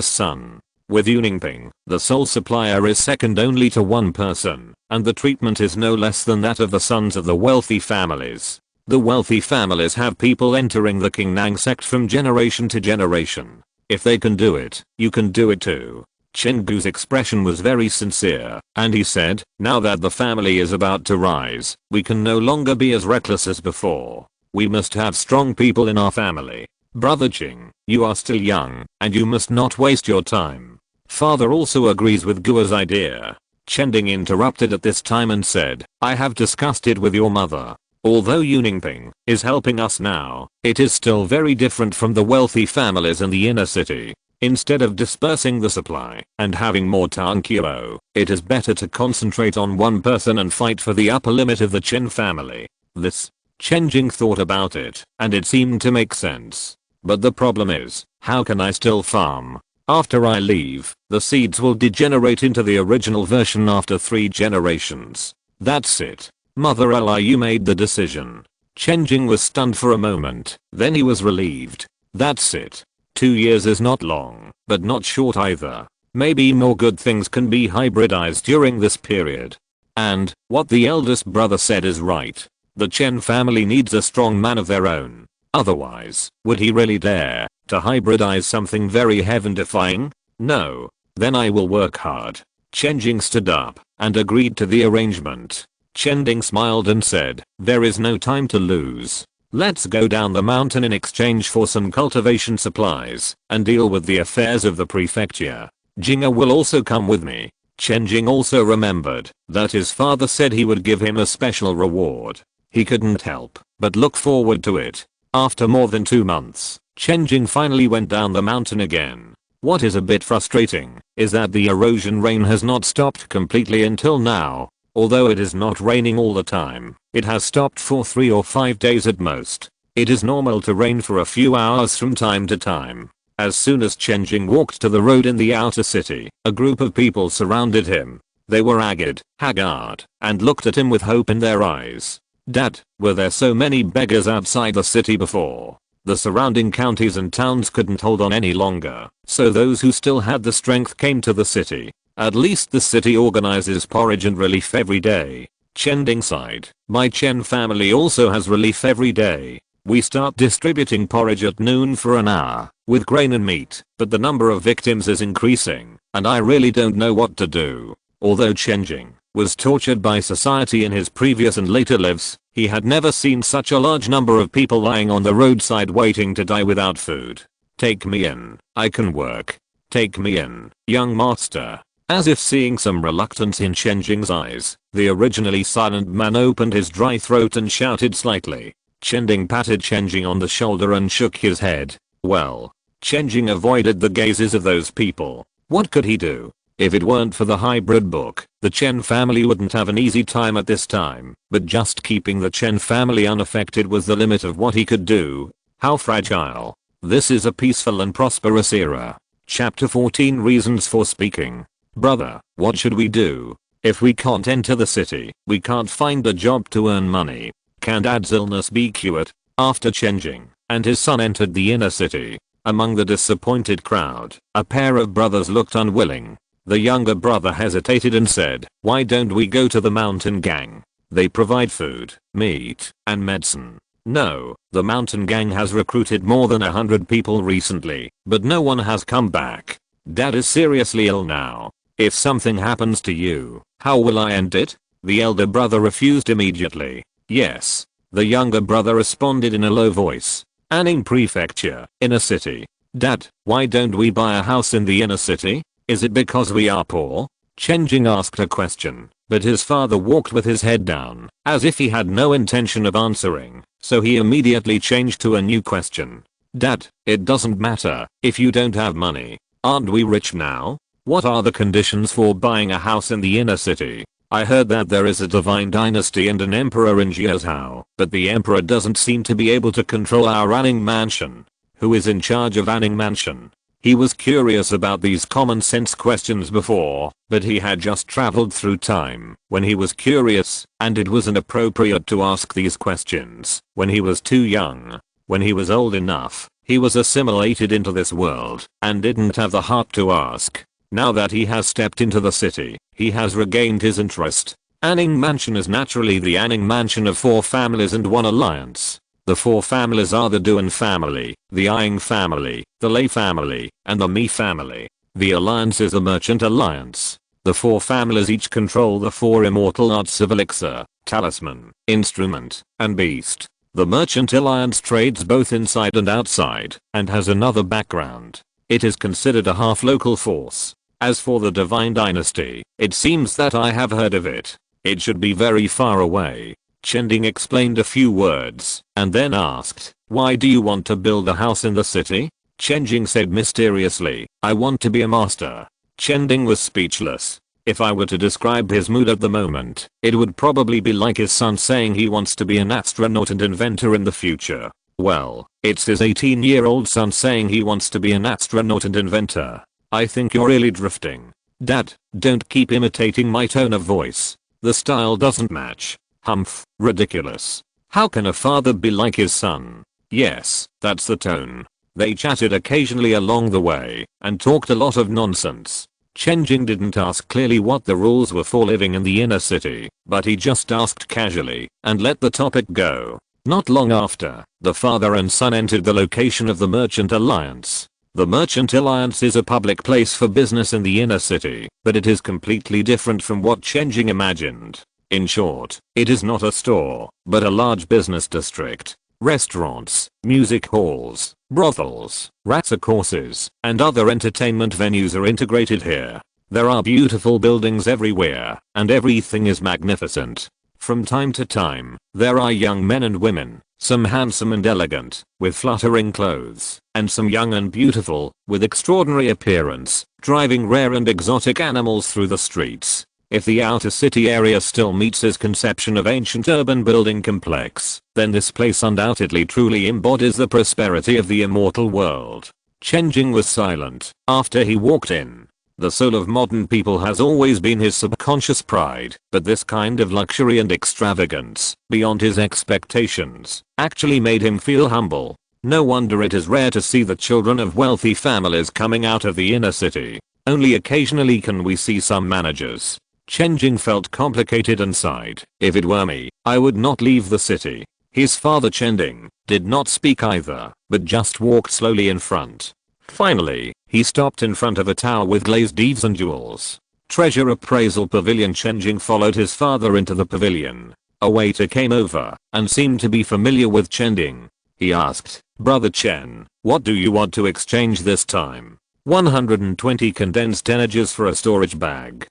son. With Yuningping, the sole supplier is second only to one person, and the treatment is no less than that of the sons of the wealthy families. The wealthy families have people entering the Qingnang sect from generation to generation. If they can do it, you can do it too. Chen Gu's expression was very sincere, and he said, now that the family is about to rise, we can no longer be as reckless as before. We must have strong people in our family. Brother Jing, you are still young, and you must not waste your time. Father also agrees with Gua's idea. Chen Jing interrupted at this time and said, I have discussed it with your mother. Although Yuningping is helping us now, it is still very different from the wealthy families in the inner city. Instead of dispersing the supply and having more Tanquo, it is better to concentrate on one person and fight for the upper limit of the Chen family. This, Chen Jing thought about it, and it seemed to make sense. But the problem is, how can I still farm? After I leave, the seeds will degenerate into the original version after 3 generations. That's it. Mother Li, you made the decision. Chen Jing was stunned for a moment, then he was relieved. That's it. 2 years is not long, but not short either. Maybe more good things can be hybridized during this period. And, what the eldest brother said is right. The Chen family needs a strong man of their own. Otherwise, would he really dare to hybridize something very heaven-defying? No. Then I will work hard. Chen Jing stood up and agreed to the arrangement. Chen Jing smiled and said, there is no time to lose. Let's go down the mountain in exchange for some cultivation supplies and deal with the affairs of the prefecture. Jinga will also come with me. Chen Jing also remembered that his father said he would give him a special reward. He couldn't help but look forward to it. After more than 2 months, Chen Jing finally went down the mountain again. What is a bit frustrating is that the erosion rain has not stopped completely until now. Although it is not raining all the time, it has stopped for 3 or 5 days at most. It is normal to rain for a few hours from time to time. As soon as Chen Jing walked to the road in the outer city, a group of people surrounded him. They were haggard, and looked at him with hope in their eyes. Dad, were there so many beggars outside the city before? The surrounding counties and towns couldn't hold on any longer, so those who still had the strength came to the city. At least the city organizes porridge and relief every day. Chen Jing sighed. My Chen family also has relief every day. We start distributing porridge at noon for an hour, with grain and meat, but the number of victims is increasing, and I really don't know what to do. Although Chen Jing was tortured by society in his previous and later lives, he had never seen such a large number of people lying on the roadside waiting to die without food. Take me in. I can work. Take me in, young master. As if seeing some reluctance in Chen Jing's eyes, the originally silent man opened his dry throat and shouted slightly. Chen Jing patted Chen Jing on the shoulder and shook his head. Well, Chen Jing avoided the gazes of those people. What could he do? If it weren't for the hybrid book, the Chen family wouldn't have an easy time at this time, but just keeping the Chen family unaffected was the limit of what he could do. How fragile. This is a peaceful and prosperous era. Chapter 14 Reasons for Speaking. Brother, what should we do? If we can't enter the city, we can't find a job to earn money. Can Dad's illness be cured? After Chen Jing and his son entered the inner city, among the disappointed crowd, a pair of brothers looked unwilling. The younger brother hesitated and said, why don't we go to the mountain gang? They provide food, meat, and medicine. No, the mountain gang has recruited more than 100 people recently, but no one has come back. Dad is seriously ill now. If something happens to you, how will I end it? The elder brother refused immediately. Yes. The younger brother responded in a low voice. Anning Prefecture, inner city. Dad, why don't we buy a house in the inner city? Is it because we are poor? Chen Jing asked a question, but his father walked with his head down, as if he had no intention of answering, so he immediately changed to a new question. Dad, it doesn't matter if you don't have money. Aren't we rich now? What are the conditions for buying a house in the inner city? I heard that there is a divine dynasty and an emperor in Jiuzhou, but the emperor doesn't seem to be able to control our Anning mansion. Who is in charge of Anning mansion? He was curious about these common sense questions before, but he had just traveled through time when he was curious, and it wasn't appropriate to ask these questions when he was too young. When he was old enough, he was assimilated into this world and didn't have the heart to ask. Now that he has stepped into the city, he has regained his interest. Anning Mansion is naturally the Anning Mansion of 4 families and 1 alliance. The 4 families are the Duan family, the Ying family, the Lei family, and the Mi family. The alliance is the Merchant Alliance. The 4 families each control the 4 immortal arts of elixir, talisman, instrument, and beast. The Merchant Alliance trades both inside and outside, and has another background. It is considered a half-local force. As for the Divine Dynasty, it seems that I have heard of it. It should be very far away. Chen Jing explained a few words, and then asked, "Why do you want to build a house in the city?" Chen Jing said mysteriously, "I want to be a master." Chen Jing was speechless. If I were to describe his mood at the moment, it would probably be like his son saying he wants to be an astronaut and inventor in the future. Well, it's his 18-year-old son saying he wants to be an astronaut and inventor. I think you're really drifting. Dad, don't keep imitating my tone of voice. The style doesn't match. Humph, ridiculous. How can a father be like his son? Yes, that's the tone. They chatted occasionally along the way, and talked a lot of nonsense. Chen Jing didn't ask clearly what the rules were for living in the inner city, but he just asked casually, and let the topic go. Not long after, the father and son entered the location of the Merchant Alliance. The Merchant Alliance is a public place for business in the inner city, but it is completely different from what Chen Jing imagined. In short, it is not a store, but a large business district. Restaurants, music halls, brothels, racer courses, and other entertainment venues are integrated here. There are beautiful buildings everywhere, and everything is magnificent. From time to time, there are young men and women, some handsome and elegant, with fluttering clothes, and some young and beautiful, with extraordinary appearance, driving rare and exotic animals through the streets. If the outer city area still meets his conception of ancient urban building complex, then this place undoubtedly truly embodies the prosperity of the immortal world. Chen Jing was silent after he walked in. The soul of modern people has always been his subconscious pride, but this kind of luxury and extravagance, beyond his expectations, actually made him feel humble. No wonder it is rare to see the children of wealthy families coming out of the inner city. Only occasionally can we see some managers. Chen Jing felt complicated and sighed. If it were me, I would not leave the city. His father Chen Jing did not speak either, but just walked slowly in front. Finally, he stopped in front of a tower with glazed eaves and jewels. Treasure Appraisal Pavilion. Chen Jing followed his father into the pavilion. A waiter came over and seemed to be familiar with Chen Jing. He asked, "Brother Chen, what do you want to exchange this time?" 120 condensed energies for a storage bag.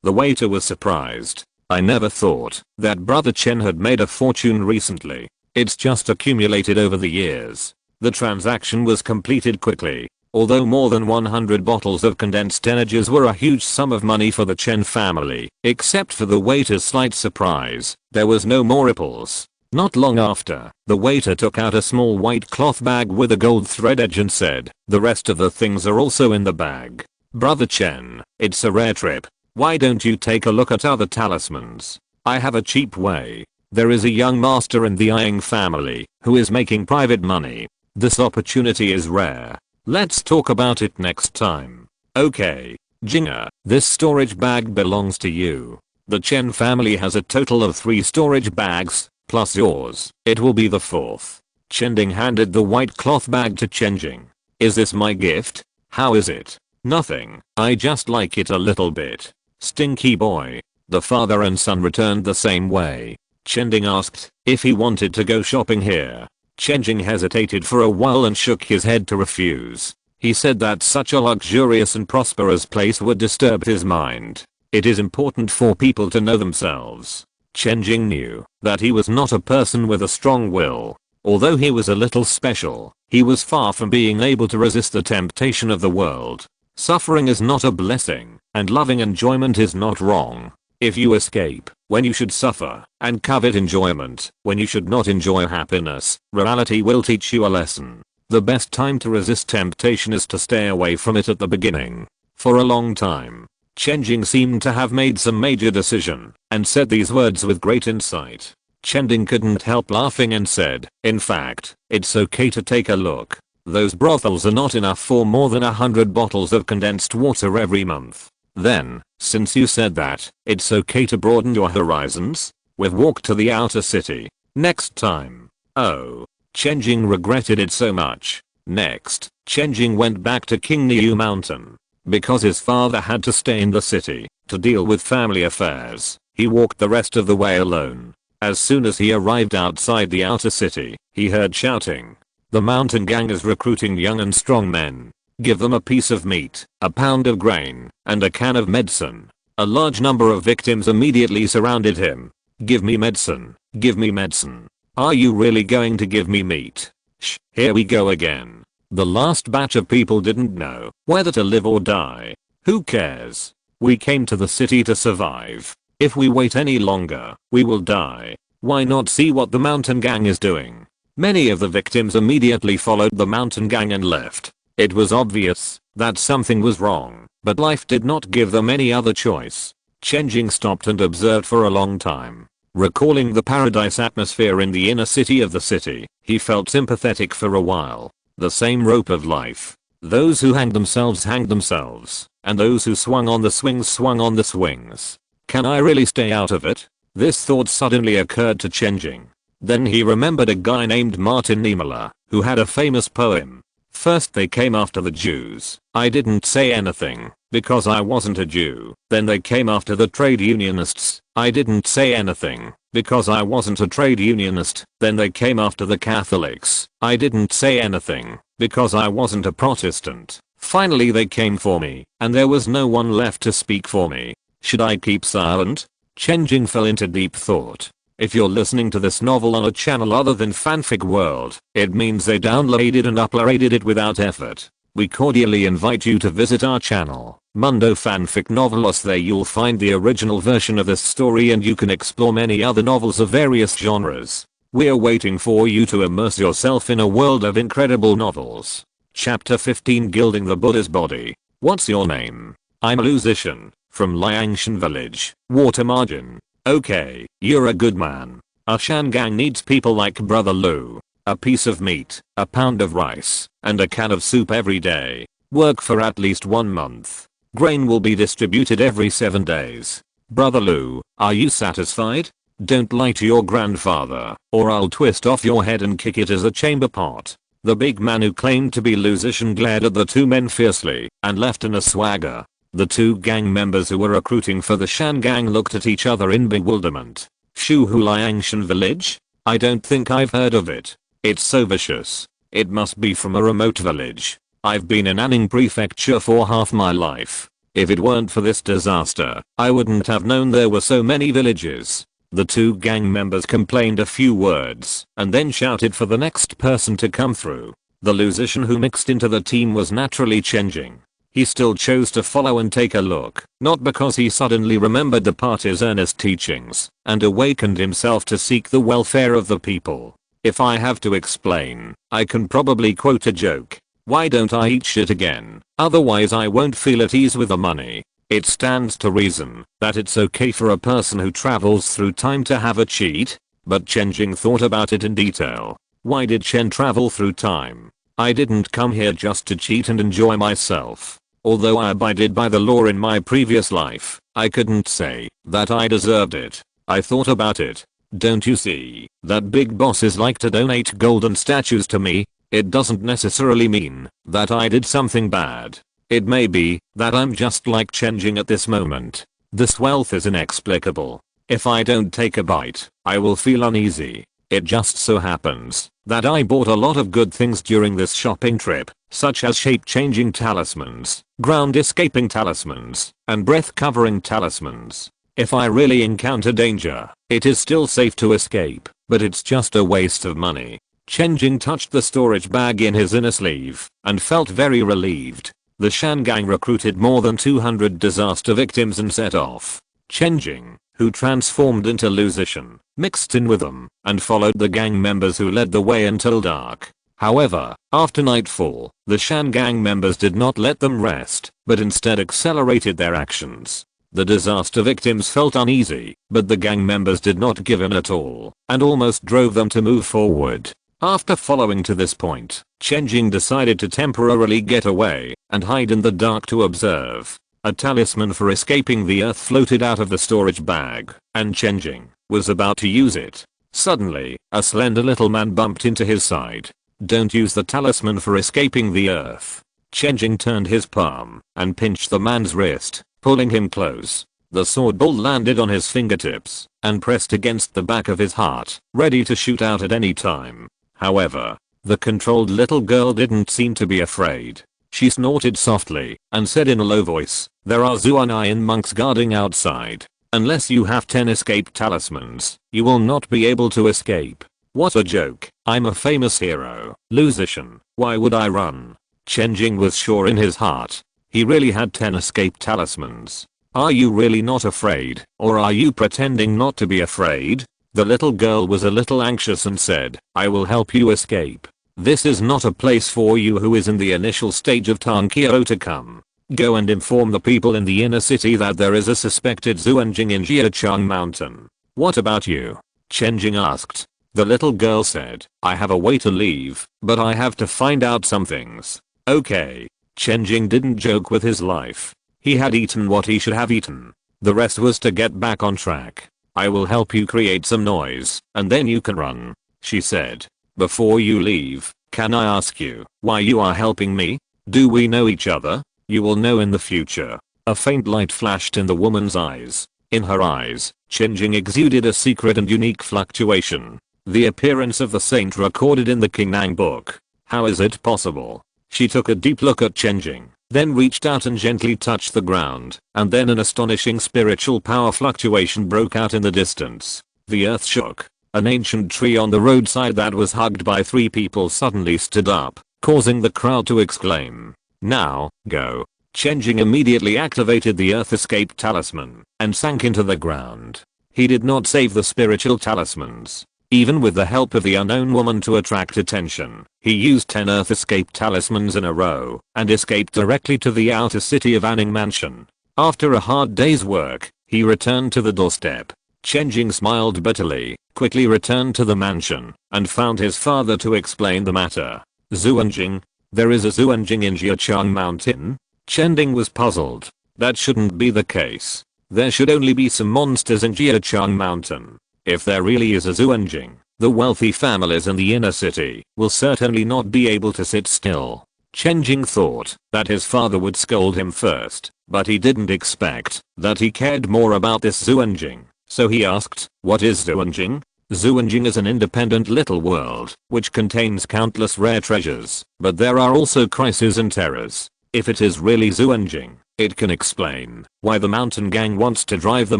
The waiter was surprised. I never thought that Brother Chen had made a fortune recently. It's just accumulated over the years. The transaction was completed quickly. Although more than 100 bottles of condensed energies were a huge sum of money for the Chen family, except for the waiter's slight surprise, there was no more ripples. Not long after, the waiter took out a small white cloth bag with a gold thread edge and said, "The rest of the things are also in the bag. Brother Chen, it's a rare trip. Why don't you take a look at other talismans? I have a cheap way. There is a young master in the Ying family who is making private money. This opportunity is rare. Let's talk about it next time." "Okay, Jinger, this storage bag belongs to you. The Chen family has a total of 3 storage bags, plus yours. It will be the 4th. Chen Jing handed the white cloth bag to Chen Jing. "Is this my gift? How is it?" "Nothing, I just like it a little bit." "Stinky boy." The father and son returned the same way. Chen Jing asked if he wanted to go shopping here. Chen Jing hesitated for a while and shook his head to refuse. He said that such a luxurious and prosperous place would disturb his mind. It is important for people to know themselves. Chen Jing knew that he was not a person with a strong will. Although he was a little special, he was far from being able to resist the temptation of the world. Suffering is not a blessing, and loving enjoyment is not wrong. If you escape when you should suffer, and covet enjoyment when you should not enjoy happiness, reality will teach you a lesson. The best time to resist temptation is to stay away from it at the beginning. For a long time, Chen Jing seemed to have made some major decision, and said these words with great insight. Chen Jing couldn't help laughing and said, "In fact, it's okay to take a look." Those brothels are not enough for more than 100 bottles of condensed water every month. Then, since you said that, it's okay to broaden your horizons? We've walked to the outer city. Next time. Oh. Chen Jing regretted it so much. Next, Chen Jing went back to King Niu Mountain. Because his father had to stay in the city to deal with family affairs, he walked the rest of the way alone. As soon as he arrived outside the outer city, he heard shouting. The mountain gang is recruiting young and strong men. Give them a piece of meat, a pound of grain, and a can of medicine. A large number of victims immediately surrounded him. Give me medicine. Give me medicine. Are you really going to give me meat? Shh, here we go again. The last batch of people didn't know whether to live or die. Who cares? We came to the city to survive. If we wait any longer, we will die. Why not see what the mountain gang is doing? Many of the victims immediately followed the mountain gang and left. It was obvious that something was wrong, but life did not give them any other choice. Chen Jing stopped and observed for a long time. Recalling the paradise atmosphere in the inner city of the city, he felt sympathetic for a while. The same rope of life. Those who hanged themselves, and those who swung on the swings. Can I really stay out of it? This thought suddenly occurred to Chen Jing. Then he remembered a guy named Martin Niemöller, who had a famous poem. First they came after the Jews. I didn't say anything, because I wasn't a Jew. Then they came after the trade unionists. I didn't say anything, because I wasn't a trade unionist. Then they came after the Catholics. I didn't say anything, because I wasn't a Protestant. Finally they came for me, and there was no one left to speak for me. Should I keep silent? Chen Jing fell into deep thought. If you're listening to this novel on a channel other than Fanfic World, it means they downloaded and uploaded it without effort. We cordially invite you to visit our channel, Mundo Fanfic Novelos. There you'll find the original version of this story and you can explore many other novels of various genres. We're waiting for you to immerse yourself in a world of incredible novels. Chapter 15, Gilding the Buddha's Body. What's your name? I'm a musician, from Liangshan village, water margin. Okay, you're a good man. Our Shan gang needs people like Brother Lu. A piece of meat, a pound of rice, and a can of soup every day. Work for at least 1 month. Grain will be distributed every 7 days. Brother Lu, are you satisfied? Don't lie to your grandfather, or I'll twist off your head and kick it as a chamber pot. The big man who claimed to be Lusician glared at the two men fiercely and left in a swagger. The two gang members who were recruiting for the Shan gang looked at each other in bewilderment. Shuhu Liangshan village? I don't think I've heard of it. It's so vicious. It must be from a remote village. I've been in Anning Prefecture for half my life. If it weren't for this disaster, I wouldn't have known there were so many villages. The two gang members complained a few words and then shouted for the next person to come through. The Lusician who mixed into the team was naturally Chen Jing. He still chose to follow and take a look, not because he suddenly remembered the party's earnest teachings and awakened himself to seek the welfare of the people. If I have to explain, I can probably quote a joke. Why don't I eat shit again? Otherwise I won't feel at ease with the money. It stands to reason that it's okay for a person who travels through time to have a cheat, but Chen Jing thought about it in detail. Why did Chen travel through time? I didn't come here just to cheat and enjoy myself. Although I abided by the law in my previous life, I couldn't say that I deserved it. I thought about it. Don't you see that big bosses like to donate golden statues to me? It doesn't necessarily mean that I did something bad. It may be that I'm just like Chen Jing at this moment. This wealth is inexplicable. If I don't take a bite, I will feel uneasy. It just so happens that I bought a lot of good things during this shopping trip, such as shape-changing talismans, ground-escaping talismans, and breath-covering talismans. If I really encounter danger, it is still safe to escape, but it's just a waste of money. Chen Jing touched the storage bag in his inner sleeve and felt very relieved. The Shan gang recruited more than 200 disaster victims and set off. Chen Jing, who transformed into Lusician, mixed in with them and followed the gang members who led the way until dark. However, after nightfall, the Shan gang members did not let them rest, but instead accelerated their actions. The disaster victims felt uneasy, but the gang members did not give in at all and almost drove them to move forward. After following to this point, Chen Jing decided to temporarily get away and hide in the dark to observe. A talisman for escaping the earth floated out of the storage bag, and Chen Jing was about to use it. Suddenly, a slender little man bumped into his side. Don't use the talisman for escaping the earth. Chen Jing turned his palm and pinched the man's wrist, pulling him close. The sword bolt landed on his fingertips and pressed against the back of his heart, ready to shoot out at any time. However, the controlled little girl didn't seem to be afraid. She snorted softly and said in a low voice, "There are Zuanayan monks guarding outside. Unless you have 10 escape talismans, you will not be able to escape." What a joke. I'm a famous hero. Losation. Why would I run? Chen Jing was sure in his heart. He really had 10 escape talismans. Are you really not afraid, or are you pretending not to be afraid? The little girl was a little anxious and said, "I will help you escape. This is not a place for you who is in the initial stage of Tankiro to come. Go and inform the people in the inner city that there is a suspected Zuanjing in Jiachang Mountain." What about you? Chen Jing asked. The little girl said, "I have a way to leave, but I have to find out some things." Okay. Chen Jing didn't joke with his life. He had eaten what he should have eaten. The rest was to get back on track. "I will help you create some noise, and then you can run," she said. "Before you leave, can I ask you why you are helping me? Do we know each other?" "You will know in the future." A faint light flashed in the woman's eyes. In her eyes, Chen Jing exuded a secret and unique fluctuation. The appearance of the saint recorded in the Qingnang book. How is it possible? She took a deep look at Chen Jing, then reached out and gently touched the ground, and then an astonishing spiritual power fluctuation broke out in the distance. The earth shook. An ancient tree on the roadside that was hugged by 3 people suddenly stood up, causing the crowd to exclaim, "Now, go." Chen Jing immediately activated the earth escape talisman and sank into the ground. He did not save the spiritual talismans. Even with the help of the unknown woman to attract attention, he used 10 earth escape talismans in a row and escaped directly to the outer city of Anning Mansion. After a hard day's work, he returned to the doorstep. Chen Jing smiled bitterly, quickly returned to the mansion, and found his father to explain the matter. "Zuanjing? There is a Zuanjing in Jiachang Mountain?" Chen Jing was puzzled. That shouldn't be the case. There should only be some monsters in Jiachang Mountain. If there really is a Zuanjing, the wealthy families in the inner city will certainly not be able to sit still. Chen Jing thought that his father would scold him first, but he didn't expect that he cared more about this Zuanjing. So he asked, "What is Zuanjing?" Zuanjing is an independent little world, which contains countless rare treasures, but there are also crises and terrors. If it is really Zuanjing, it can explain why the mountain gang wants to drive the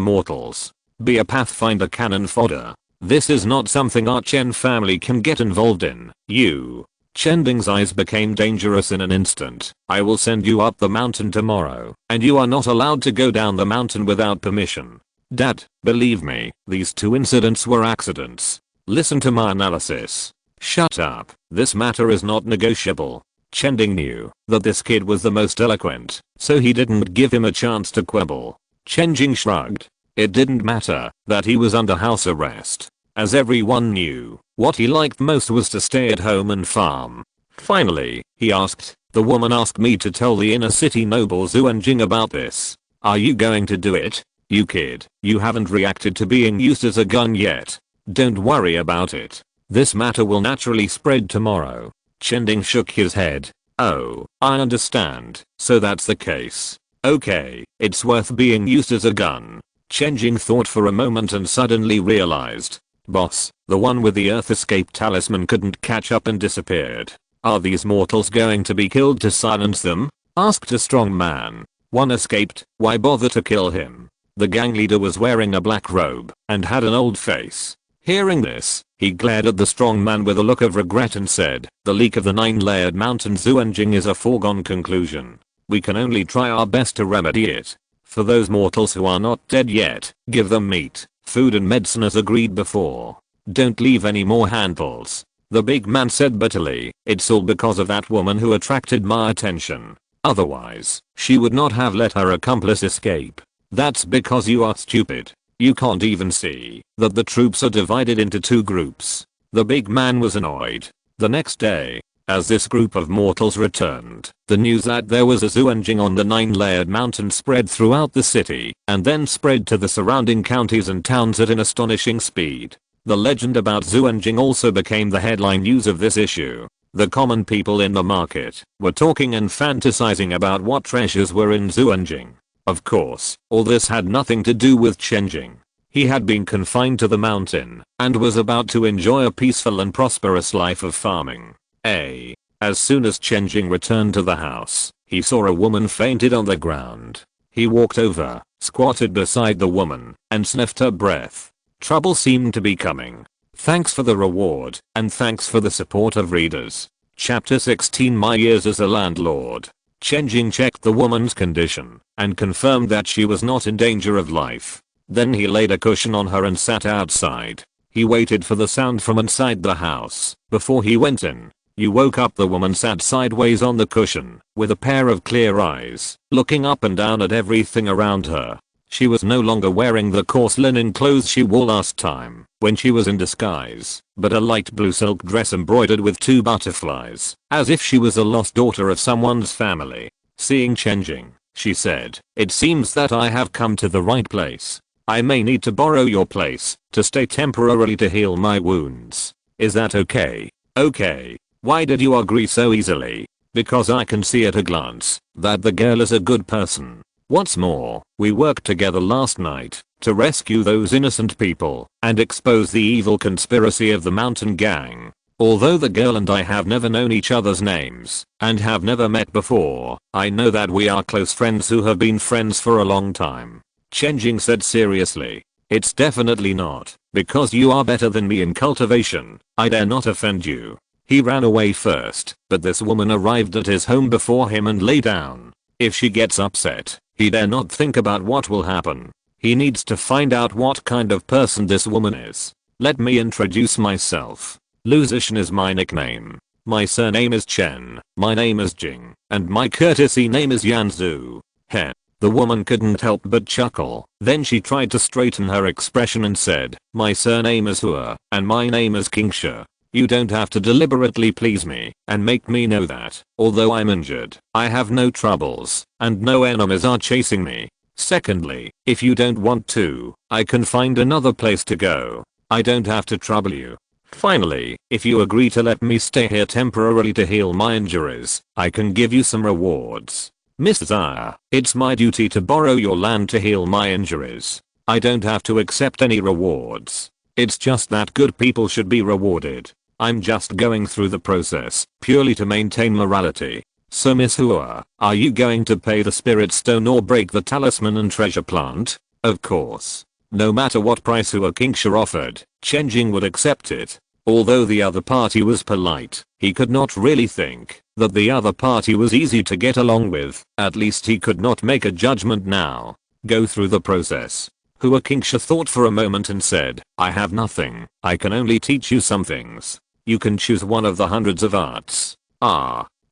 mortals. Be a pathfinder cannon fodder. This is not something our Chen family can get involved in. You. Chen Jing's eyes became dangerous in an instant. "I will send you up the mountain tomorrow, and you are not allowed to go down the mountain without permission." "Dad, believe me, these 2 incidents were accidents. Listen to my analysis." "Shut up. This matter is not negotiable." Chen Jing knew that this kid was the most eloquent, so he didn't give him a chance to quibble. Chen Jing shrugged. It didn't matter that he was under house arrest, as everyone knew what he liked most was to stay at home and farm. Finally, he asked, "The woman asked me to tell the inner city noble Zuanjing about this. Are you going to do it? You kid, you haven't reacted to being used as a gun yet. Don't worry about it. This matter will naturally spread tomorrow." Chen Jing shook his head. "Oh, I understand. So that's the case. Okay, it's worth being used as a gun." Chen Jing thought for a moment and suddenly realized. "Boss, the one with the earth escape talisman couldn't catch up and disappeared. Are these mortals going to be killed to silence them?" asked a strong man. "One escaped, why bother to kill him?" The gang leader was wearing a black robe and had an old face. Hearing this, he glared at the strong man with a look of regret and said, "The leak of the 9-layered mountain Zuanjing is a foregone conclusion. We can only try our best to remedy it. For those mortals who are not dead yet, give them meat, food and medicine as agreed before. Don't leave any more handfuls." The big man said bitterly, "It's all because of that woman who attracted my attention. Otherwise, she would not have let her accomplice escape. That's because you are stupid. You can't even see that the troops are divided into 2 groups." The big man was annoyed. The next day, As this group of mortals returned, the news that there was a Chen on the 9-layered mountain spread throughout the city, and then spread to the surrounding counties and towns at an astonishing speed. The legend about Chen also became the headline news of this issue. The common people in the market were talking and fantasizing about what treasures were in Chen. Of course, all this had nothing to do with Chen Jing. He had been confined to the mountain and was about to enjoy a peaceful and prosperous life of farming. As soon as Chen Jing returned to the house, he saw a woman fainted on the ground. He walked over, squatted beside the woman, and sniffed her breath. Trouble seemed to be coming. Thanks for the reward, and thanks for the support of readers. Chapter 16 My years as a landlord. Chen Jing checked the woman's condition and confirmed that she was not in danger of life. Then he laid a cushion on her and sat outside. He waited for the sound from inside the house before he went in. You woke up. The woman sat sideways on the cushion, with a pair of clear eyes, looking up and down at everything around her. She was no longer wearing the coarse linen clothes she wore last time, when she was in disguise, but a light blue silk dress embroidered with 2 butterflies, as if she was a lost daughter of someone's family. Seeing Chen Jing, she said, "It seems that I have come to the right place. I may need to borrow your place to stay temporarily to heal my wounds. Is that okay?" "Okay. Why did you agree so easily?" "Because I can see at a glance that the girl is a good person. What's more, we worked together last night to rescue those innocent people and expose the evil conspiracy of the mountain gang. Although the girl and I have never known each other's names and have never met before, I know that we are close friends who have been friends for a long time." Chen Jing said seriously. "It's definitely not, because you are better than me in cultivation. I dare not offend you." He ran away first, but this woman arrived at his home before him and lay down. If she gets upset, he dare not think about what will happen. He needs to find out what kind of person this woman is. Let me introduce myself. Lu Zishan is my nickname. My surname is Chen, my name is Jing, and my courtesy name is Yanzu. Heh. The woman couldn't help but chuckle. Then she tried to straighten her expression and said, "My surname is Hua, and my name is Kingsha. You don't have to deliberately please me and make me know that, although I'm injured, I have no troubles, and no enemies are chasing me. Secondly, if you don't want to, I can find another place to go. I don't have to trouble you. Finally, if you agree to let me stay here temporarily to heal my injuries, I can give you some rewards. Miss Zaya, it's my duty to borrow your land to heal my injuries. I don't have to accept any rewards. It's just that good people should be rewarded. I'm just going through the process purely to maintain morality. So Miss Hua, are you going to pay the spirit stone or break the talisman and treasure plant?" Of course. No matter what price Hua Kingsha offered, Chen Jing would accept it. Although the other party was polite, he could not really think that the other party was easy to get along with. At least he could not make a judgment now. Go through the process. Hua Kingsha thought for a moment and said, "I have nothing. I can only teach you some things. You can choose one of the hundreds of arts."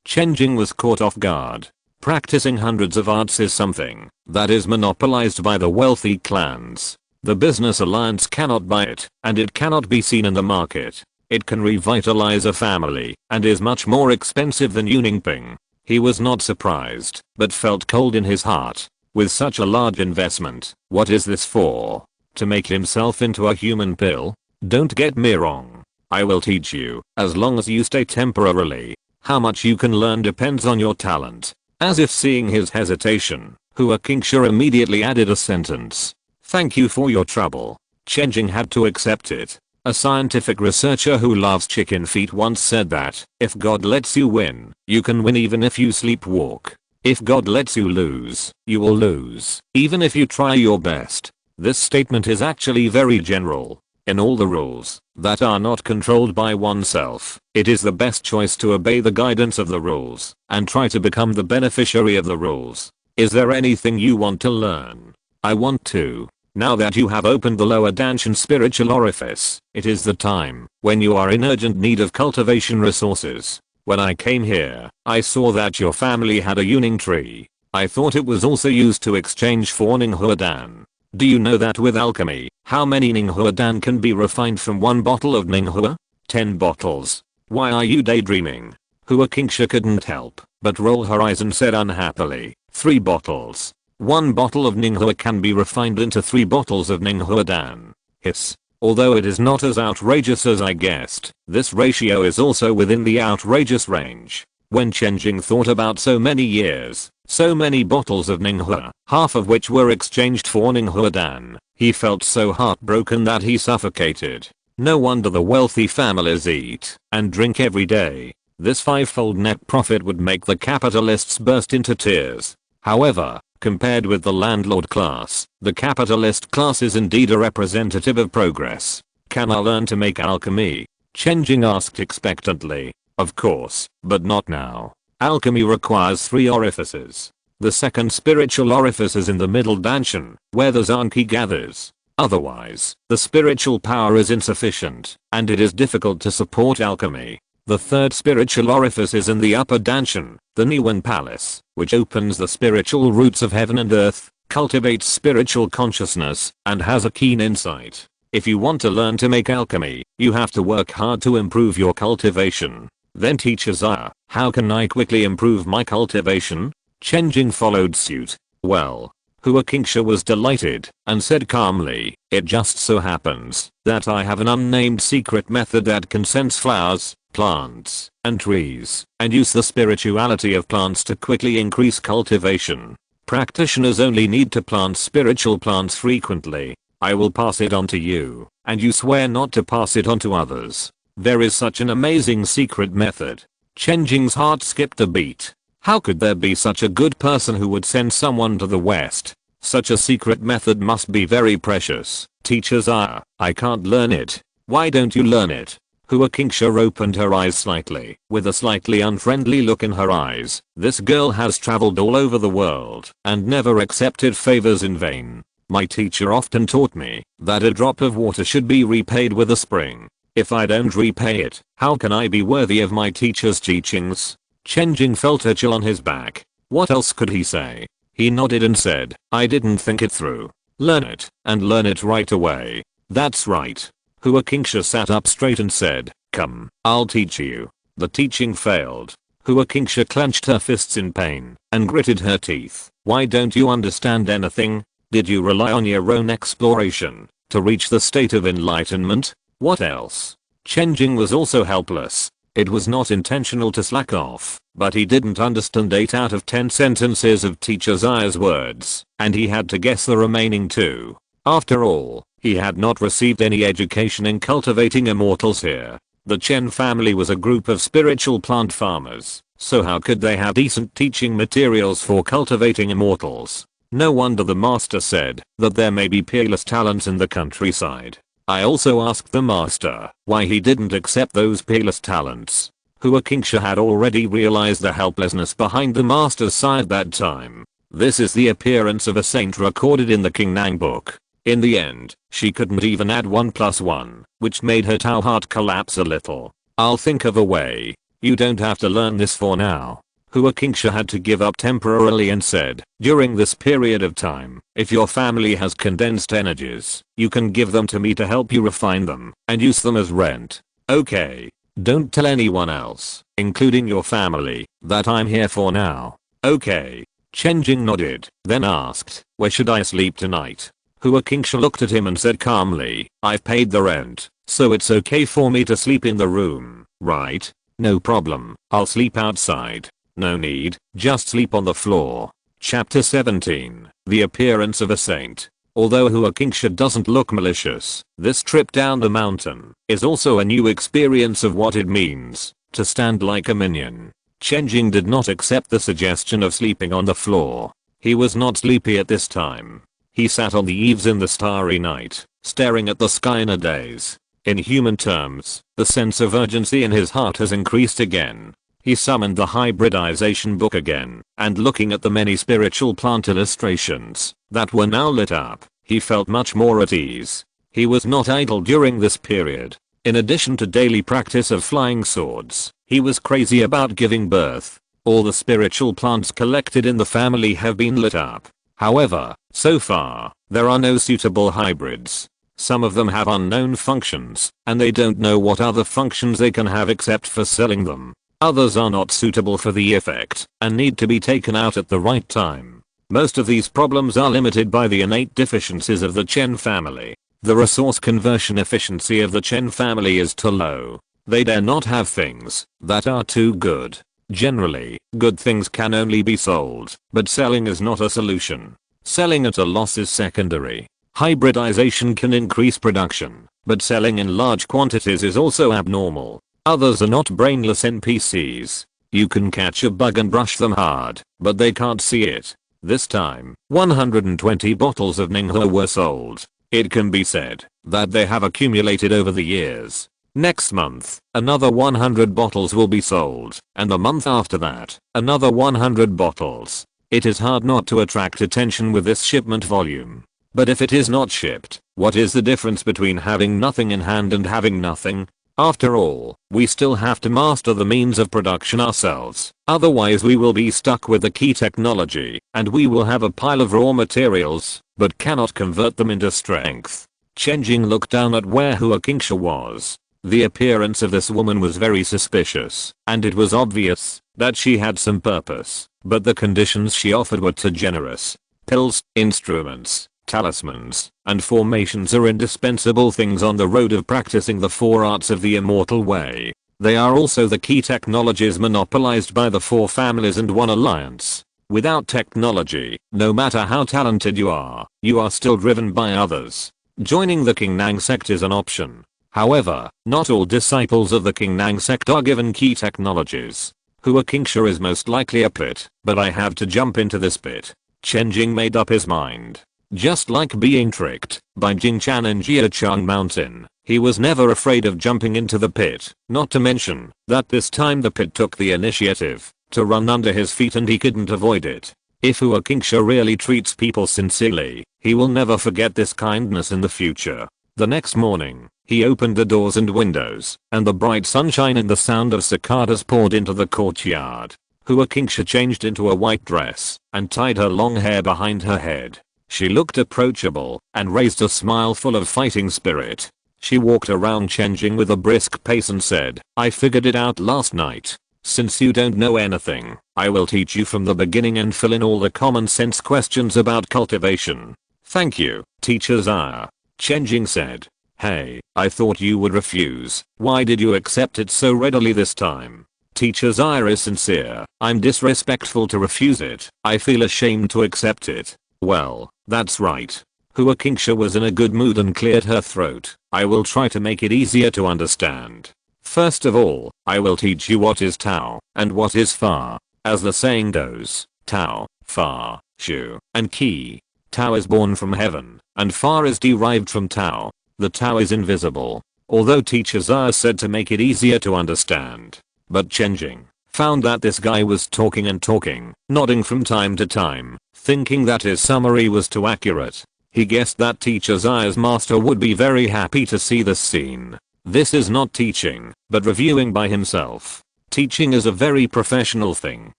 Chen Jing was caught off guard. Practicing hundreds of arts is something that is monopolized by the wealthy clans. The business alliance cannot buy it, and it cannot be seen in the market. It can revitalize a family and is much more expensive than Yuningping. He was not surprised, but felt cold in his heart. With such a large investment, what is this for? To make himself into a human pill? Don't get me wrong. I will teach you, as long as you stay temporarily. How much you can learn depends on your talent. As if seeing his hesitation, Hua Kingsha immediately added a sentence. "Thank you for your trouble." Chen Jing had to accept it. A scientific researcher who loves chicken feet once said that, if God lets you win, you can win even if you sleepwalk. If God lets you lose, you will lose, even if you try your best. This statement is actually very general. In all the rules that are not controlled by oneself, it is the best choice to obey the guidance of the rules and try to become the beneficiary of the rules. Is there anything you want to learn? I want to. Now that you have opened the lower Danshan spiritual orifice, it is the time when you are in urgent need of cultivation resources. When I came here, I saw that your family had a Yuning tree. I thought it was also used to exchange for Ninghuadan. Do you know that with alchemy, how many Ninghuadan can be refined from one bottle of Ninghua? 10 bottles. Why are you daydreaming? Huaqingsha couldn't help but roll her eyes and said unhappily, 3 bottles. 1 bottle of Ninghua can be refined into 3 bottles of Ninghua Dan. Hiss. Although it is not as outrageous as I guessed, this ratio is also within the outrageous range. When Chen Jing thought about so many years, so many bottles of Ninghua, half of which were exchanged for Ninghua Dan, he felt so heartbroken that he suffocated. No wonder the wealthy families eat and drink every day. This 5-fold net profit would make the capitalists burst into tears. However, compared with the landlord class, the capitalist class is indeed a representative of progress. Can I learn to make alchemy? Chen Jing asked expectantly. Of course, but not now. Alchemy requires 3 orifices. The second spiritual orifice is in the middle danshan, where the Zanki gathers. Otherwise, the spiritual power is insufficient, and it is difficult to support alchemy. The third spiritual orifice is in the upper danshan, the Niwen Palace, which opens the spiritual roots of heaven and earth, cultivates spiritual consciousness, and has a keen insight. If you want to learn to make alchemy, you have to work hard to improve your cultivation. Then teacher Zaya, how can I quickly improve my cultivation? Chen Jing followed suit. Well, Huaqingsha was delighted and said calmly, it just so happens that I have an unnamed secret method that can sense flowers, plants, and trees, and use the spirituality of plants to quickly increase cultivation. Practitioners only need to plant spiritual plants frequently. I will pass it on to you, and you swear not to pass it on to others. There is such an amazing secret method. Chen Jing's heart skipped a beat. How could there be such a good person who would send someone to the west? Such a secret method must be very precious. Teacher Zaya, I can't learn it. Why don't you learn it? Huaqingsha opened her eyes slightly, with a slightly unfriendly look in her eyes. This girl has traveled all over the world and never accepted favors in vain. My teacher often taught me that a drop of water should be repaid with a spring. If I don't repay it, how can I be worthy of my teacher's teachings? Chen Jing felt a chill on his back. What else could he say? He nodded and said, I didn't think it through. Learn it, and learn it right away. That's right. Huaqingsha sat up straight and said, come, I'll teach you. The teaching failed. Huaqingsha clenched her fists in pain and gritted her teeth. Why don't you understand anything? Did you rely on your own exploration to reach the state of enlightenment? What else? Chen Jing was also helpless. It was not intentional to slack off, but he didn't understand 8 out of 10 sentences of teacher Zaya's words, and he had to guess the remaining 2. After all, he had not received any education in cultivating immortals here. The Chen family was a group of spiritual plant farmers, so how could they have decent teaching materials for cultivating immortals? No wonder the master said that there may be peerless talents in the countryside. I also asked the master why he didn't accept those peerless talents. Huaqingsha had already realized the helplessness behind the master's side that time. This is the appearance of a saint recorded in the Qingnang book. In the end, she couldn't even add 1 plus 1, which made her Tao heart collapse a little. I'll think of a way. You don't have to learn this for now. Huaqingsha had to give up temporarily and said, during this period of time, if your family has condensed energies, you can give them to me to help you refine them and use them as rent. Okay. Don't tell anyone else, including your family, that I'm here for now. Okay. Chen Jing nodded, then asked, where should I sleep tonight? Huaqingsha looked at him and said calmly, I've paid the rent, so it's okay for me to sleep in the room, right? No problem, I'll sleep outside. No need, just sleep on the floor. Chapter 17, The Appearance of a Saint. Although Huaqingsha doesn't look malicious, this trip down the mountain is also a new experience of what it means to stand like a minion. Chen Jing did not accept the suggestion of sleeping on the floor. He was not sleepy at this time. He sat on the eaves in the starry night, staring at the sky in a daze. In human terms, the sense of urgency in his heart has increased again. He summoned the hybridization book again, and looking at the many spiritual plant illustrations that were now lit up, he felt much more at ease. He was not idle during this period. In addition to daily practice of flying swords, he was crazy about giving birth. All the spiritual plants collected in the family have been lit up. However, so far, there are no suitable hybrids. Some of them have unknown functions, and they don't know what other functions they can have except for selling them. Others are not suitable for the effect and need to be taken out at the right time. Most of these problems are limited by the innate deficiencies of the Chen family. The resource conversion efficiency of the Chen family is too low. They dare not have things that are too good. Generally, good things can only be sold, but selling is not a solution. Selling at a loss is secondary. Hybridization can increase production, but selling in large quantities is also abnormal. Others are not brainless NPCs. You can catch a bug and brush them hard, but they can't see it. This time, 120 bottles of Ninghe were sold. It can be said that they have accumulated over the years. Next month, another 100 bottles will be sold, and the month after that, another 100 bottles. It is hard not to attract attention with this shipment volume. But if it is not shipped, what is the difference between having nothing in hand and having nothing? After all, we still have to master the means of production ourselves. Otherwise we will be stuck with the key technology, and we will have a pile of raw materials, but cannot convert them into strength. Chen Jing looked down at where Hua Qingsha was. The appearance of this woman was very suspicious, and it was obvious that she had some purpose, but the conditions she offered were too generous. Pills, instruments, talismans, and formations are indispensable things on the road of practicing the four arts of the immortal way. They are also the key technologies monopolized by the four families and one alliance. Without technology, no matter how talented you are still driven by others. Joining the Qingnang sect is an option. However, not all disciples of the Qingnang sect are given key technologies. Hua Qingsha is most likely a pit, but I have to jump into this pit. Chen Jing made up his mind. Just like being tricked by Jingchan in Jiachang Mountain, he was never afraid of jumping into the pit, not to mention that this time the pit took the initiative to run under his feet and he couldn't avoid it. If Hua Qingsha really treats people sincerely, he will never forget this kindness in the future. The next morning, he opened the doors and windows, and the bright sunshine and the sound of cicadas poured into the courtyard. Hua Qingsha changed into a white dress and tied her long hair behind her head. She looked approachable and raised a smile full of fighting spirit. She walked around Chen Jing with a brisk pace and said, "I figured it out last night. Since you don't know anything, I will teach you from the beginning and fill in all the common sense questions about cultivation." "Thank you, Teacher Zaya," Chen Jing said. "Hey, I thought you would refuse. Why did you accept it so readily this time?" "Teacher Zaya is sincere. I'm disrespectful to refuse it. I feel ashamed to accept it." "Well, that's right." Hua Qingsha was in a good mood and cleared her throat. "I will try to make it easier to understand. First of all, I will teach you what is Tao and what is Fa. As the saying goes, Tao, Fa, Shu, and Qi. Tao is born from heaven, and Fa is derived from Tao. The Tao is invisible. Although Teacher Zaya said to make it easier to understand. But Chen Jing found that this guy was talking and talking, nodding from time to time, thinking that his summary was too accurate. He guessed that Teacher Zaya's master would be very happy to see this scene. This is not teaching, but reviewing by himself. Teaching is a very professional thing.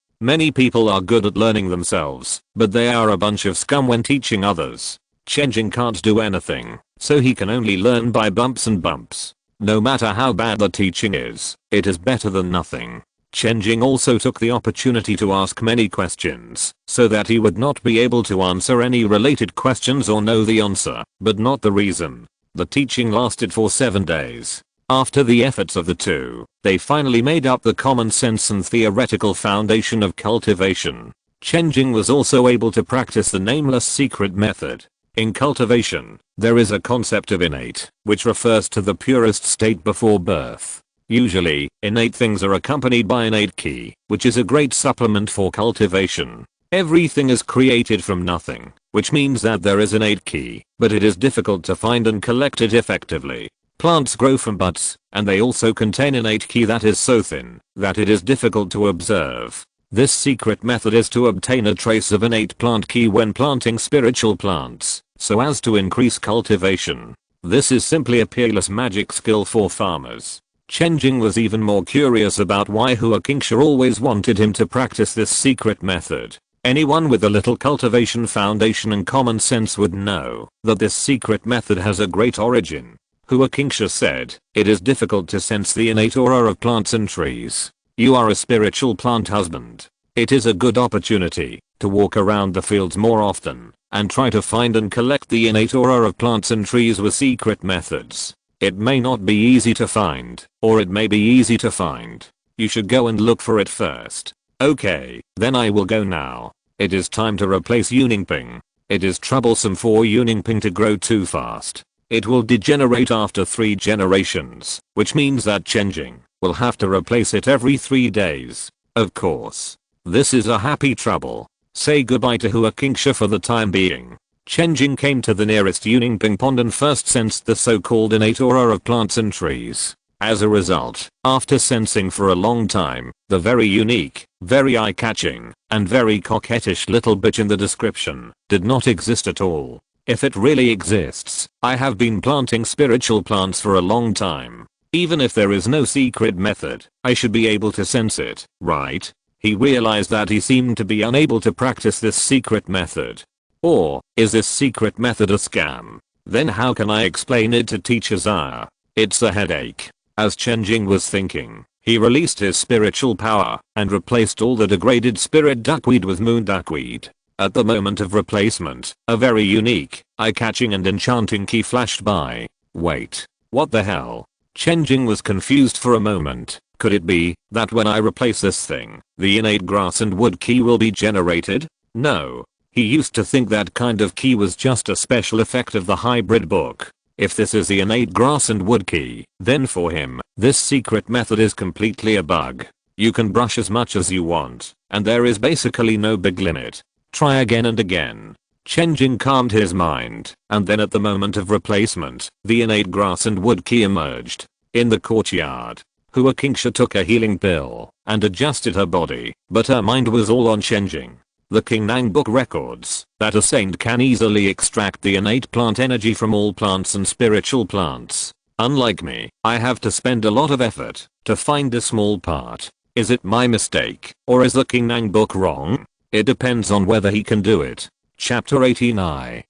Many people are good at learning themselves, but they are a bunch of scum when teaching others. Chen Jing can't do anything, so he can only learn by bumps and bumps. No matter how bad the teaching is, it is better than nothing. Chen Jing also took the opportunity to ask many questions, so that he would not be able to answer any related questions or know the answer, but not the reason. The teaching lasted for 7 days. After the efforts of the two, they finally made up the common sense and theoretical foundation of cultivation. Chen Jing was also able to practice the nameless secret method. In cultivation, there is a concept of innate, which refers to the purest state before birth. Usually, innate things are accompanied by innate ki, which is a great supplement for cultivation. Everything is created from nothing, which means that there is innate ki, but it is difficult to find and collect it effectively. Plants grow from buds, and they also contain innate ki that is so thin that it is difficult to observe. This secret method is to obtain a trace of innate plant ki when planting spiritual plants, so as to increase cultivation. This is simply a peerless magic skill for farmers. Chen Jing was even more curious about why Hua Qingsha always wanted him to practice this secret method. Anyone with a little cultivation foundation and common sense would know that this secret method has a great origin. Hua Qingsha said, "It is difficult to sense the innate aura of plants and trees. You are a spiritual plant husband. It is a good opportunity to walk around the fields more often and try to find and collect the innate aura of plants and trees with secret methods. It may not be easy to find, or it may be easy to find. You should go and look for it first. Okay, then I will go now. It is time to replace Yuningping. It is troublesome for Yuningping to grow too fast. It will degenerate after 3 generations, which means that Chen Jing will have to replace it every 3 days. Of course. This is a happy trouble. Say goodbye to Hua Kingsha for the time being. Chen Jing came to the nearest Yuningping pond and first sensed the so-called innate aura of plants and trees. As a result, after sensing for a long time, the very unique, very eye-catching, and very coquettish little bitch in the description did not exist at all. If it really exists, I have been planting spiritual plants for a long time. Even if there is no secret method, I should be able to sense it, right? He realized that he seemed to be unable to practice this secret method. Or, is this secret method a scam? Then how can I explain it to Teacher Zaya? It's a headache. As Chen Jing was thinking, he released his spiritual power and replaced all the degraded spirit duckweed with moon duckweed. At the moment of replacement, a very unique, eye-catching and enchanting key flashed by. Wait, what the hell? Chen Jing was confused for a moment. Could it be that when I replace this thing, the innate grass and wood key will be generated? No. He used to think that kind of key was just a special effect of the hybrid book. If this is the innate grass and wood key, then for him, this secret method is completely a bug. You can brush as much as you want, and there is basically no big limit. Try again and again. Chen Jing calmed his mind, and then at the moment of replacement, the innate grass and wood key emerged. In the courtyard, Hua Kingsha took a healing pill and adjusted her body, but her mind was all on Chen Jing. The Qingnang book records that a saint can easily extract the innate plant energy from all plants and spiritual plants. Unlike me, I have to spend a lot of effort to find a small part. Is it my mistake, or is the Qingnang book wrong? It depends on whether he can do it. Chapter 18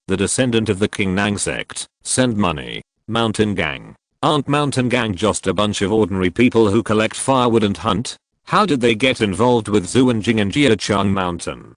the descendant of the Qingnang sect, send money. Mountain Gang. Aren't Mountain Gang just a bunch of ordinary people who collect firewood and hunt? How did they get involved with Zuanjing and Jiachang Mountain?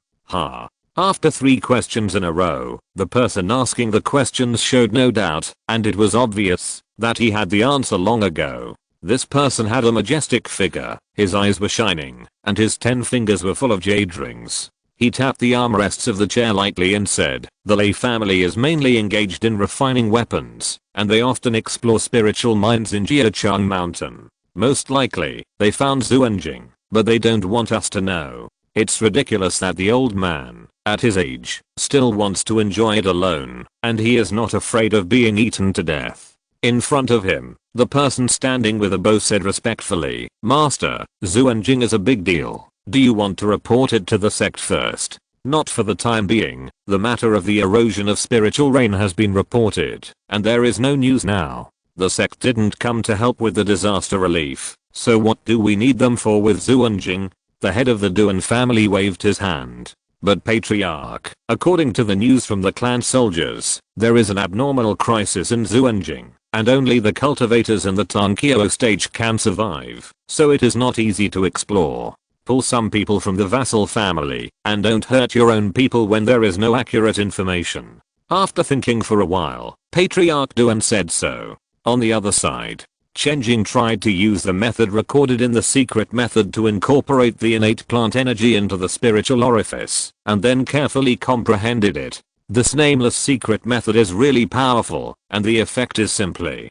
After 3 questions in a row, the person asking the questions showed no doubt, and it was obvious that he had the answer long ago. This person had a majestic figure, his eyes were shining, and his 10 fingers were full of jade rings. He tapped the armrests of the chair lightly and said, the Lei family is mainly engaged in refining weapons, and they often explore spiritual mines in Jiachang Mountain. Most likely, they found Zuanjing, but they don't want us to know. It's ridiculous that the old man, at his age, still wants to enjoy it alone, and he is not afraid of being eaten to death. In front of him, the person standing with a bow said respectfully, Master, Zuanjing is a big deal. Do you want to report it to the sect first? Not for the time being. The matter of the erosion of spiritual rain has been reported, and there is no news now. The sect didn't come to help with the disaster relief, so what do we need them for with Zuanjing? The head of the Duan family waved his hand. But Patriarch, according to the news from the clan soldiers, there is an abnormal crisis in Zuanjing, and only the cultivators in the Tanqiao stage can survive, so it is not easy to explore. Pull some people from the vassal family, and don't hurt your own people when there is no accurate information. After thinking for a while, Patriarch Duan said so. On the other side, Chen Jing tried to use the method recorded in the secret method to incorporate the innate plant energy into the spiritual orifice, and then carefully comprehended it. This nameless secret method is really powerful, and the effect is simply,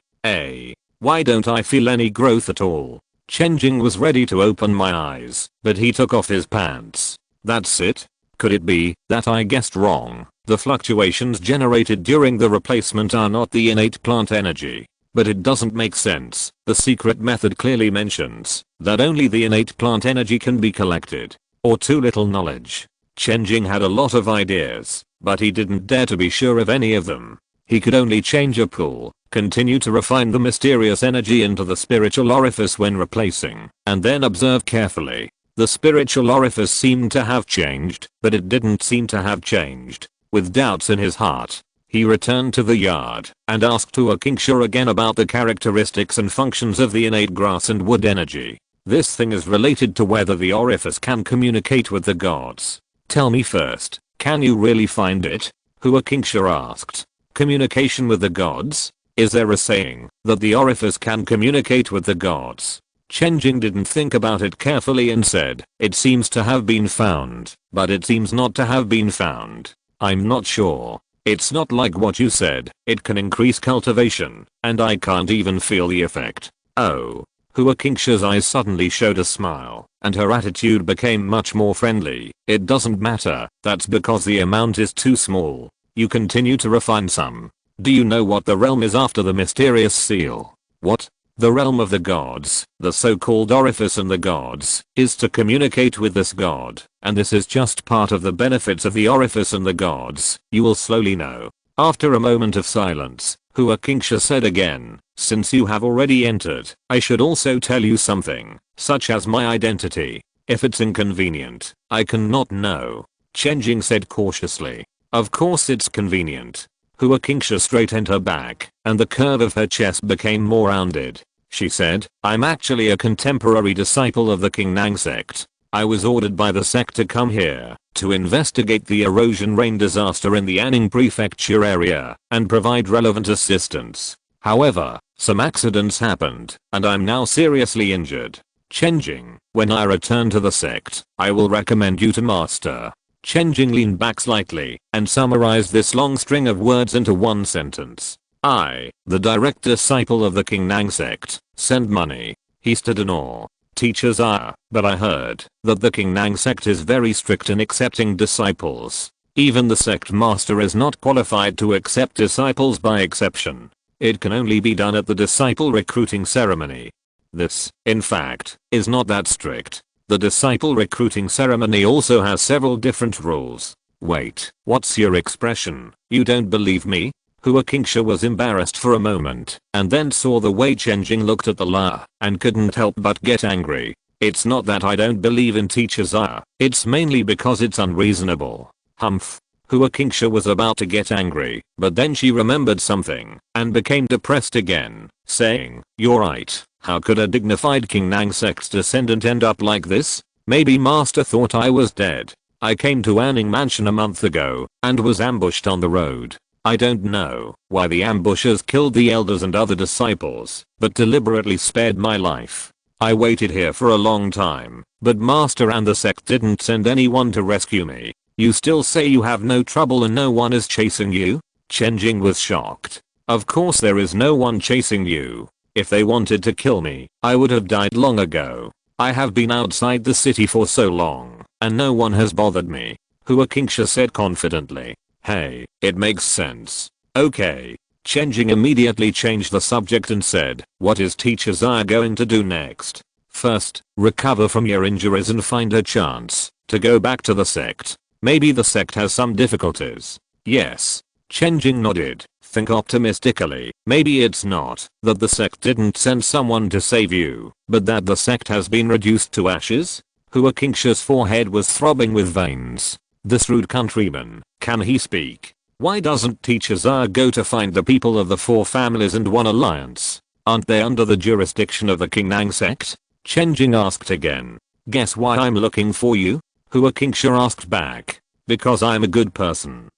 why don't I feel any growth at all? Chen Jing was ready to open my eyes, but he took off his pants. That's it? Could it be that I guessed wrong? The fluctuations generated during the replacement are not the innate plant energy. But it doesn't make sense. The secret method clearly mentions that only the innate plant energy can be collected. Or too little knowledge. Chen Jing had a lot of ideas, but he didn't dare to be sure of any of them. He could only change a pool, continue to refine the mysterious energy into the spiritual orifice when replacing, and then observe carefully. The spiritual orifice seemed to have changed, but it didn't seem to have changed. With doubts in his heart, he returned to the yard and asked Hua Kingsha again about the characteristics and functions of the innate grass and wood energy. This thing is related to whether the orifice can communicate with the gods. Tell me first, can you really find it? Huaqingsha asked. Communication with the gods? Is there a saying that the orifice can communicate with the gods? Chen Jing didn't think about it carefully and said, it seems to have been found, but it seems not to have been found. I'm not sure. It's not like what you said, it can increase cultivation, and I can't even feel the effect. Oh. Huaqingsha's eyes suddenly showed a smile, and her attitude became much more friendly. It doesn't matter, that's because the amount is too small. You continue to refine some. Do you know what the realm is after the mysterious seal? What? The realm of the gods, the so-called orifice and the gods, is to communicate with this god, and this is just part of the benefits of the orifice and the gods, you will slowly know. After a moment of silence, Huaqingsha said again, since you have already entered, I should also tell you something, such as my identity. If it's inconvenient, I cannot know. Chen Jing said cautiously. Of course it's convenient. Huaqingsha straightened her back, and the curve of her chest became more rounded. She said, I'm actually a contemporary disciple of the Qingnang sect. I was ordered by the sect to come here, to investigate the erosion rain disaster in the Anning prefecture area, and provide relevant assistance. However, some accidents happened, and I'm now seriously injured. Chen Jing, when I return to the sect, I will recommend you to master. Chen Jing leaned back slightly and summarized this long string of words into one sentence. I, the direct disciple of the Qingnang sect, send money. He stood in awe. Teachers are, but I heard that the Qingnang sect is very strict in accepting disciples. Even the sect master is not qualified to accept disciples by exception. It can only be done at the disciple recruiting ceremony. This, in fact, is not that strict. The disciple recruiting ceremony also has several different rules. Wait, what's your expression? You don't believe me? Huaqingsha was embarrassed for a moment, and then saw the way Chen Jing looked at the La, and couldn't help but get angry. It's not that I don't believe in teachers it's mainly because it's unreasonable. Humph. Huaqingsha was about to get angry, but then she remembered something, and became depressed again, saying, you're right. How could a dignified Qingnang sect descendant end up like this? Maybe master thought I was dead. I came to Anning Mansion a month ago, and was ambushed on the road. I don't know why the ambushers killed the elders and other disciples, but deliberately spared my life. I waited here for a long time, but master and the sect didn't send anyone to rescue me. You still say you have no trouble and no one is chasing you? Chen Jing was shocked. Of course there is no one chasing you. If they wanted to kill me, I would have died long ago. I have been outside the city for so long, and no one has bothered me. Huaqingsha said confidently. Hey, it makes sense. Okay. Chen Jing immediately changed the subject and said, what is Teacher Xia going to do next? First, recover from your injuries and find a chance to go back to the sect. Maybe the sect has some difficulties. Yes. Chen Jing nodded. Think optimistically. Maybe it's not that the sect didn't send someone to save you, but that the sect has been reduced to ashes? Huaqingsha's forehead was throbbing with veins. This rude countryman, can he speak? Why doesn't Teacher Xia go to find the people of the four families and one alliance? Aren't they under the jurisdiction of the Qingnang sect? Chen Jing asked again. Guess why I'm looking for you? Huaqingsha asked back. Because I'm a good person.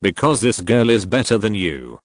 Because this girl is better than you.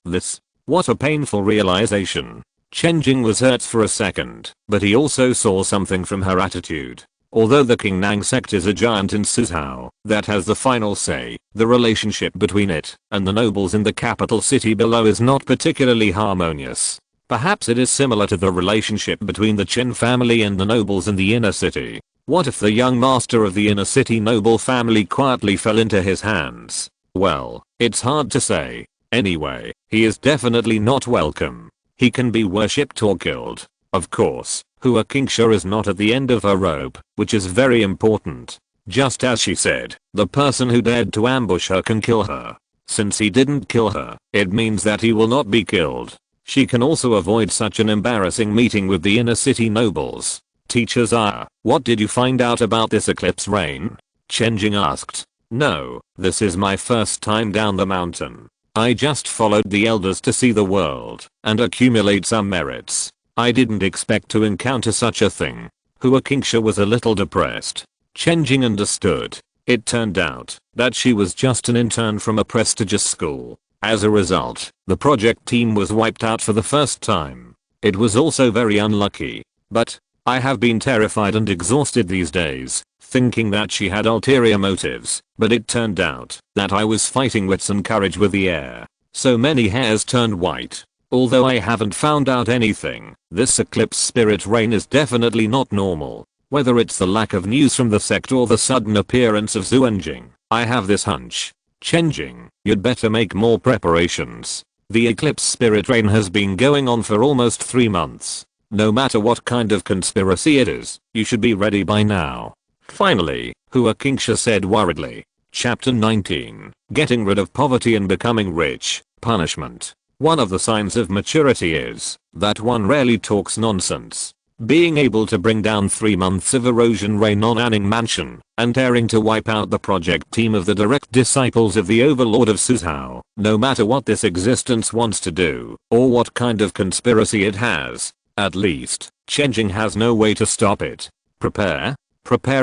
This. What a painful realization. Chen Jing was hurt for a second, but he also saw something from her attitude. Although the Qingnang sect is a giant in Suzhou that has the final say, the relationship between it and the nobles in the capital city below is not particularly harmonious. Perhaps it is similar to the relationship between the Chen family and the nobles in the inner city. What if the young master of the inner city noble family quietly fell into his hands? Well, it's hard to say. Anyway, he is definitely not welcome. He can be worshipped or killed. Of course, Huaqingsha is not at the end of her rope, which is very important. Just as she said, the person who dared to ambush her can kill her. Since he didn't kill her, it means that he will not be killed. She can also avoid such an embarrassing meeting with the inner city nobles. Teacher Xia, what did you find out about this eclipse rain? Chen Jing asked. No, this is my first time down the mountain. I just followed the elders to see the world and accumulate some merits. I didn't expect to encounter such a thing. Hua Qingsha was a little depressed. Chen Jing understood. It turned out that she was just an intern from a prestigious school. As a result, the project team was wiped out for the first time. It was also very unlucky. But I have been terrified and exhausted these days, thinking that she had ulterior motives, but it turned out that I was fighting wits and courage with the air. So many hairs turned white. Although I haven't found out anything, this eclipse spirit reign is definitely not normal. Whether it's the lack of news from the sect or the sudden appearance of Xuanjing, I have this hunch. Chen Jing, you'd better make more preparations. The eclipse spirit reign has been going on for almost 3 months. No matter what kind of conspiracy it is, you should be ready by now. Finally, Hua Qingsha said worriedly. Chapter 19. Getting rid of poverty and becoming rich. Punishment. One of the signs of maturity is that one rarely talks nonsense. Being able to bring down 3 months of erosion rain on Anning Mansion and daring to wipe out the project team of the direct disciples of the overlord of Suzhou, no matter what this existence wants to do or what kind of conspiracy it has. At least, Chen Jing has no way to stop it. Prepare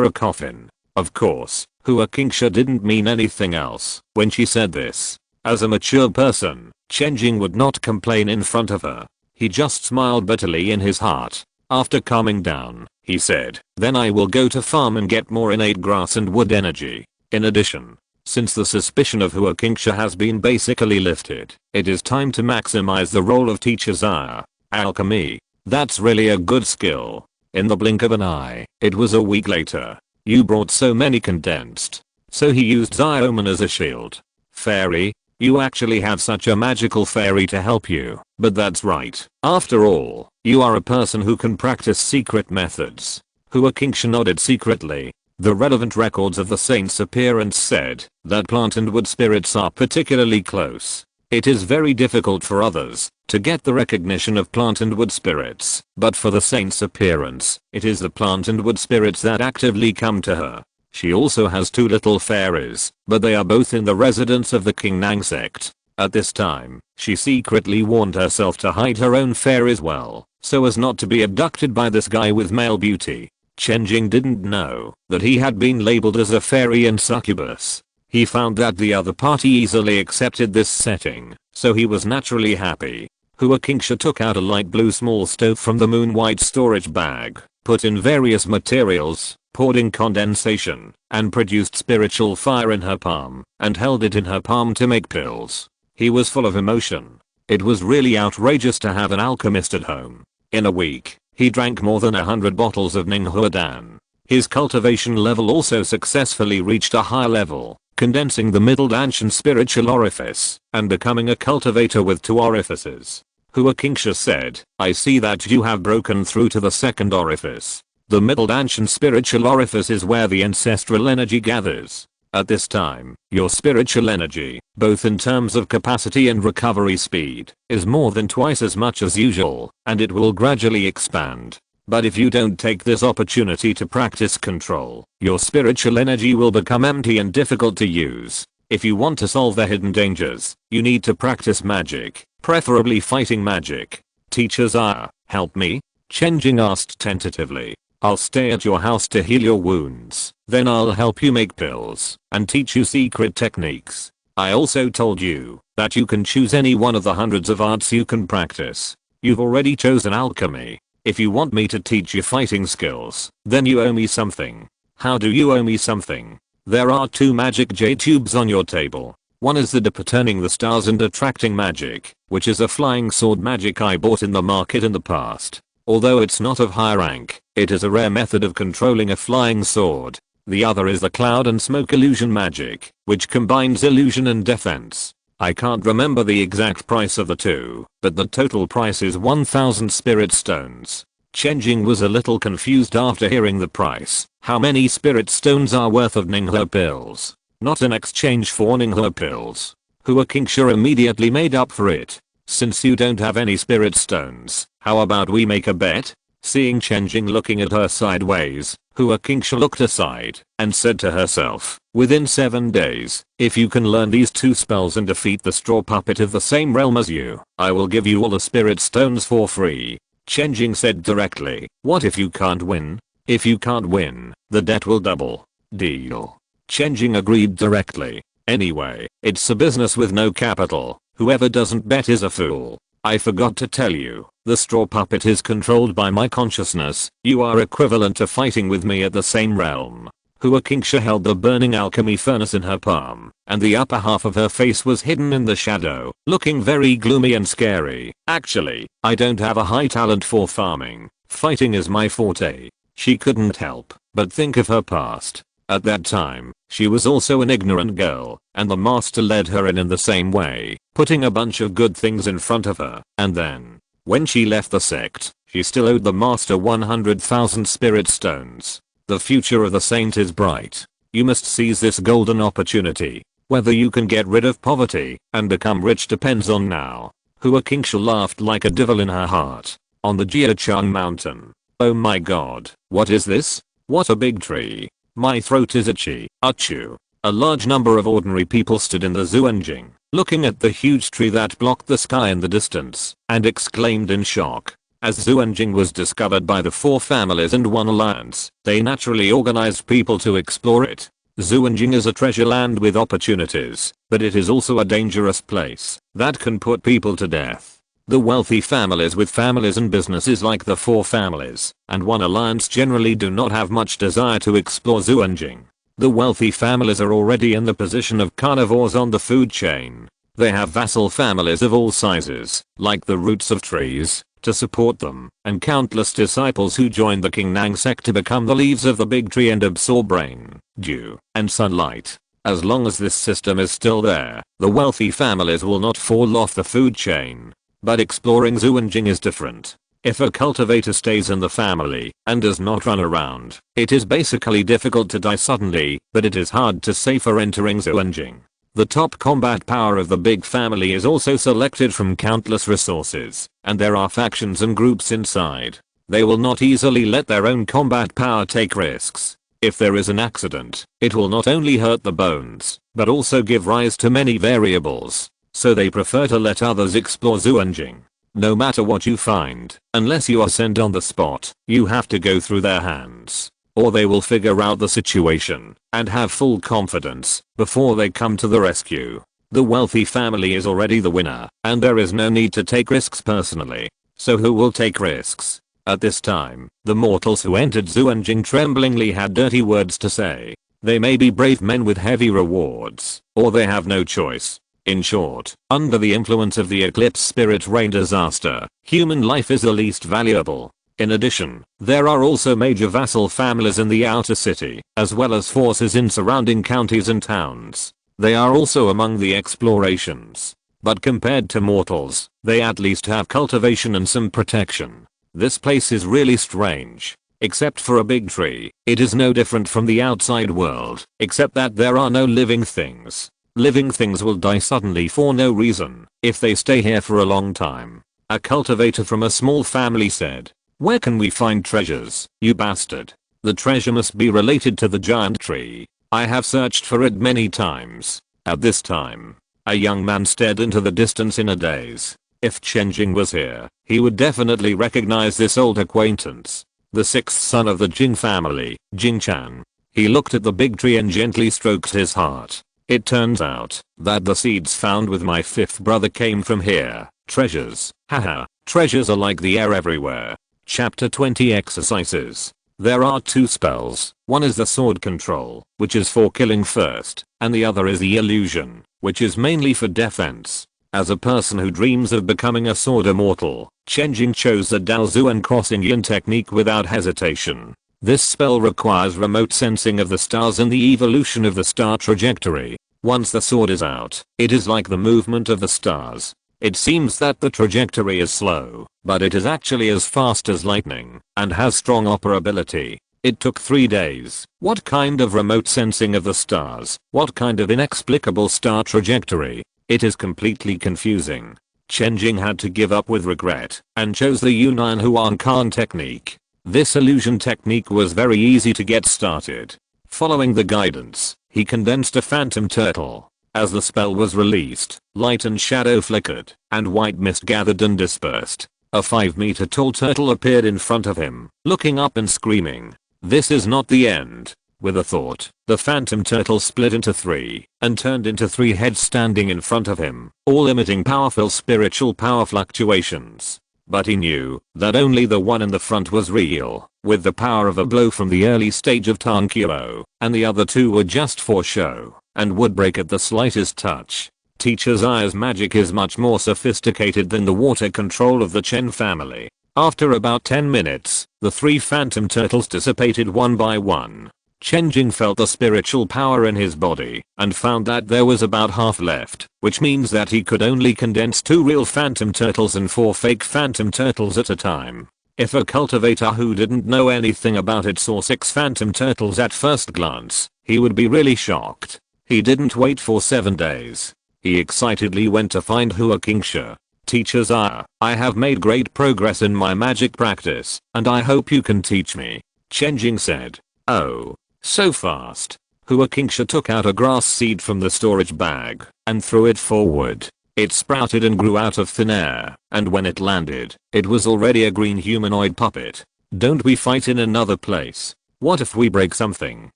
a coffin. Of course, Hua Qingsha didn't mean anything else when she said this. As a mature person, Chen Jing would not complain in front of her. He just smiled bitterly in his heart. After calming down, he said, then I will go to farm and get more innate grass and wood energy. In addition, since the suspicion of Hua Qingsha has been basically lifted, it is time to maximize the role of teacher Zaya. Alchemy. That's really a good skill. In the blink of an eye, it was a week later. You brought so many condensed. So he used Zioman as a shield. Fairy, you actually have such a magical fairy to help you. But that's right. After all, you are a person who can practice secret methods. Hua Qingsha nodded secretly. The relevant records of the saint's appearance said that plant and wood spirits are particularly close. It is very difficult for others to get the recognition of plant and wood spirits, but for the saint's appearance, it is the plant and wood spirits that actively come to her. She also has 2 little fairies, but they are both in the residence of the Qingnang sect. At this time, she secretly warned herself to hide her own fairies well, so as not to be abducted by this guy with male beauty. Chen Jing didn't know that he had been labeled as a fairy and succubus. He found that the other party easily accepted this setting, so he was naturally happy. Hua Qingsha took out a light blue small stove from the moon white storage bag, put in various materials, poured in condensation, and produced spiritual fire in her palm, and held it in her palm to make pills. He was full of emotion. It was really outrageous to have an alchemist at home. In a week, he drank more than 100 bottles of Ninghuadan. His cultivation level also successfully reached a high level, condensing the middle Danshan spiritual orifice, and becoming a cultivator with 2 orifices. Hua Qingsha said, I see that you have broken through to the 2nd orifice. The middle Danshan spiritual orifice is where the ancestral energy gathers. At this time, your spiritual energy, both in terms of capacity and recovery speed, is more than twice as much as usual, and it will gradually expand. But if you don't take this opportunity to practice control, your spiritual energy will become empty and difficult to use. If you want to solve the hidden dangers, you need to practice magic, preferably fighting magic. Teacher Zaya, help me? Chen Jing asked tentatively. I'll stay at your house to heal your wounds, then I'll help you make pills, and teach you secret techniques. I also told you that you can choose any one of the hundreds of arts you can practice. You've already chosen alchemy. If you want me to teach you fighting skills, then you owe me something. How do you owe me something? There are 2 magic jade tubes on your table. One is the for turning the stars and attracting magic, which is a flying sword magic I bought in the market in the past. Although it's not of high rank, it is a rare method of controlling a flying sword. The other is the cloud and smoke illusion magic, which combines illusion and defense. I can't remember the exact price of the 2, but the total price is 1000 spirit stones. Chen Jing was a little confused after hearing the price. How many spirit stones are worth of Ninghe pills? Not in exchange for Ninghe pills. Hua Qingsha immediately made up for it. Since you don't have any spirit stones, how about we make a bet? Seeing Chen Jing looking at her sideways, Hua Qingsha looked aside and said to herself, within 7 days, if you can learn these 2 spells and defeat the straw puppet of the same realm as you, I will give you all the spirit stones for free. Chen Jing said directly. What if you can't win? If you can't win, the debt will double. Deal. Chen Jing agreed directly. Anyway, it's a business with no capital. Whoever doesn't bet is a fool. I forgot to tell you, the straw puppet is controlled by my consciousness. You are equivalent to fighting with me at the same realm. Hua Qingsha held the burning alchemy furnace in her palm, and the upper half of her face was hidden in the shadow, looking very gloomy and scary. Actually, I don't have a high talent for farming. Fighting is my forte. She couldn't help but think of her past. At that time, she was also an ignorant girl, and the master led her in the same way, putting a bunch of good things in front of her. And then, when she left the sect, she still owed the master 100,000 spirit stones. The future of the saint is bright. You must seize this golden opportunity. Whether you can get rid of poverty and become rich depends on now. Hua Qingsha laughed like a devil in her heart. On the Jiachang mountain. Oh my god, what is this? What a big tree. My throat is itchy. Achoo. A large number of ordinary people stood in the Xuanjing, looking at the huge tree that blocked the sky in the distance, and exclaimed in shock. As Xuanjing was discovered by the 4 families and 1 alliance, they naturally organized people to explore it. Xuanjing is a treasure land with opportunities, but it is also a dangerous place that can put people to death. The wealthy families with families and businesses like the 4 families and 1 alliance generally do not have much desire to explore Xuanjing. The wealthy families are already in the position of carnivores on the food chain. They have vassal families of all sizes, like the roots of trees, to support them, and countless disciples who join the Qingnang sect to become the leaves of the big tree and absorb rain, dew, and sunlight. As long as this system is still there, the wealthy families will not fall off the food chain. But exploring Xuanjing is different. If a cultivator stays in the family and does not run around, it is basically difficult to die suddenly, but it is hard to say for entering Xuanjing. The top combat power of the big family is also selected from countless resources, and there are factions and groups inside. They will not easily let their own combat power take risks. If there is an accident, it will not only hurt the bones, but also give rise to many variables. So they prefer to let others explore Xuanjing. No matter what you find, unless you are sent on the spot, you have to go through their hands. Or they will figure out the situation and have full confidence before they come to the rescue. The wealthy family is already the winner, and there is no need to take risks personally. So who will take risks? At this time, the mortals who entered Xuanjing tremblingly had dirty words to say. They may be brave men with heavy rewards, or they have no choice. In short, under the influence of the eclipse spirit rain disaster, human life is the least valuable. In addition, there are also major vassal families in the outer city, as well as forces in surrounding counties and towns. They are also among the explorations. But compared to mortals, they at least have cultivation and some protection. This place is really strange. Except for a big tree, it is no different from the outside world, except that there are no living things. Living things will die suddenly for no reason if they stay here for a long time. A cultivator from a small family said, "Where can we find treasures, you bastard? The treasure must be related to the giant tree. I have searched for it many times." At this time, a young man stared into the distance in a daze. If Chen Jing was here, he would definitely recognize this old acquaintance. The 6th son of the Jing family, Jing Chan. He looked at the big tree and gently stroked his heart. It turns out that the seeds found with my 5th brother came from here. Treasures. Haha. Treasures are like the air everywhere. Chapter 20 Exercises. There are 2 spells. One is the sword control, which is for killing first, and the other is the illusion, which is mainly for defense. As a person who dreams of becoming a sword immortal, Chen Jing chose the Daozuan crossing yin technique without hesitation. This spell requires remote sensing of the stars and the evolution of the star trajectory. Once the sword is out, it is like the movement of the stars. It seems that the trajectory is slow, but it is actually as fast as lightning, and has strong operability. It took 3 days. What kind of remote sensing of the stars? What kind of inexplicable star trajectory? It is completely confusing. Chen Jing had to give up with regret, and chose the Yunnan Huan Kan technique. This illusion technique was very easy to get started. Following the guidance, he condensed a phantom turtle. As the spell was released, light and shadow flickered, and white mist gathered and dispersed. A 5-meter tall turtle appeared in front of him, looking up and screaming, "This is not the end." With a thought, the phantom turtle split into 3 and turned into 3 heads standing in front of him, all emitting powerful spiritual power fluctuations. But he knew that only the one in the front was real, with the power of a blow from the early stage of Tankyo, and the other 2 were just for show and would break at the slightest touch. Teacher Zaya's magic is much more sophisticated than the water control of the Chen family. After about 10 minutes, the 3 phantom turtles dissipated one by one. Chen Jing felt the spiritual power in his body and found that there was about half left, which means that he could only condense 2 real phantom turtles and 4 fake phantom turtles at a time. If a cultivator who didn't know anything about it saw 6 phantom turtles at first glance, he would be really shocked. He didn't wait for 7 days. He excitedly went to find Hua Qingsha. "Teacher Zaya, I have made great progress in my magic practice, and I hope you can teach me," Chen Jing said. "Oh, so fast." Hua Qingsha took out a grass seed from the storage bag and threw it forward. It sprouted and grew out of thin air, and when it landed, it was already a green humanoid puppet. "Don't we fight in another place? What if we break something?"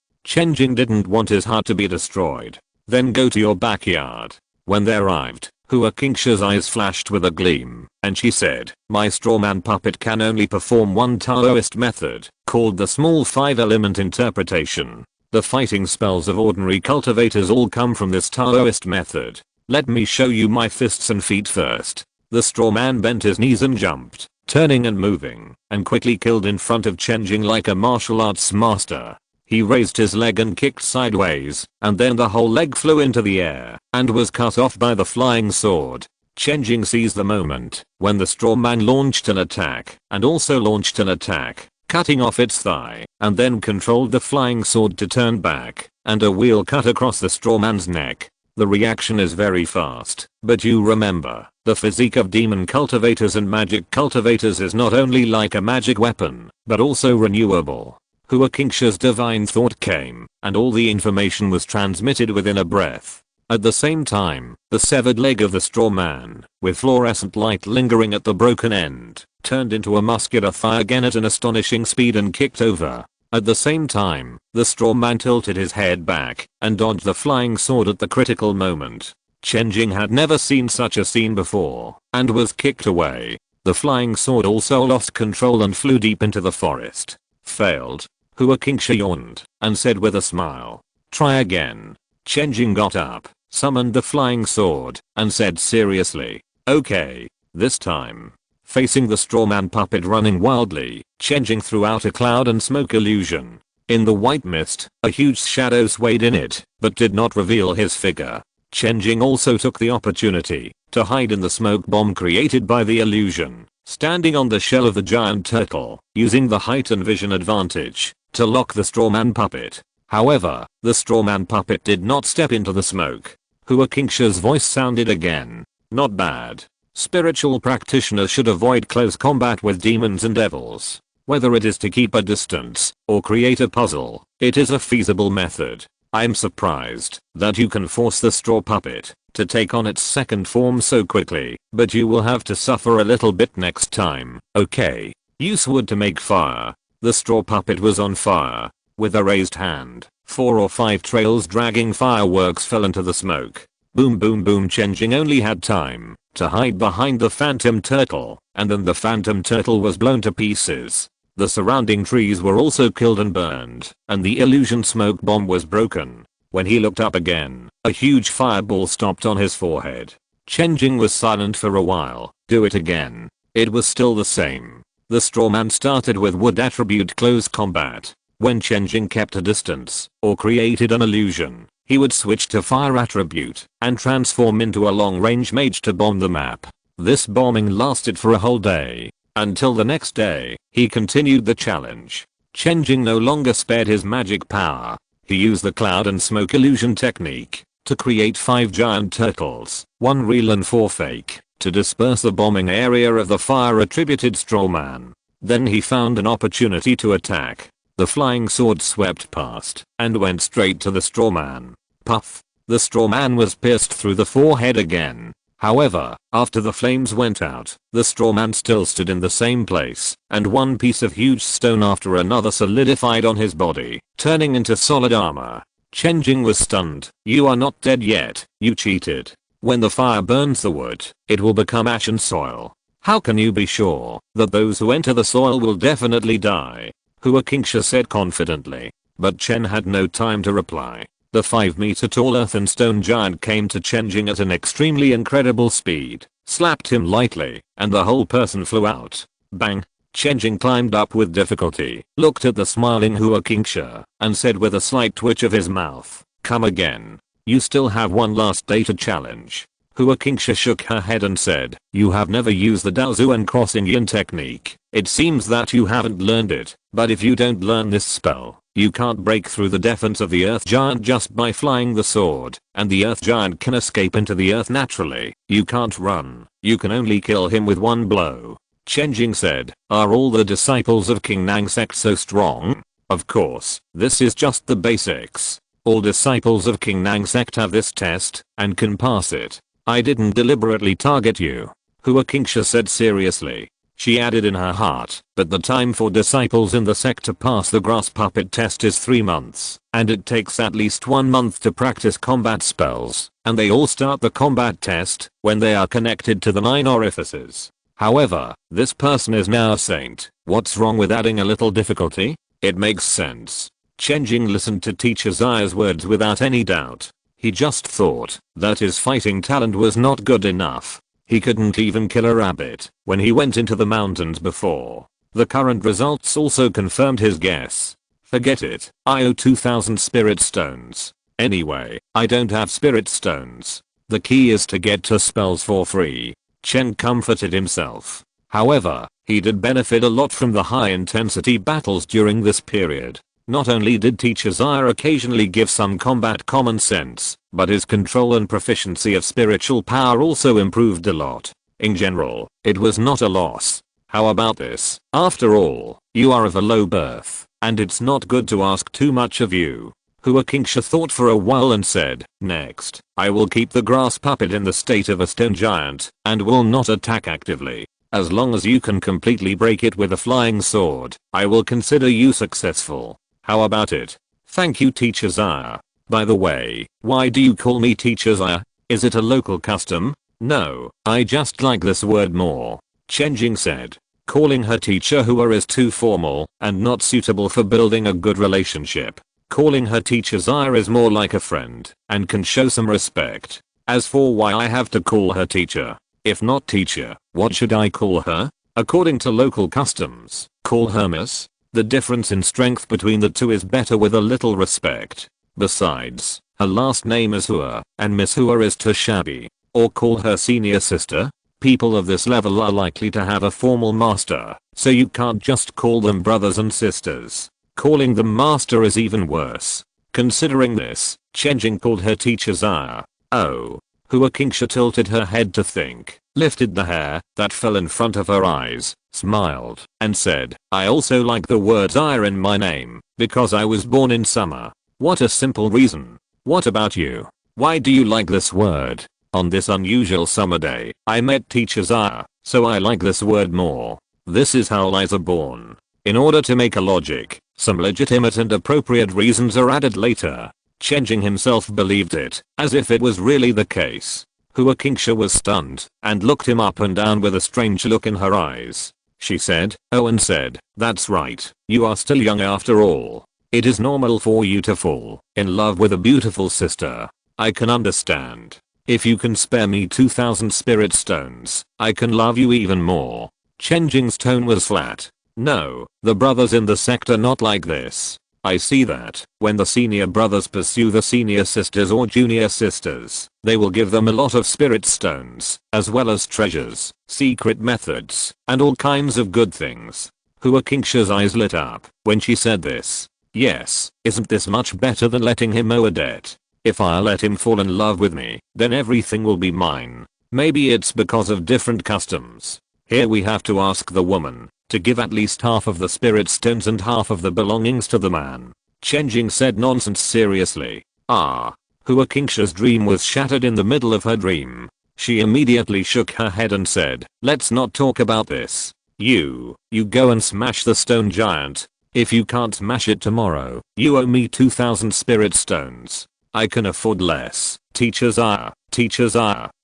Chen Jing didn't want his hut to be destroyed. "Then go to your backyard." When they arrived, Hua Qingsha's eyes flashed with a gleam, and she said, "My strawman puppet can only perform one Taoist method, called the small 5-element interpretation. The fighting spells of ordinary cultivators all come from this Taoist method. Let me show you my fists and feet first." The strawman bent his knees and jumped, turning and moving, and quickly killed in front of Chen Jing like a martial arts master. He raised his leg and kicked sideways, and then the whole leg flew into the air and was cut off by the flying sword. Chen Jing seized the moment when the straw man launched an attack and also launched an attack, cutting off its thigh, and then controlled the flying sword to turn back, and a wheel cut across the straw man's neck. The reaction is very fast, but you remember, the physique of demon cultivators and magic cultivators is not only like a magic weapon, but also renewable. Hua Qingsha's divine thought came, and all the information was transmitted within a breath. At the same time, the severed leg of the straw man, with fluorescent light lingering at the broken end, turned into a muscular thigh again at an astonishing speed and kicked over. At the same time, the straw man tilted his head back and dodged the flying sword at the critical moment. Chen Jing had never seen such a scene before, and was kicked away. The flying sword also lost control and flew deep into the forest. "Failed." Hua Qingsha yawned and said with a smile. "Try again." Chen Jing got up, summoned the flying sword, and said seriously, "Okay, this time." Facing the strawman puppet running wildly, Chen Jing threw out a cloud and smoke illusion. In the white mist, a huge shadow swayed in it, but did not reveal his figure. Chen Jing also took the opportunity to hide in the smoke bomb created by the illusion, standing on the shell of the giant turtle, using the height and vision advantage to lock the strawman puppet. However, the strawman puppet did not step into the smoke. Hua Qingsha's voice sounded again. "Not bad. Spiritual practitioners should avoid close combat with demons and devils. Whether it is to keep a distance or create a puzzle, it is a feasible method. I'm surprised that you can force the straw puppet to take on its second form so quickly, but you will have to suffer a little bit next time, okay? Use wood to make fire." The straw puppet was on fire. With a raised hand, 4 or 5 trails dragging fireworks fell into the smoke. Boom boom boom. Chen Jing only had time to hide behind the phantom turtle, and then the phantom turtle was blown to pieces. The surrounding trees were also killed and burned, and the illusion smoke bomb was broken. When he looked up again, a huge fireball stopped on his forehead. Chen Jing was silent for a while. "Do it again." It was still the same. The strawman started with wood attribute close combat. When Chen Jing kept a distance or created an illusion, he would switch to fire attribute and transform into a long-range mage to bomb the map. This bombing lasted for a whole day. Until the next day, he continued the challenge. Chen Jing no longer spared his magic power. He used the cloud and smoke illusion technique to create 5 giant turtles, 1 real and 4 fake, to disperse the bombing area of the fire-attributed strawman. Then he found an opportunity to attack. The flying sword swept past and went straight to the strawman. Puff! The strawman was pierced through the forehead again. However, after the flames went out, the straw man still stood in the same place, and one piece of huge stone after another solidified on his body, turning into solid armor. Chen Jing was stunned. "You are not dead yet, you cheated. When the fire burns the wood, it will become ash and soil. How can you be sure that those who enter the soil will definitely die?" Hua Qingsha said confidently. But Chen had no time to reply. The 5-meter-tall earth and stone giant came to Chen Jing at an extremely incredible speed, slapped him lightly, and the whole person flew out. Bang! Chen Jing climbed up with difficulty, looked at the smiling Hua Qingsha, and said with a slight twitch of his mouth, "Come again. You still have one last data challenge." Hua Qingsha shook her head and said, "You have never used the Daozuan crossing yin technique. It seems that you haven't learned it, but if you don't learn this spell, you can't break through the defense of the earth giant just by flying the sword, and the earth giant can escape into the earth naturally. You can't run. You can only kill him with one blow." Chen Jing said, "Are all the disciples of King Nang sect so strong?" "Of course, this is just the basics. All disciples of King Nang sect have this test, and can pass it. I didn't deliberately target you," Hua Qingsha said seriously. She added in her heart, "But the time for disciples in the sect to pass the grass puppet test is 3 months, and it takes at least 1 month to practice combat spells, and they all start the combat test when they are connected to the 9 orifices. However, this person is now a saint. What's wrong with adding a little difficulty? It makes sense." Chen Jing listened to Teacher Zaya's words without any doubt. He just thought that his fighting talent was not good enough. He couldn't even kill a rabbit when he went into the mountains before. The current results also confirmed his guess. "Forget it. I owe 2,000 spirit stones. Anyway, I don't have spirit stones. The key is to get to spells for free." Chen comforted himself. However, he did benefit a lot from the high intensity battles during this period. Not only did Teacher Zaya occasionally give some combat common sense, but his control and proficiency of spiritual power also improved a lot. In general, it was not a loss. How about this? After all, you are of a low birth, and it's not good to ask too much of you. Hua Qingsha thought for a while and said, "Next, I will keep the grass puppet in the state of a stone giant, and will not attack actively. As long as you can completely break it with a flying sword, I will consider you successful. How about it?" "Thank you, Teacher Zaya. By the way, why do you call me Teacher Zaya? Is it a local custom?" "No, I just like this word more," Chen Jing said. Calling her Teacher Hua is too formal and not suitable for building a good relationship. Calling her Teacher Zaya is more like a friend and can show some respect. As for why I have to call her teacher, if not teacher, what should I call her? According to local customs, call her miss. The difference in strength between the two is better with a little respect. Besides, her last name is Hua, and Miss Hua is too shabby. Or call her senior sister. People of this level are likely to have a formal master, so you can't just call them brothers and sisters. Calling them master is even worse. Considering this, Chen Jing called her Teacher Zaya. "Oh." Hua Qingsha tilted her head to think, lifted the hair that fell in front of her eyes, smiled, and said, "I also like the word Zaya in my name, because I was born in summer." What a simple reason. What about you? Why do you like this word? On this unusual summer day, I met Teacher Zaya, so I like this word more. This is how lies are born. In order to make a logic, some legitimate and appropriate reasons are added later. Chen Jing himself believed it, as if it was really the case. Hua Qingsha was stunned, and looked him up and down with a strange look in her eyes. She said, "Oh," and said, "That's right, you are still young after all. It is normal for you to fall in love with a beautiful sister. I can understand. If you can spare me 2,000 spirit stones, I can love you even more." Chen Jing's tone was flat. "No, the brothers in the sect are not like this. I see that when the senior brothers pursue the senior sisters or junior sisters, they will give them a lot of spirit stones, as well as treasures, secret methods, and all kinds of good things." Hua Qingsha's eyes lit up when she said this. "Yes, isn't this much better than letting him owe a debt? If I let him fall in love with me, then everything will be mine. Maybe it's because of different customs. Here we have to ask the woman to give at least half of the spirit stones and half of the belongings to the man." Chen Jing said nonsense seriously. Hua Qingsha's dream was shattered in the middle of her dream. She immediately shook her head and said, "Let's not talk about this. You go and smash the stone giant. If you can't smash it tomorrow, you owe me 2,000 spirit stones. I can afford less." Teachers are,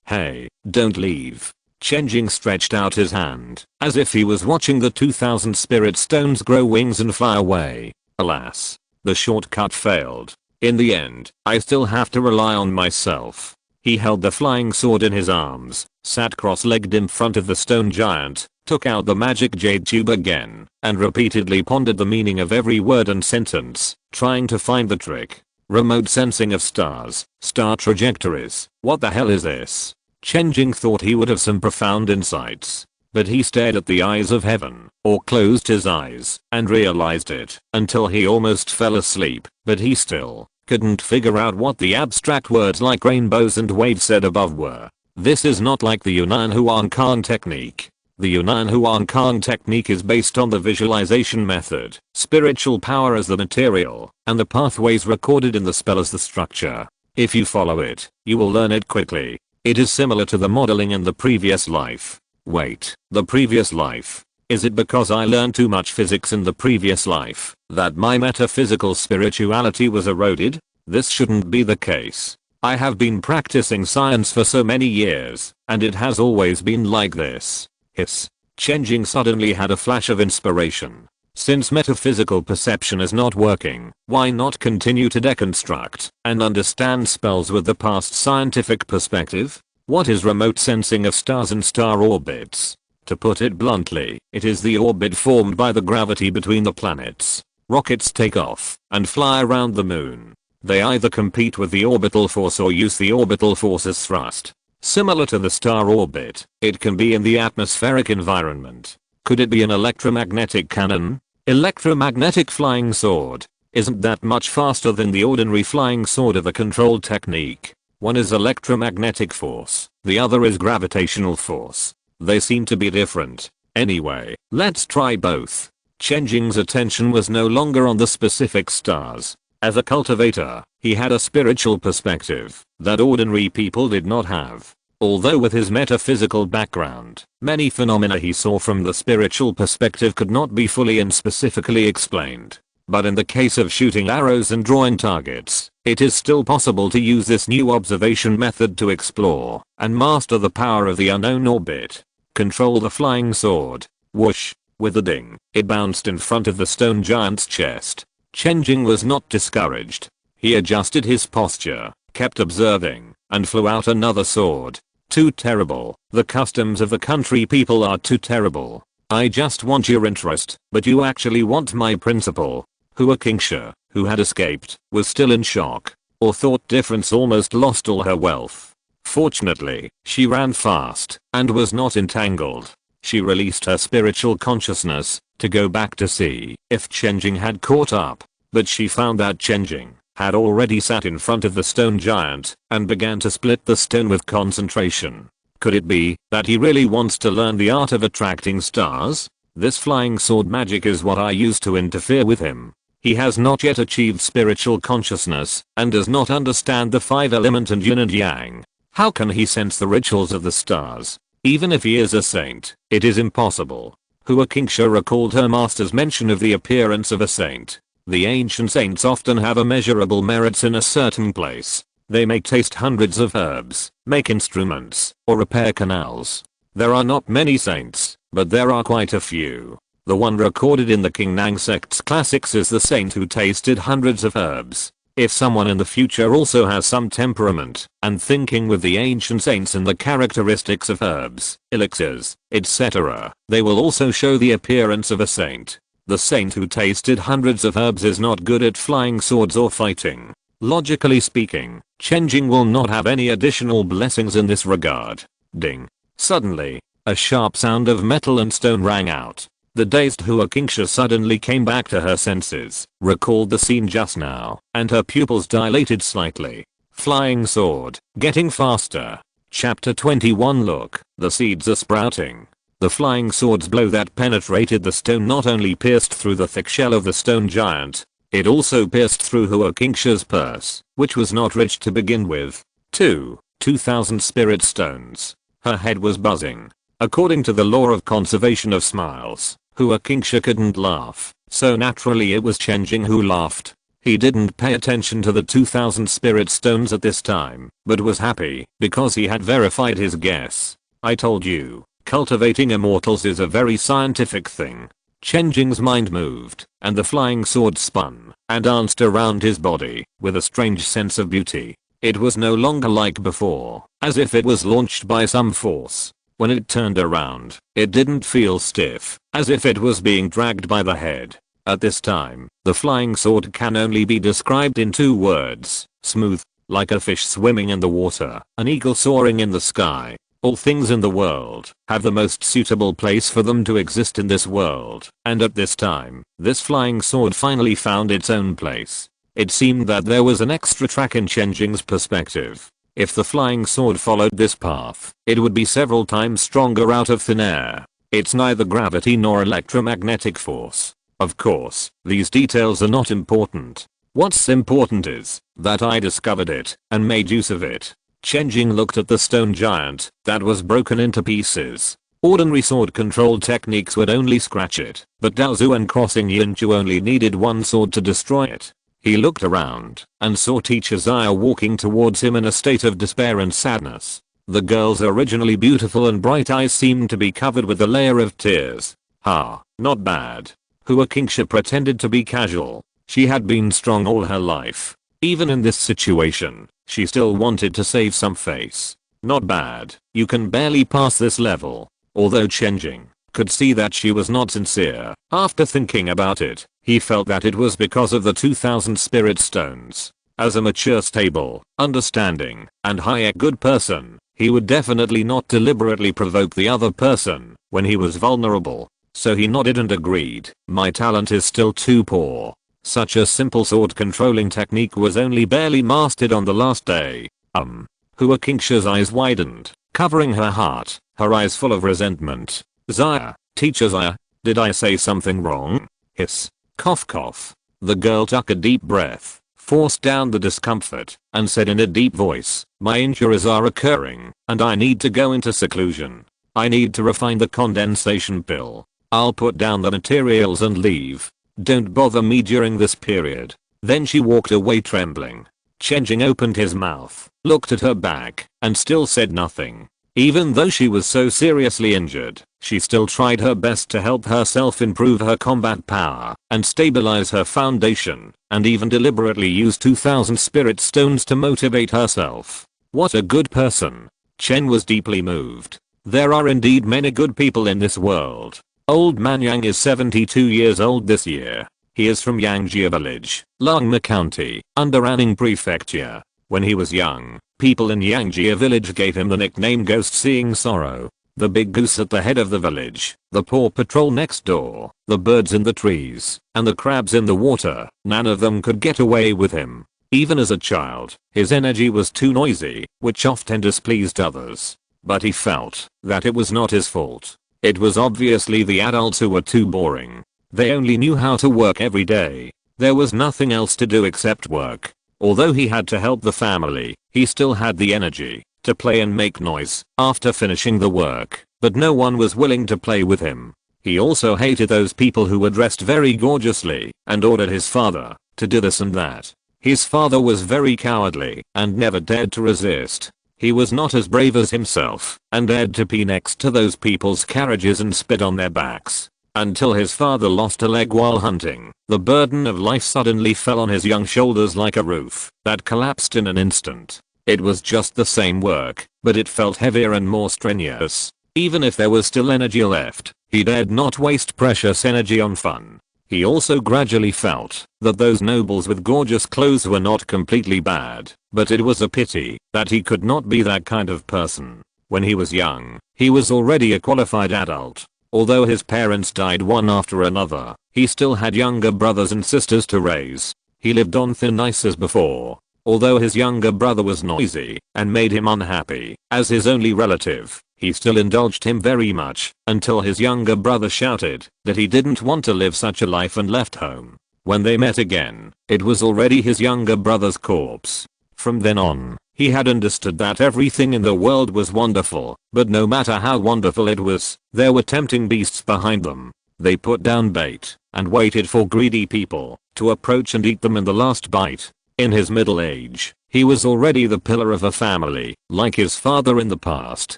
hey, don't leave. Chen Jing stretched out his hand, as if he was watching the 2,000 spirit stones grow wings and fly away. Alas, the shortcut failed. In the end, I still have to rely on myself. He held the flying sword in his arms, sat cross-legged in front of the stone giant, took out the magic jade tube again, and repeatedly pondered the meaning of every word and sentence, trying to find the trick. Remote sensing of stars, star trajectories, what the hell is this? Chen Jing thought he would have some profound insights. But he stared at the eyes of heaven, or closed his eyes, and realized it, until he almost fell asleep, but he still couldn't figure out what the abstract words like rainbows and waves said above were. This is not like the Yunnan Huan Khan technique. The Yunnan Huan Khan technique is based on the visualization method, spiritual power as the material, and the pathways recorded in the spell as the structure. If you follow it, you will learn it quickly. It is similar to the modeling in the previous life. Wait, the previous life? Is it because I learned too much physics in the previous life that my metaphysical spirituality was eroded? This shouldn't be the case. I have been practicing science for so many years, and it has always been like this. Hiss. Chen Jing suddenly had a flash of inspiration. Since metaphysical perception is not working, why not continue to deconstruct and understand spells with the past scientific perspective? What is remote sensing of stars and star orbits? To put it bluntly, it is the orbit formed by the gravity between the planets. Rockets take off and fly around the moon. They either compete with the orbital force or use the orbital force as thrust. Similar to the star orbit, it can be in the atmospheric environment. Could it be an electromagnetic cannon? Electromagnetic flying sword. Isn't that much faster than the ordinary flying sword of a controlled technique? One is electromagnetic force, the other is gravitational force. They seem to be different. Anyway, let's try both. Chen Jing's attention was no longer on the specific stars. As a cultivator, he had a spiritual perspective that ordinary people did not have. Although with his metaphysical background, many phenomena he saw from the spiritual perspective could not be fully and specifically explained. But in the case of shooting arrows and drawing targets, it is still possible to use this new observation method to explore and master the power of the unknown orbit. Control the flying sword. Whoosh. With a ding, it bounced in front of the stone giant's chest. Chen Jing was not discouraged. He adjusted his posture, kept observing, and flew out another sword. Too terrible. The customs of the country people are too terrible. I just want your interest, but you actually want my principle. Hua Qingsha, who had escaped, was still in shock, or thought difference, almost lost all her wealth. Fortunately, she ran fast and was not entangled. She released her spiritual consciousness to go back to see if Chen Jing had caught up, but she found that Chen Jing had already sat in front of the stone giant and began to split the stone with concentration. Could it be that he really wants to learn the art of attracting stars? This flying sword magic is what I use to interfere with him. He has not yet achieved spiritual consciousness and does not understand the 5 element and yin and yang. How can he sense the rituals of the stars? Even if he is a saint, it is impossible. Hua Qingsha recalled her master's mention of the appearance of a saint. The ancient saints often have immeasurable merits in a certain place. They may taste hundreds of herbs, make instruments, or repair canals. There are not many saints, but there are quite a few. The one recorded in the Qingnang sect's classics is the saint who tasted hundreds of herbs. If someone in the future also has some temperament and thinking with the ancient saints in the characteristics of herbs, elixirs, etc., they will also show the appearance of a saint. The saint who tasted hundreds of herbs is not good at flying swords or fighting. Logically speaking, Chen Jing will not have any additional blessings in this regard. Ding. Suddenly, a sharp sound of metal and stone rang out. The dazed Hua Qingsha suddenly came back to her senses, recalled the scene just now, and her pupils dilated slightly. Flying sword, getting faster. Chapter 21. Look, the seeds are sprouting. The flying sword's blow that penetrated the stone not only pierced through the thick shell of the stone giant, it also pierced through Hua Qingsha's purse, which was not rich to begin with. 2. 2,000 spirit stones. Her head was buzzing. According to the law of conservation of smiles, Hua Qingsha couldn't laugh, so naturally it was Chen Jing who laughed. He didn't pay attention to the 2,000 spirit stones at this time, but was happy because he had verified his guess. I told you, cultivating immortals is a very scientific thing. Chen Jing's mind moved, and the flying sword spun and danced around his body with a strange sense of beauty. It was no longer like before, as if it was launched by some force. When it turned around, it didn't feel stiff, as if it was being dragged by the head. At this time, the flying sword can only be described in 2 words: smooth, like a fish swimming in the water, an eagle soaring in the sky. All things in the world have the most suitable place for them to exist in this world, and at this time, this flying sword finally found its own place. It seemed that there was an extra track in Chen Jing's perspective. If the flying sword followed this path, it would be several times stronger out of thin air. It's neither gravity nor electromagnetic force. Of course, these details are not important. What's important is that I discovered it and made use of it. Chen Jing looked at the stone giant that was broken into pieces. Ordinary sword control techniques would only scratch it, but Daozu and Crossing Yinchu only needed one sword to destroy it. He looked around and saw teacher Xia walking towards him in a state of despair and sadness. The girl's originally beautiful and bright eyes seemed to be covered with a layer of tears. Not bad. Hua Qingsha pretended to be casual. She had been strong all her life. Even in this situation, she still wanted to save some face. Not bad. You can barely pass this level. Although Chen Jing could see that she was not sincere, after thinking about it, he felt that it was because of the 2,000 spirit stones. As a mature, stable, understanding, and high-IQ good person, he would definitely not deliberately provoke the other person when he was vulnerable. So he nodded and agreed. My talent is still too poor. Such a simple sword controlling technique was only barely mastered on the last day. Hua Qingsha's eyes widened, covering her heart, her eyes full of resentment. Xia, teacher Xia, did I say something wrong? Hiss. Cough cough. The girl took a deep breath, forced down the discomfort, and said in a deep voice, my injuries are occurring, and I need to go into seclusion. I need to refine the condensation pill. I'll put down the materials and leave. Don't bother me during this period. Then she walked away trembling. Chen Jing opened his mouth, looked at her back, and still said nothing. Even though she was so seriously injured, she still tried her best to help herself improve her combat power and stabilize her foundation, and even deliberately used 2,000 spirit stones to motivate herself. What a good person. Chen was deeply moved. There are indeed many good people in this world. Old Man Yang is 72 years old this year. He is from Yangjia village, Langma County, under Anning Prefecture. When he was young, people in Yangjia village gave him the nickname Ghost Seeing Sorrow. The big goose at the head of the village, the paw patrol next door, the birds in the trees, and the crabs in the water, none of them could get away with him. Even as a child, his energy was too noisy, which often displeased others. But he felt that it was not his fault. It was obviously the adults who were too boring. They only knew how to work every day. There was nothing else to do except work. Although he had to help the family, he still had the energy to play and make noise after finishing the work, but no one was willing to play with him. He also hated those people who were dressed very gorgeously and ordered his father to do this and that. His father was very cowardly and never dared to resist. He was not as brave as himself and dared to pee next to those people's carriages and spit on their backs. Until his father lost a leg while hunting, the burden of life suddenly fell on his young shoulders like a roof that collapsed in an instant. It was just the same work, but it felt heavier and more strenuous. Even if there was still energy left, he dared not waste precious energy on fun. He also gradually felt that those nobles with gorgeous clothes were not completely bad, but it was a pity that he could not be that kind of person. When he was young, he was already a qualified adult. Although his parents died one after another, he still had younger brothers and sisters to raise. He lived on thin ice as before. Although his younger brother was noisy and made him unhappy as his only relative, he still indulged him very much until his younger brother shouted that he didn't want to live such a life and left home. When they met again, it was already his younger brother's corpse. From then on, He had understood that everything in the world was wonderful, but no matter how wonderful it was, there were tempting beasts behind them. They put down bait and waited for greedy people to approach and eat them in the last bite. In his middle age, he was already the pillar of a family, like his father in the past,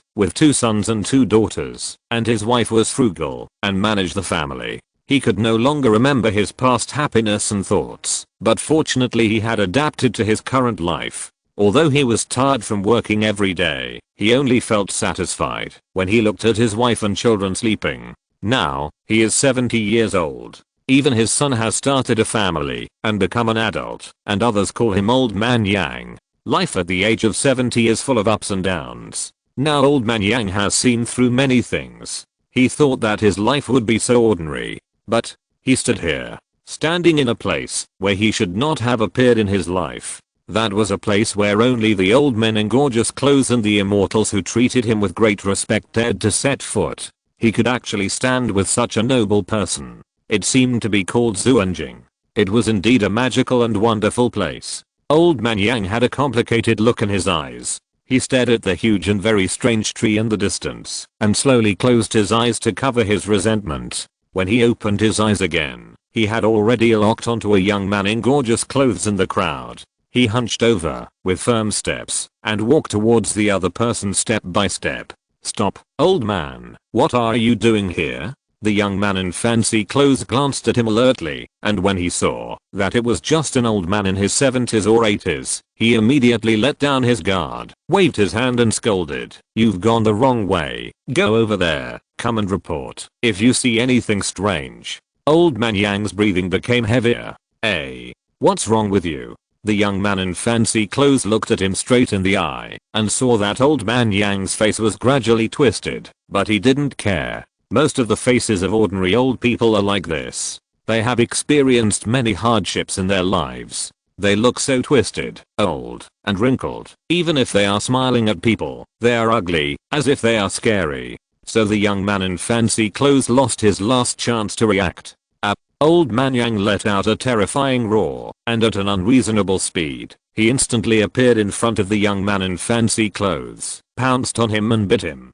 with 2 sons and 2 daughters, and his wife was frugal and managed the family. He could no longer remember his past happiness and thoughts, but fortunately he had adapted to his current life. Although he was tired from working every day, he only felt satisfied when he looked at his wife and children sleeping. Now, he is 70 years old. Even his son has started a family and become an adult, and others call him Old Man Yang. Life at the age of 70 is full of ups and downs. Now Old Man Yang has seen through many things. He thought that his life would be so ordinary. But, he stood here, standing in a place where he should not have appeared in his life. That was a place where only the old men in gorgeous clothes and the immortals who treated him with great respect dared to set foot. He could actually stand with such a noble person. It seemed to be called Chen Jing. It was indeed a magical and wonderful place. Old Man Yang had a complicated look in his eyes. He stared at the huge and very strange tree in the distance, and slowly closed his eyes to cover his resentment. When he opened his eyes again, he had already locked onto a young man in gorgeous clothes in the crowd. He hunched over, with firm steps, and walked towards the other person step by step. "Stop, old man, what are you doing here?" The young man in fancy clothes glanced at him alertly, and when he saw that it was just an old man in his 70s or 80s, he immediately let down his guard, waved his hand and scolded, "You've gone the wrong way. Go over there, come and report if you see anything strange." Old Man Yang's breathing became heavier. "Hey, what's wrong with you?" The young man in fancy clothes looked at him straight in the eye and saw that Old Man Yang's face was gradually twisted, but he didn't care. Most of the faces of ordinary old people are like this. They have experienced many hardships in their lives. They look so twisted, old, and wrinkled. Even if they are smiling at people, they are ugly, as if they are scary. So the young man in fancy clothes lost his last chance to react. Old Man Yang let out a terrifying roar, and at an unreasonable speed, he instantly appeared in front of the young man in fancy clothes, pounced on him and bit him.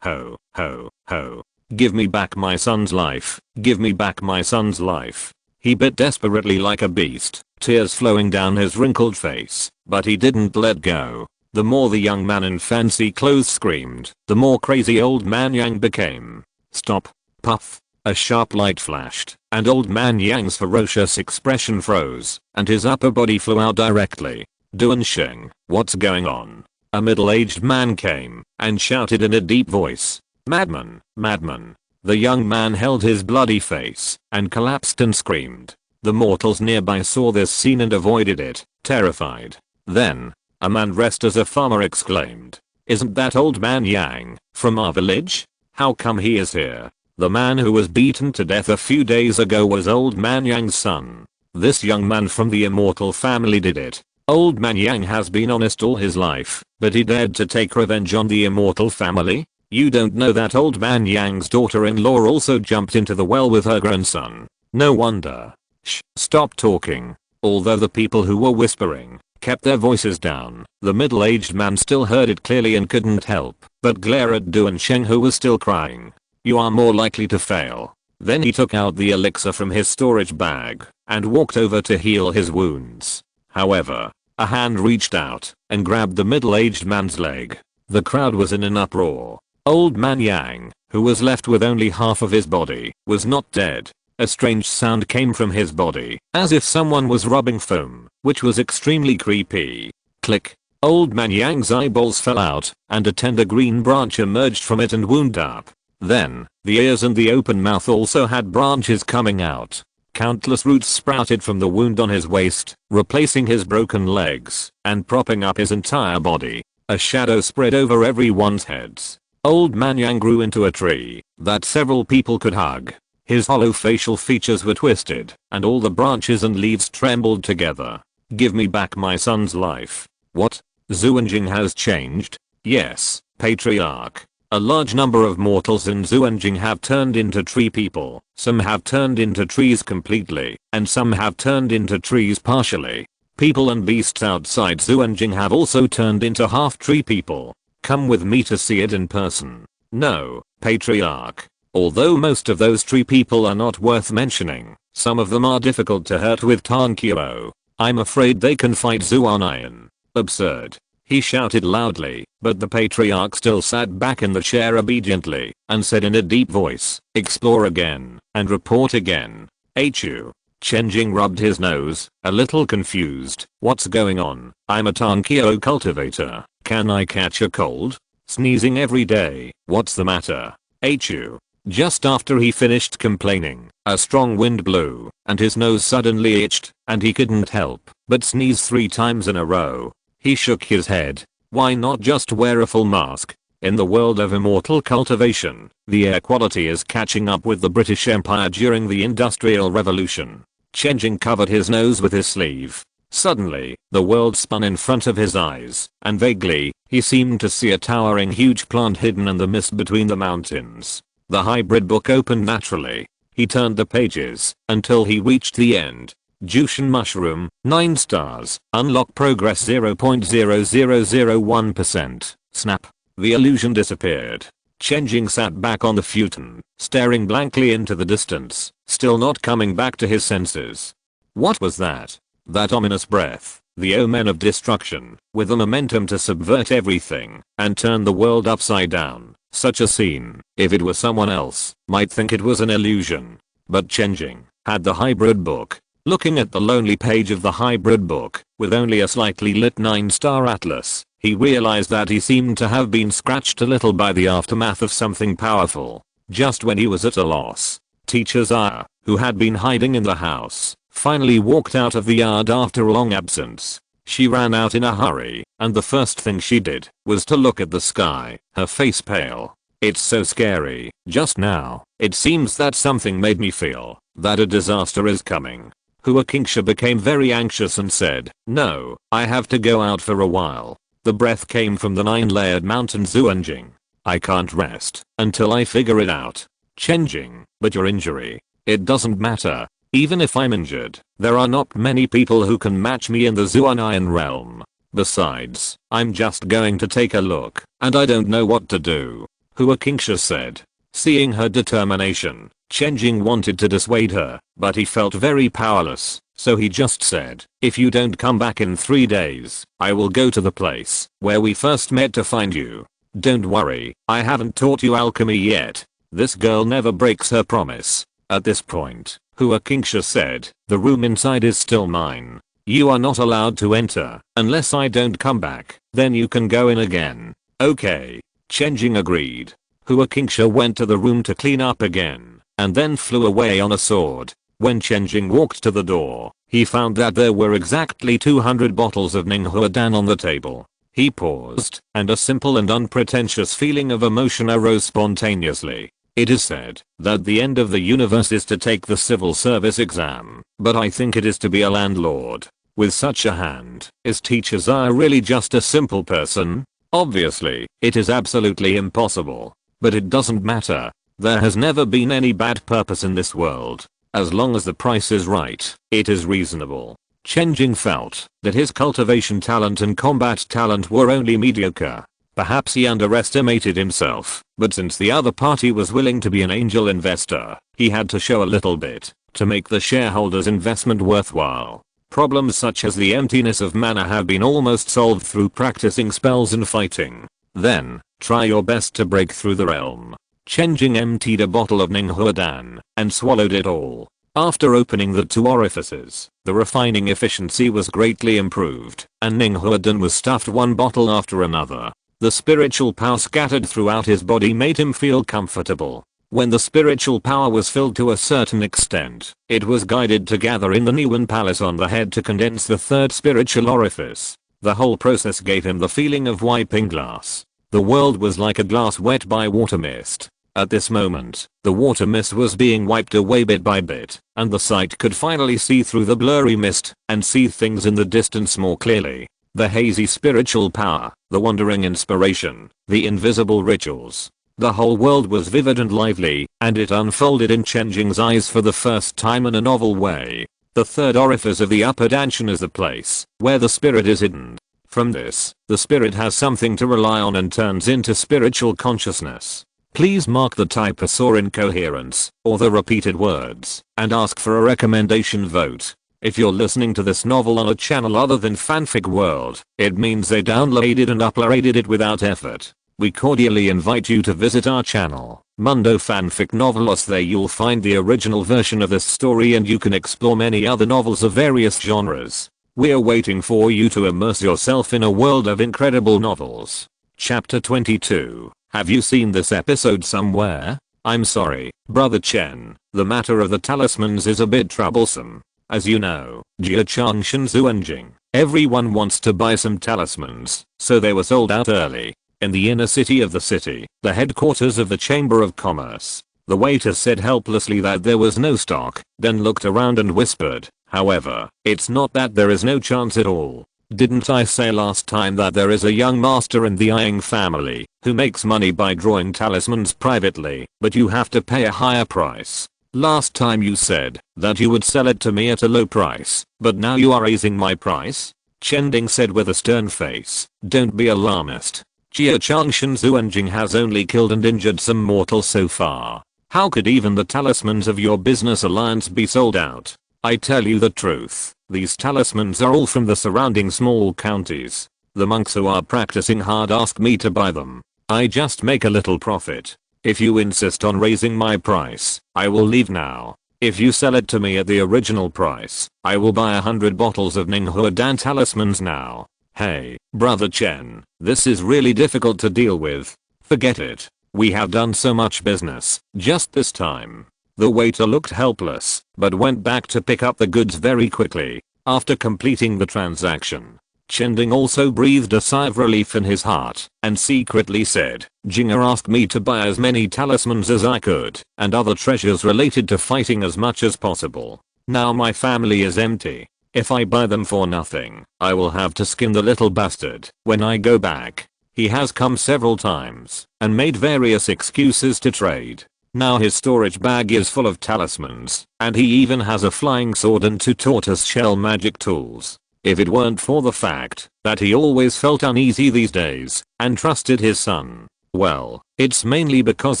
Ho, ho, ho. Give me back my son's life. Give me back my son's life. He bit desperately like a beast, tears flowing down his wrinkled face, but he didn't let go. The more the young man in fancy clothes screamed, the more crazy Old Man Yang became. "Stop." Puff. A sharp light flashed, and Old Man Yang's ferocious expression froze, and his upper body flew out directly. "Duansheng, what's going on?" A middle-aged man came and shouted in a deep voice. "Madman, madman." The young man held his bloody face and collapsed and screamed. The mortals nearby saw this scene and avoided it, terrified. Then, a man dressed as a farmer exclaimed, "Isn't that Old Man Yang from our village? How come he is here?" The man who was beaten to death a few days ago was Old Man Yang's son. This young man from the immortal family did it. Old Man Yang has been honest all his life, but he dared to take revenge on the immortal family? You don't know that Old Man Yang's daughter-in-law also jumped into the well with her grandson. No wonder. Shh, stop talking. Although the people who were whispering kept their voices down, the middle-aged man still heard it clearly and couldn't help but glare at Duansheng, who was still crying. "You are more likely to fail." Then he took out the elixir from his storage bag and walked over to heal his wounds. However, a hand reached out and grabbed the middle-aged man's leg. The crowd was in an uproar. Old Man Yang, who was left with only half of his body, was not dead. A strange sound came from his body, as if someone was rubbing foam, which was extremely creepy. Click. Old Man Yang's eyeballs fell out, and a tender green branch emerged from it and wound up. Then, the ears and the open mouth also had branches coming out. Countless roots sprouted from the wound on his waist, replacing his broken legs, and propping up his entire body. A shadow spread over everyone's heads. Old Man Yang grew into a tree that several people could hug. His hollow facial features were twisted, and all the branches and leaves trembled together. "Give me back my son's life." What? Chen Jing has changed? Yes, Patriarch. A large number of mortals in Chen Jing have turned into tree people. Some have turned into trees completely, and some have turned into trees partially. People and beasts outside Chen Jing have also turned into half-tree people. Come with me to see it in person. No, Patriarch. Although most of those tree people are not worth mentioning, some of them are difficult to hurt with Tankyo. I'm afraid they can fight Zuanayan. Absurd. He shouted loudly, but the Patriarch still sat back in the chair obediently, and said in a deep voice, explore again, and report again. HU. Chen Jing rubbed his nose, a little confused. What's going on? I'm a Tankyo cultivator. Can I catch a cold? Sneezing every day. What's the matter? HU. Just after he finished complaining, a strong wind blew, and his nose suddenly itched, and he couldn't help but sneeze 3 times in a row. He shook his head. Why not just wear a full mask? In the world of immortal cultivation, the air quality is catching up with the British Empire during the Industrial Revolution. Chen Jing covered his nose with his sleeve. Suddenly, the world spun in front of his eyes, and vaguely, he seemed to see a towering huge plant hidden in the mist between the mountains. The hybrid book opened naturally. He turned the pages until he reached the end. Jushin mushroom, 9 stars, unlock progress 0.0001%. Snap. The illusion disappeared. Chen Jing sat back on the futon, staring blankly into the distance, still not coming back to his senses. What was that? That ominous breath, the omen of destruction, with the momentum to subvert everything and turn the world upside down. Such a scene, if it were someone else, might think it was an illusion. But Chen Jing had the hybrid book. Looking at the lonely page of the hybrid book, with only a slightly lit 9-star atlas, he realized that he seemed to have been scratched a little by the aftermath of something powerful. Just when he was at a loss, Teacher Zaya, who had been hiding in the house, finally walked out of the yard after a long absence. She ran out in a hurry, and the first thing she did was to look at the sky, her face pale. It's so scary. Just now, it seems that something made me feel that a disaster is coming. Hua Kingsha became very anxious and said, no, I have to go out for a while. The breath came from the 9-layered mountain Chen Jing. I can't rest until I figure it out. Chen Jing, but your injury. It doesn't matter. Even if I'm injured, there are not many people who can match me in the Zuanayan realm. Besides, I'm just going to take a look, and I don't know what to do. Hua Kingsha said. Seeing her determination, Chen Jing wanted to dissuade her, but he felt very powerless, so he just said, if you don't come back in 3 days, I will go to the place where we first met to find you. Don't worry, I haven't taught you alchemy yet. This girl never breaks her promise. At this point, Hua Kingsha said, the room inside is still mine. You are not allowed to enter unless I don't come back, then you can go in again. Okay. Chen Jing agreed. Hua Kingsha went to the room to clean up again, and then flew away on a sword. When Chen Jing walked to the door, he found that there were exactly 200 bottles of Ninghuadan on the table. He paused, and a simple and unpretentious feeling of emotion arose spontaneously. It is said that the end of the universe is to take the civil service exam, but I think it is to be a landlord. With such a hand, is Teacher Zaya really just a simple person? Obviously, it is absolutely impossible. But it doesn't matter. There has never been any bad purpose in this world. As long as the price is right, it is reasonable. Chen Jing felt that his cultivation talent and combat talent were only mediocre. Perhaps he underestimated himself, but since the other party was willing to be an angel investor, he had to show a little bit to make the shareholders' investment worthwhile. Problems such as the emptiness of mana have been almost solved through practicing spells and fighting. Then, try your best to break through the realm. Chen Jing emptied a bottle of Ninghuadan and swallowed it all. After opening the 2 orifices, the refining efficiency was greatly improved, and Ninghuadan was stuffed one bottle after another. The spiritual power scattered throughout his body made him feel comfortable. When the spiritual power was filled to a certain extent, it was guided to gather in the Niwen Palace on the head to condense the 3rd spiritual orifice. The whole process gave him the feeling of wiping glass. The world was like a glass wet by water mist. At this moment, the water mist was being wiped away bit by bit, and the sight could finally see through the blurry mist and see things in the distance more clearly. The hazy spiritual power, the wandering inspiration, the invisible rituals. The whole world was vivid and lively, and it unfolded in Chen Jing's eyes for the first time in a novel way. The third orifice of the upper dantian is the place where the spirit is hidden. From this, the spirit has something to rely on and turns into spiritual consciousness. Please mark the typos or incoherence, or the repeated words, and ask for a recommendation vote. If you're listening to this novel on a channel other than Fanfic World, it means they downloaded and uploaded it without effort. We cordially invite you to visit our channel, Mundo Fanfic Novelos. There you'll find the original version of this story and you can explore many other novels of various genres. We're waiting for you to immerse yourself in a world of incredible novels. Chapter 22. Have you seen this episode somewhere? I'm sorry, Brother Chen, the matter of the talismans is a bit troublesome. As you know, Chen Jing, everyone wants to buy some talismans, so they were sold out early. In the inner city of the city, the headquarters of the Chamber of Commerce, the waiter said helplessly that there was no stock, then looked around and whispered, however, it's not that there is no chance at all. Didn't I say last time that there is a young master in the Yang family, who makes money by drawing talismans privately, but you have to pay a higher price. Last time you said that you would sell it to me at a low price, but now you are raising my price? Chen Jing said with a stern face. Don't be alarmist. Chen Jing has only killed and injured some mortals so far. How could even the talismans of your business alliance be sold out? I tell you the truth, these talismans are all from the surrounding small counties. The monks who are practicing hard ask me to buy them. I just make a little profit. If you insist on raising my price, I will leave now. If you sell it to me at the original price, I will buy 100 bottles of Ninghuadan talismans now. Hey, Brother Chen, this is really difficult to deal with. Forget it. We have done so much business, just this time. The waiter looked helpless, but went back to pick up the goods very quickly. After completing the transaction, Chen Jing also breathed a sigh of relief in his heart, and secretly said, Jinger asked me to buy as many talismans as I could, and other treasures related to fighting as much as possible. Now my family is empty. If I buy them for nothing, I will have to skin the little bastard when I go back. He has come several times, and made various excuses to trade. Now his storage bag is full of talismans, and he even has a flying sword and 2 tortoise shell magic tools. If it weren't for the fact that he always felt uneasy these days and trusted his son, well, it's mainly because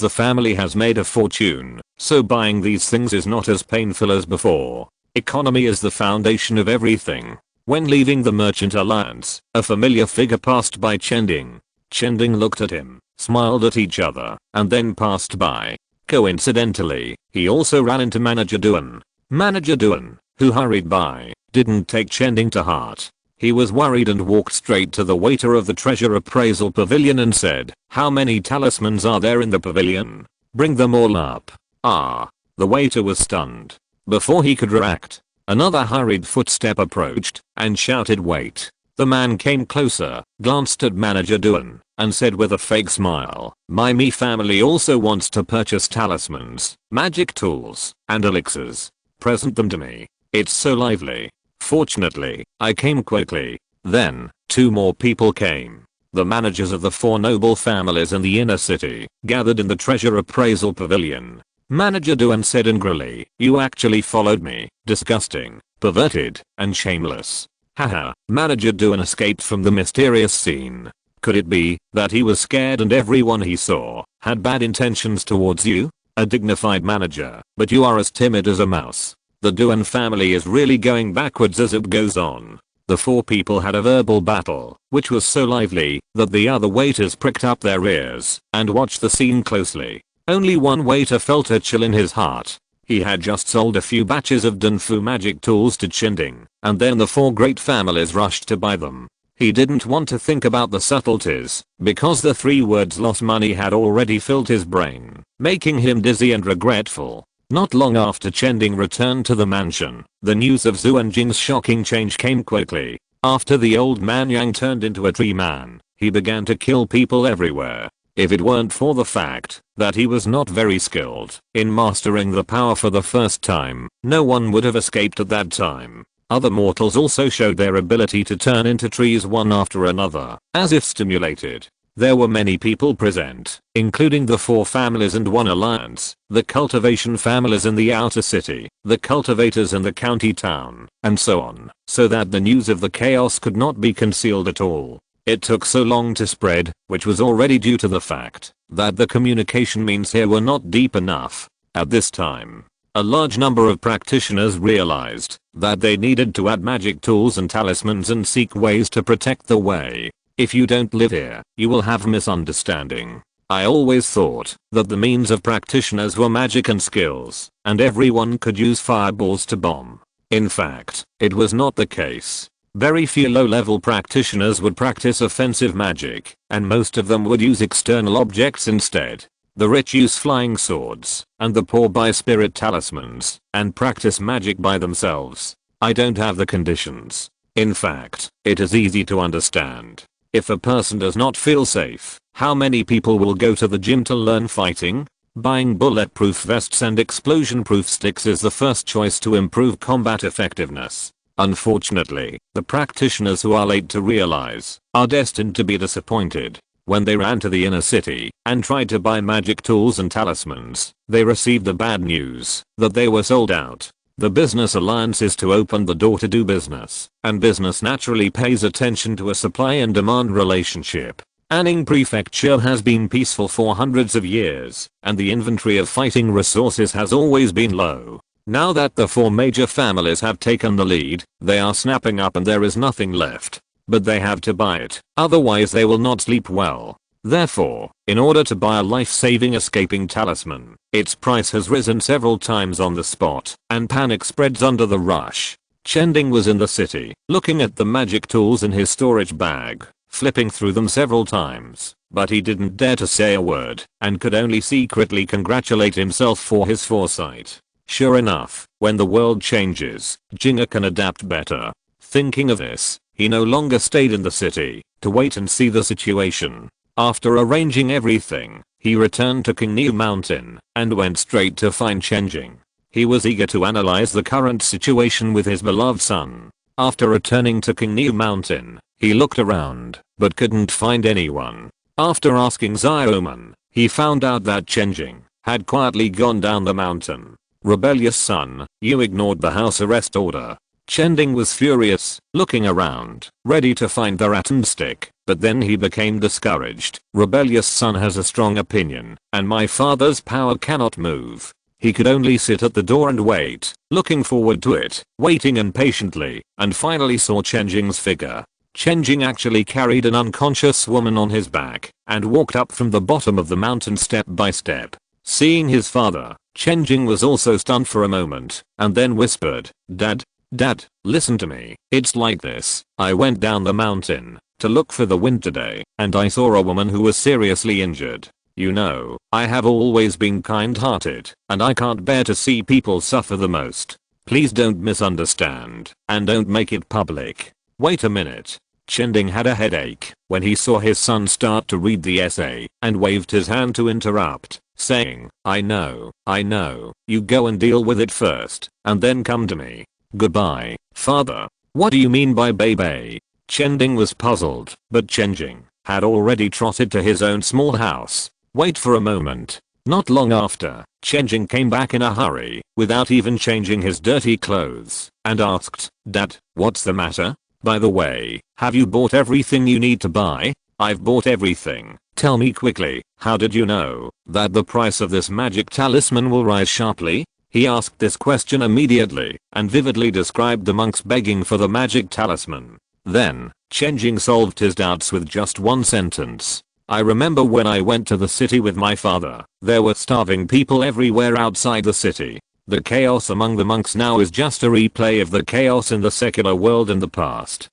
the family has made a fortune, so buying these things is not as painful as before. Economy is the foundation of everything. When leaving the merchant alliance, a familiar figure passed by Chen Jing. Chen Jing looked at him, smiled at each other, and then passed by. Coincidentally, he also ran into Manager Duan. Manager Duan, who hurried by, didn't take Chen Jing to heart. He was worried and walked straight to the waiter of the treasure appraisal pavilion and said, how many talismans are there in the pavilion? Bring them all up. Ah. The waiter was stunned. Before he could react, another hurried footstep approached and shouted wait. The man came closer, glanced at Manager Duan, and said with a fake smile, my me family also wants to purchase talismans, magic tools, and elixirs. Present them to me. It's so lively. Fortunately, I came quickly. Then, 2 more people came. The managers of the 4 noble families in the inner city gathered in the treasure appraisal pavilion. Manager Duan said angrily, you actually followed me. Disgusting, perverted, and shameless. Haha, Manager Duan escaped from the mysterious scene. Could it be that he was scared and everyone he saw had bad intentions towards you? A dignified manager, but you are as timid as a mouse. The Duan family is really going backwards as it goes on. The 4 people had a verbal battle, which was so lively that the other waiters pricked up their ears and watched the scene closely. Only one waiter felt a chill in his heart. He had just sold a few batches of Dunfu magic tools to Chen Jing, and then the 4 great families rushed to buy them. He didn't want to think about the subtleties, because the 3 words lost money had already filled his brain, making him dizzy and regretful. Not long after Chen Jing returned to the mansion, the news of Zuan Jing's shocking change came quickly. After the old man Yang turned into a tree man, he began to kill people everywhere. If it weren't for the fact that he was not very skilled in mastering the power for the first time, no one would have escaped at that time. Other mortals also showed their ability to turn into trees one after another, as if stimulated. There were many people present, including the 4 families and 1 alliance, the cultivation families in the outer city, the cultivators in the county town, and so on, so that the news of the chaos could not be concealed at all. It took so long to spread, which was already due to the fact that the communication means here were not deep enough. At this time, a large number of practitioners realized that they needed to add magic tools and talismans and seek ways to protect the way. If you don't live here, you will have misunderstanding. I always thought that the means of practitioners were magic and skills, and everyone could use fireballs to bomb. In fact, it was not the case. Very few low-level practitioners would practice offensive magic, and most of them would use external objects instead. The rich use flying swords, and the poor buy spirit talismans, and practice magic by themselves. I don't have the conditions. In fact, it is easy to understand. If a person does not feel safe, how many people will go to the gym to learn fighting? Buying bulletproof vests and explosion-proof sticks is the first choice to improve combat effectiveness. Unfortunately, the practitioners who are late to realize are destined to be disappointed. When they ran to the inner city and tried to buy magic tools and talismans, they received the bad news that they were sold out. The business alliance is to open the door to do business, and business naturally pays attention to a supply and demand relationship. Anning Prefecture has been peaceful for hundreds of years, and the inventory of fighting resources has always been low. Now that the 4 major families have taken the lead, they are snapping up and there is nothing left. But they have to buy it, otherwise they will not sleep well. Therefore, in order to buy a life-saving escaping talisman, its price has risen several times on the spot, and panic spreads under the rush. Chen Jing was in the city, looking at the magic tools in his storage bag, flipping through them several times, but he didn't dare to say a word, and could only secretly congratulate himself for his foresight. Sure enough, when the world changes, Jing can adapt better. Thinking of this, he no longer stayed in the city to wait and see the situation. After arranging everything, he returned to Qingniu Mountain and went straight to find Chen Jing. He was eager to analyze the current situation with his beloved son. After returning to Qingniu Mountain, he looked around but couldn't find anyone. After asking Xiaoman, he found out that Chen Jing had quietly gone down the mountain. Rebellious son, you ignored the house arrest order. Chen Jing was furious, looking around, ready to find the rattan stick, but then he became discouraged. Rebellious son has a strong opinion, and my father's power cannot move. He could only sit at the door and wait, looking forward to it, waiting impatiently, and finally saw Chen Jing's figure. Chen Jing actually carried an unconscious woman on his back, and walked up from the bottom of the mountain step by step. Seeing his father, Chen Jing was also stunned for a moment, and then whispered, Dad, listen to me. It's like this. I went down the mountain to look for the wind today, and I saw a woman who was seriously injured. You know, I have always been kind-hearted, and I can't bear to see people suffer the most. Please don't misunderstand, and don't make it public. Wait a minute. Chen Jing had a headache when he saw his son start to read the essay, and waved his hand to interrupt, saying, I know, you go and deal with it first, and then come to me. Goodbye, father. What do you mean by baby? Chen Jing was puzzled, but Chen Jing had already trotted to his own small house. Wait for a moment. Not long after, Chen Jing came back in a hurry, without even changing his dirty clothes, and asked, Dad, what's the matter? By the way, have you bought everything you need to buy? I've bought everything. Tell me quickly, how did you know that the price of this magic talisman will rise sharply? He asked this question immediately, and vividly described the monks begging for the magic talisman. Then, Chen Jing solved his doubts with just one sentence. I remember when I went to the city with my father, there were starving people everywhere outside the city. The chaos among the monks now is just a replay of the chaos in the secular world in the past.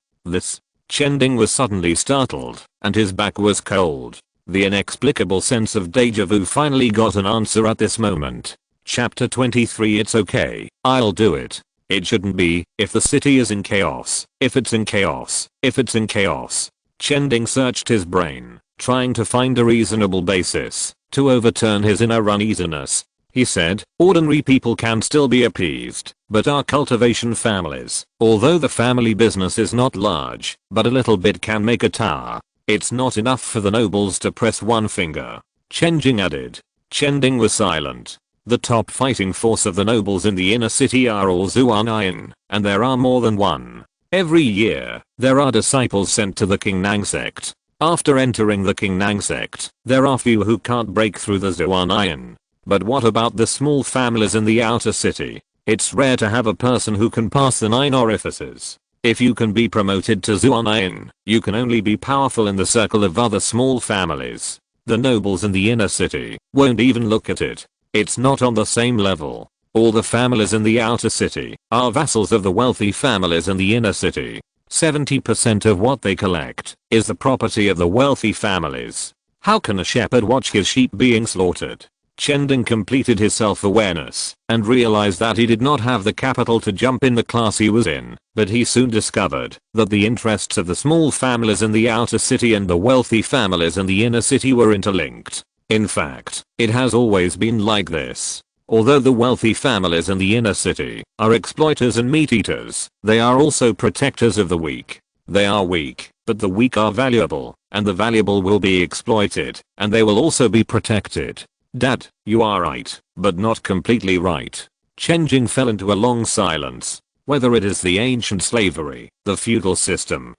Chen Jing was suddenly startled, and his back was cold. The inexplicable sense of deja vu finally got an answer at this moment. Chapter 23. It's okay, I'll do it. It shouldn't be, if the city is in chaos, if it's in chaos, if it's in chaos. Chen Jing searched his brain, trying to find a reasonable basis to overturn his inner uneasiness. He said, ordinary people can still be appeased, but our cultivation families, although the family business is not large, but a little bit can make a tower. It's not enough for the nobles to press one finger. Chen Jing added. Chen Jing was silent. The top fighting force of the nobles in the inner city are all Zuanayan, and there are more than one. Every year, there are disciples sent to the Qingnang sect. After entering the Qingnang sect, there are few who can't break through the Zuanayan. But what about the small families in the outer city? It's rare to have a person who can pass the 9 orifices. If you can be promoted to Zuanayan, you can only be powerful in the circle of other small families. The nobles in the inner city won't even look at it. It's not on the same level. All the families in the outer city are vassals of the wealthy families in the inner city. 70% of what they collect is the property of the wealthy families. How can a shepherd watch his sheep being slaughtered? Chen Jing completed his self-awareness and realized that he did not have the capital to jump in the class he was in, but he soon discovered that the interests of the small families in the outer city and the wealthy families in the inner city were interlinked. In fact, it has always been like this. Although the wealthy families in the inner city are exploiters and meat-eaters, they are also protectors of the weak. They are weak, but the weak are valuable, and the valuable will be exploited, and they will also be protected. Dad, you are right, but not completely right. Chen Jing fell into a long silence. Whether it is the ancient slavery, the feudal system,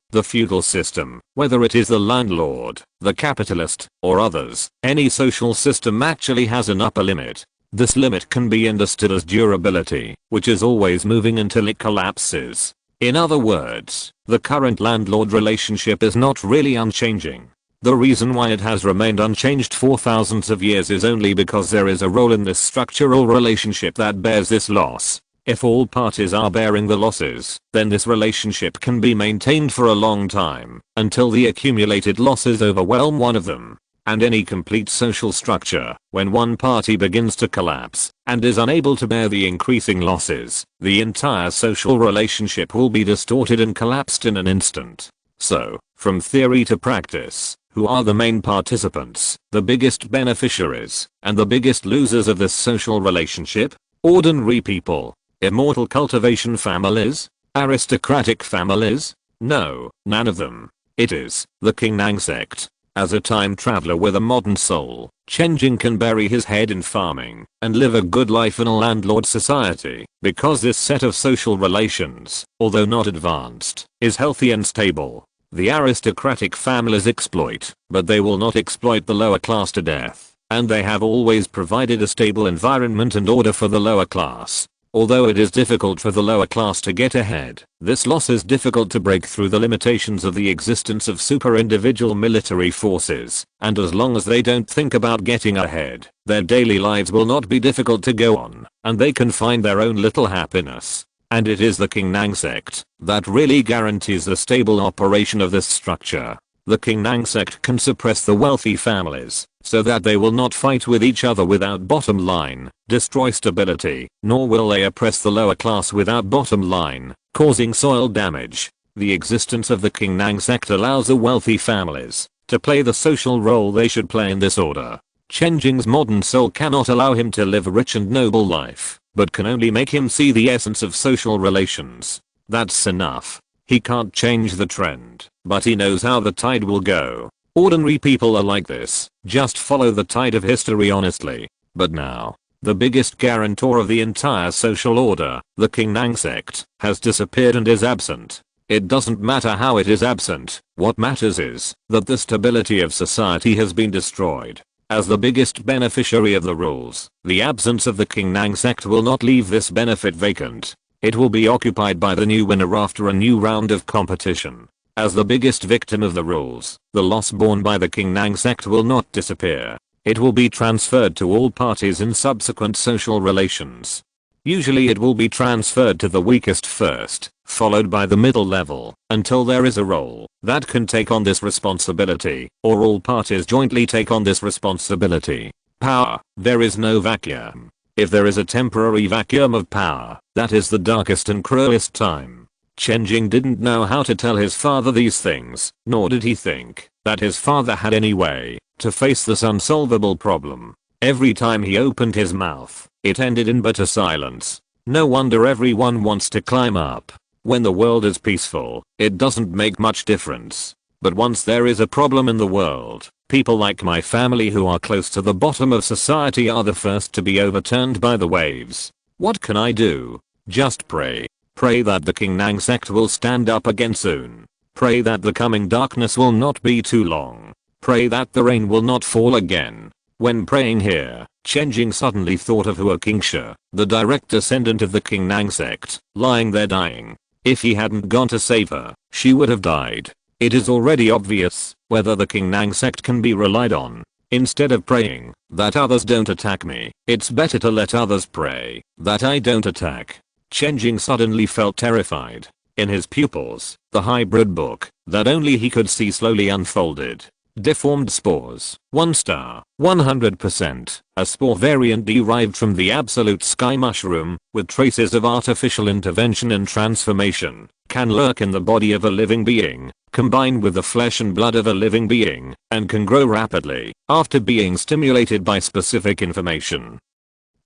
whether it is the landlord, the capitalist, or others, any social system actually has an upper limit. This limit can be understood as durability, which is always moving until it collapses. In other words, the current landlord relationship is not really unchanging. The reason why it has remained unchanged for thousands of years is only because there is a role in this structural relationship that bears this loss. If all parties are bearing the losses, then this relationship can be maintained for a long time, until the accumulated losses overwhelm one of them. And any complete social structure, when one party begins to collapse and is unable to bear the increasing losses, the entire social relationship will be distorted and collapsed in an instant. So, from theory to practice, who are the main participants, the biggest beneficiaries, and the biggest losers of this social relationship? Ordinary people. Immortal cultivation families? Aristocratic families? No, none of them. It is the Qingnang sect. As a time traveler with a modern soul, Chen Jing can bury his head in farming and live a good life in a landlord society, because this set of social relations, although not advanced, is healthy and stable. The aristocratic families exploit, but they will not exploit the lower class to death, and they have always provided a stable environment and order for the lower class. Although it is difficult for the lower class to get ahead, this loss is difficult to break through the limitations of the existence of super-individual military forces, and as long as they don't think about getting ahead, their daily lives will not be difficult to go on, and they can find their own little happiness. And it is the Qingnang sect that really guarantees the stable operation of this structure. The Qingnang sect can suppress the wealthy families, so that they will not fight with each other without bottom line, destroy stability, nor will they oppress the lower class without bottom line, causing soil damage. The existence of the Qingnang sect allows the wealthy families to play the social role they should play in this order. Chen Jing's modern soul cannot allow him to live a rich and noble life, but can only make him see the essence of social relations. That's enough. He can't change the trend, but he knows how the tide will go. Ordinary people are like this, just follow the tide of history honestly. But now, the biggest guarantor of the entire social order, the Qingnang sect, has disappeared and is absent. It doesn't matter how it is absent, what matters is that the stability of society has been destroyed. As the biggest beneficiary of the rules, the absence of the Qingnang sect will not leave this benefit vacant. It will be occupied by the new winner after a new round of competition. As the biggest victim of the rules, the loss borne by the Qingnang sect will not disappear. It will be transferred to all parties in subsequent social relations. Usually it will be transferred to the weakest first, followed by the middle level, until there is a role that can take on this responsibility, or all parties jointly take on this responsibility. Power. There is no vacuum. If there is a temporary vacuum of power, that is the darkest and cruelest time. Chen Jing didn't know how to tell his father these things, nor did he think that his father had any way to face this unsolvable problem. Every time he opened his mouth, it ended in bitter silence. No wonder everyone wants to climb up. When the world is peaceful, it doesn't make much difference. but once there is a problem in the world, people like my family who are close to the bottom of society are the first to be overturned by the waves. What can I do? Just pray. Pray that the King Nang sect will stand up again soon. Pray that the coming darkness will not be too long. Pray that the rain will not fall again. When praying here, Chen Jing suddenly thought of Hua Qingsha, the direct descendant of the King Nang sect, lying there dying. If he hadn't gone to save her, she would have died. It is already obvious whether the King Nang sect can be relied on. Instead of praying that others don't attack me, it's better to let others pray that I don't attack. Chen Jing suddenly felt terrified. In his pupils, the hybrid book that only he could see slowly unfolded. Deformed spores, 1 star, 100%, a spore variant derived from the absolute sky mushroom, with traces of artificial intervention and transformation, can lurk in the body of a living being, combine with the flesh and blood of a living being, and can grow rapidly, after being stimulated by specific information.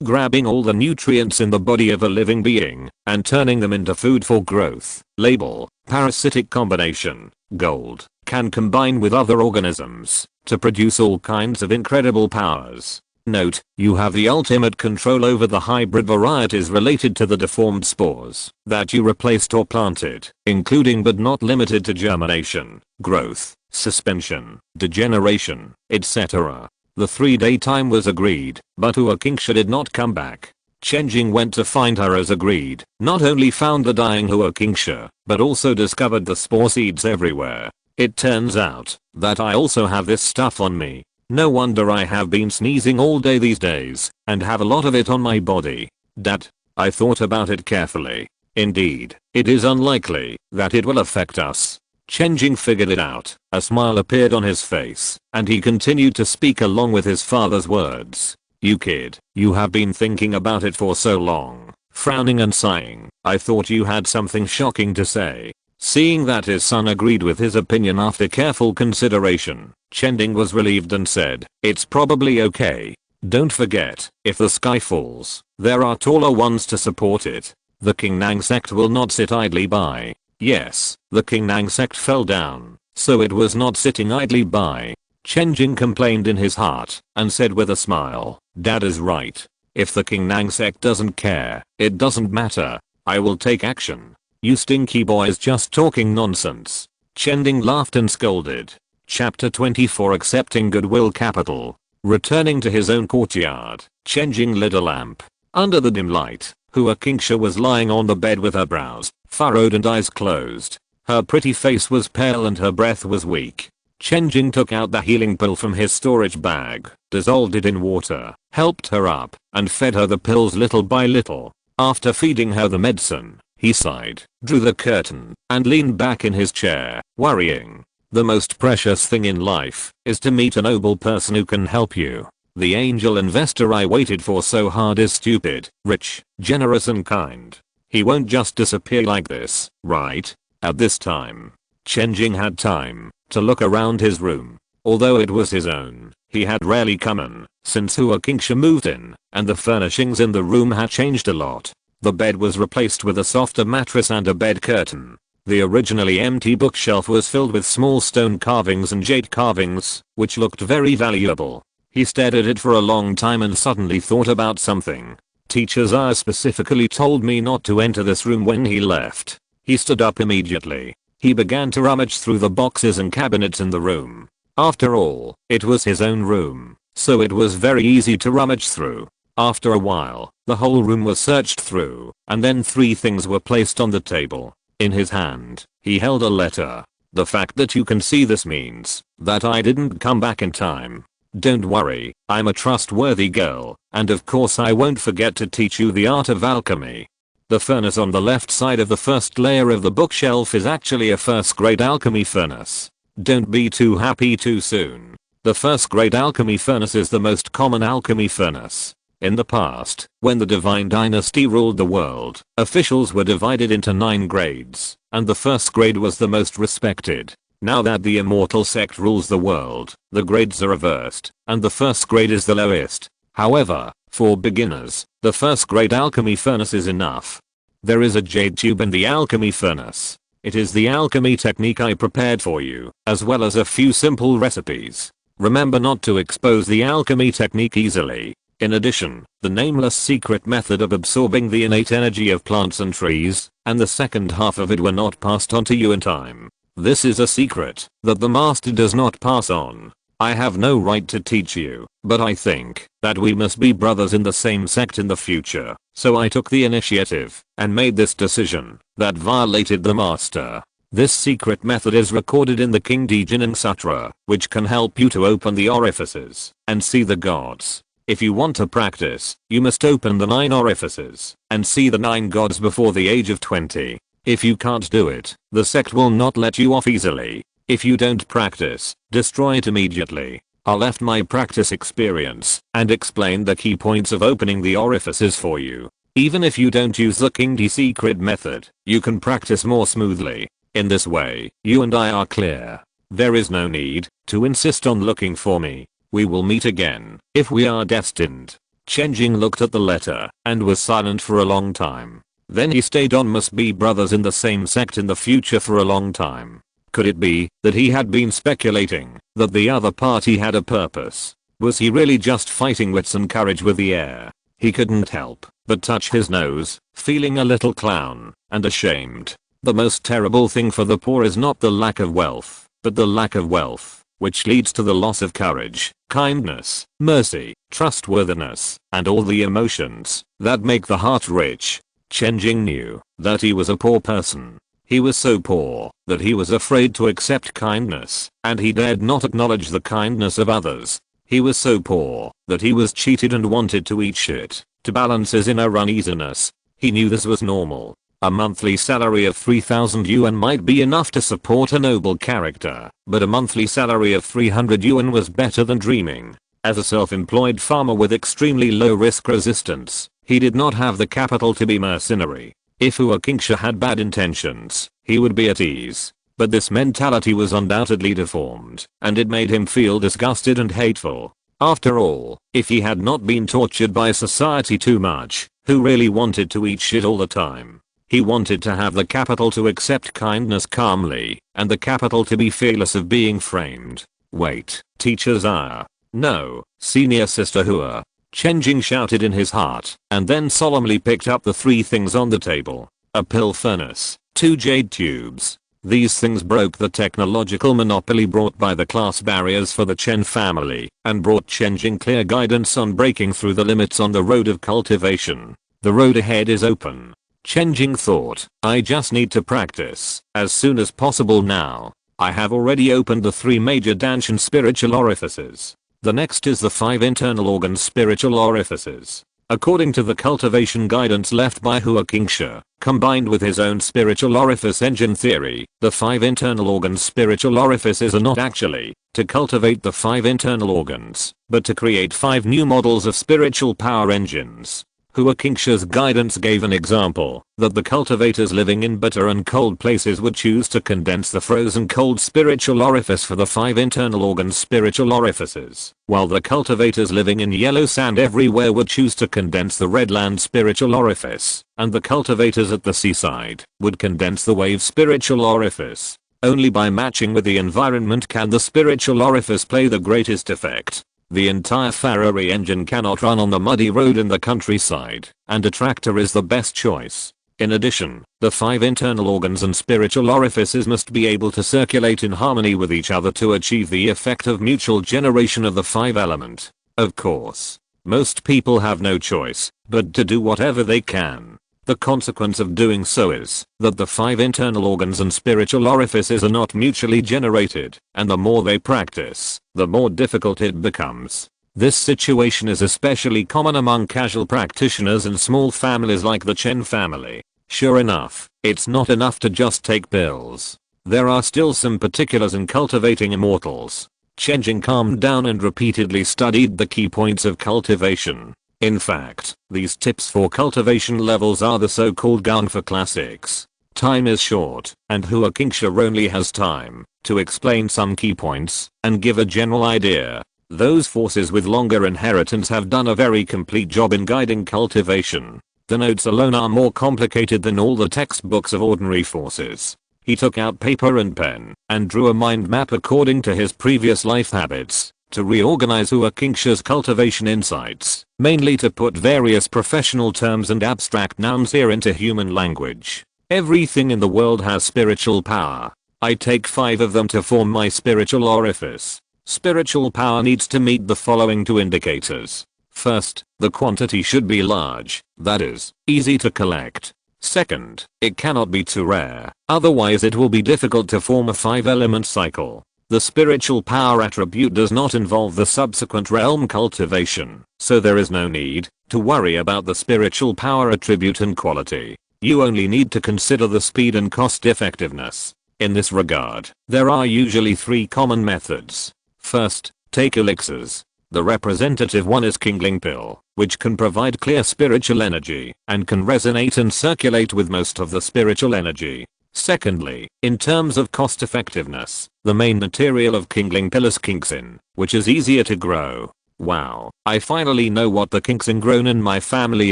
Grabbing all the nutrients in the body of a living being, and turning them into food for growth. Label, parasitic combination, gold, can combine with other organisms, to produce all kinds of incredible powers. Note, you have the ultimate control over the hybrid varieties related to the deformed spores, that you replaced or planted, including but not limited to germination, growth, suspension, degeneration, etc. The 3-day time was agreed, but Hua Qingsha did not come back. Chen Jing went to find her as agreed, not only found the dying Hua Qingsha, but also discovered the spore seeds everywhere. It turns out that I also have this stuff on me. No wonder I have been sneezing all day these days, and have a lot of it on my body. Dad, I thought about it carefully. Indeed, it is unlikely that it will affect us. Chen Jing figured it out. A smile appeared on his face, and he continued to speak along with his father's words. You kid, you have been thinking about it for so long. Frowning and sighing, I thought you had something shocking to say. Seeing that his son agreed with his opinion after careful consideration, Chen Jing was relieved and said, it's probably okay. Don't forget, if the sky falls, there are taller ones to support it. The King Nang sect will not sit idly by. Yes, the King Nang sect fell down, so it was not sitting idly by. Chen Jing complained in his heart, and said with a smile, Dad is right. If the King Nang sect doesn't care, it doesn't matter. I will take action. You stinky boys just talking nonsense. Chen Jing laughed and scolded. Chapter 24 Accepting Goodwill Capital. Returning to his own courtyard, Chen Jing lit a lamp. Under the dim light, Hua Qingsha was lying on the bed with her brows furrowed and eyes closed. Her pretty face was pale and her breath was weak. Chen Jing took out the healing pill from his storage bag, dissolved it in water, helped her up, and fed her the pills little by little. After feeding her the medicine, he sighed, drew the curtain, and leaned back in his chair, worrying. The most precious thing in life is to meet a noble person who can help you. The angel investor I waited for so hard is stupid, rich, generous and kind. He won't just disappear like this, right? At this time, Chen Jing had time to look around his room. Although it was his own, he had rarely come in since Hua Qingsha moved in, and the furnishings in the room had changed a lot. The bed was replaced with a softer mattress and a bed curtain. The originally empty bookshelf was filled with small stone carvings and jade carvings, which looked very valuable. He stared at it for a long time and suddenly thought about something. Teacher Zaya specifically told me not to enter this room when he left. He stood up immediately. He began to rummage through the boxes and cabinets in the room. After all, it was his own room, so it was very easy to rummage through. After a while, the whole room was searched through, and then 3 things were placed on the table. In his hand, he held a letter. The fact that you can see this means that I didn't come back in time. Don't worry, I'm a trustworthy girl, and of course I won't forget to teach you the art of alchemy. The furnace on the left side of the first layer of the bookshelf is actually a first-grade alchemy furnace. Don't be too happy too soon. The first-grade alchemy furnace is the most common alchemy furnace. In the past, when the Divine Dynasty ruled the world, officials were divided into 9 grades, and the first grade was the most respected. Now that the Immortal sect rules the world, the grades are reversed, and the first grade is the lowest. However, for beginners, the first grade alchemy furnace is enough. There is a jade tube in the alchemy furnace. It is the alchemy technique I prepared for you, as well as a few simple recipes. Remember not to expose the alchemy technique easily. In addition, the nameless secret method of absorbing the innate energy of plants and trees, and the second half of it were not passed on to you in time. This is a secret that the master does not pass on. I have no right to teach you, but I think that we must be brothers in the same sect in the future, so I took the initiative and made this decision that violated the master. This secret method is recorded in the King Dijinning Sutra, which can help you to open the orifices and see the gods. If you want to practice, you must open the 9 orifices and see the 9 gods before the age of 20. If you can't do it, the sect will not let you off easily. If you don't practice, destroy it immediately. I left my practice experience and explained the key points of opening the orifices for you. Even if you don't use the King Di secret method, you can practice more smoothly. In this way, you and I are clear. There is no need to insist on looking for me. We will meet again, if we are destined. Chen Jing looked at the letter and was silent for a long time. Then he stayed on must be brothers in the same sect in the future for a long time. Could it be that he had been speculating that the other party had a purpose? Was he really just fighting wits and courage with the air? He couldn't help but touch his nose, feeling a little clown and ashamed. The most terrible thing for the poor is not the lack of wealth, but the lack of wealth, which leads to the loss of courage, kindness, mercy, trustworthiness, and all the emotions that make the heart rich. Chen Jing knew that he was a poor person. He was so poor that he was afraid to accept kindness, and he dared not acknowledge the kindness of others. He was so poor that he was cheated and wanted to eat shit to balance his inner uneasiness. He knew this was normal. A monthly salary of 3,000 yuan might be enough to support a noble character, but a monthly salary of 300 yuan was better than dreaming. As a self-employed farmer with extremely low risk resistance, he did not have the capital to be mercenary. If Hua Qingsha had bad intentions, he would be at ease. But this mentality was undoubtedly deformed, and it made him feel disgusted and hateful. After all, if he had not been tortured by society too much, who really wanted to eat shit all the time? He wanted to have the capital to accept kindness calmly, and the capital to be fearless of being framed. Wait, teacher Zaya. No, senior sister Hua. Chen Jing shouted in his heart, and then solemnly picked up the 3 things on the table. A pill furnace, 2 jade tubes. These things broke the technological monopoly brought by the class barriers for the Chen family, and brought Chen Jing clear guidance on breaking through the limits on the road of cultivation. The road ahead is open. Chen Jing thought, I just need to practice as soon as possible now. I have already opened the 3 major Danshan spiritual orifices. The next is the 5 internal organ spiritual orifices. According to the cultivation guidance left by Hua Qingsha, combined with his own spiritual orifice engine theory, the 5 internal organ spiritual orifices are not actually to cultivate the 5 internal organs, but to create 5 new models of spiritual power engines. Hua Qingsha's guidance gave an example that the cultivators living in bitter and cold places would choose to condense the frozen cold spiritual orifice for the 5 internal organs spiritual orifices, while the cultivators living in yellow sand everywhere would choose to condense the red land spiritual orifice, and the cultivators at the seaside would condense the wave spiritual orifice. Only by matching with the environment can the spiritual orifice play the greatest effect. The entire Ferrari engine cannot run on the muddy road in the countryside, and a tractor is the best choice. In addition, the 5 internal organs and spiritual orifices must be able to circulate in harmony with each other to achieve the effect of mutual generation of the 5 element. Of course, most people have no choice but to do whatever they can. The consequence of doing so is that the 5 internal organs and spiritual orifices are not mutually generated, and the more they practice, the more difficult it becomes. This situation is especially common among casual practitioners and small families like the Chen family. Sure enough, it's not enough to just take pills. There are still some particulars in cultivating immortals. Chen Jing calmed down and repeatedly studied the key points of cultivation. In fact, these tips for cultivation levels are the so-called Gangfa classics. Time is short, and Hua Qingsha only has time to explain some key points and give a general idea. Those forces with longer inheritance have done a very complete job in guiding cultivation. The notes alone are more complicated than all the textbooks of ordinary forces. He took out paper and pen and drew a mind map according to his previous life habits to reorganize Hua Qingsha's cultivation insights, mainly to put various professional terms and abstract nouns here into human language. Everything in the world has spiritual power. I take 5 of them to form my spiritual orifice. Spiritual power needs to meet the following 2 indicators. First, the quantity should be large, that is, easy to collect. Second, it cannot be too rare, otherwise it will be difficult to form a 5-element cycle. The spiritual power attribute does not involve the subsequent realm cultivation, so there is no need to worry about the spiritual power attribute and quality. You only need to consider the speed and cost effectiveness. In this regard, there are usually 3 common methods. First, take elixirs. The representative one is Kingling Pill, which can provide clear spiritual energy and can resonate and circulate with most of the spiritual energy. Secondly, in terms of cost effectiveness, the main material of Kingling Pill is Kingsin, which is easier to grow. Wow, I finally know what the Kingsin grown in my family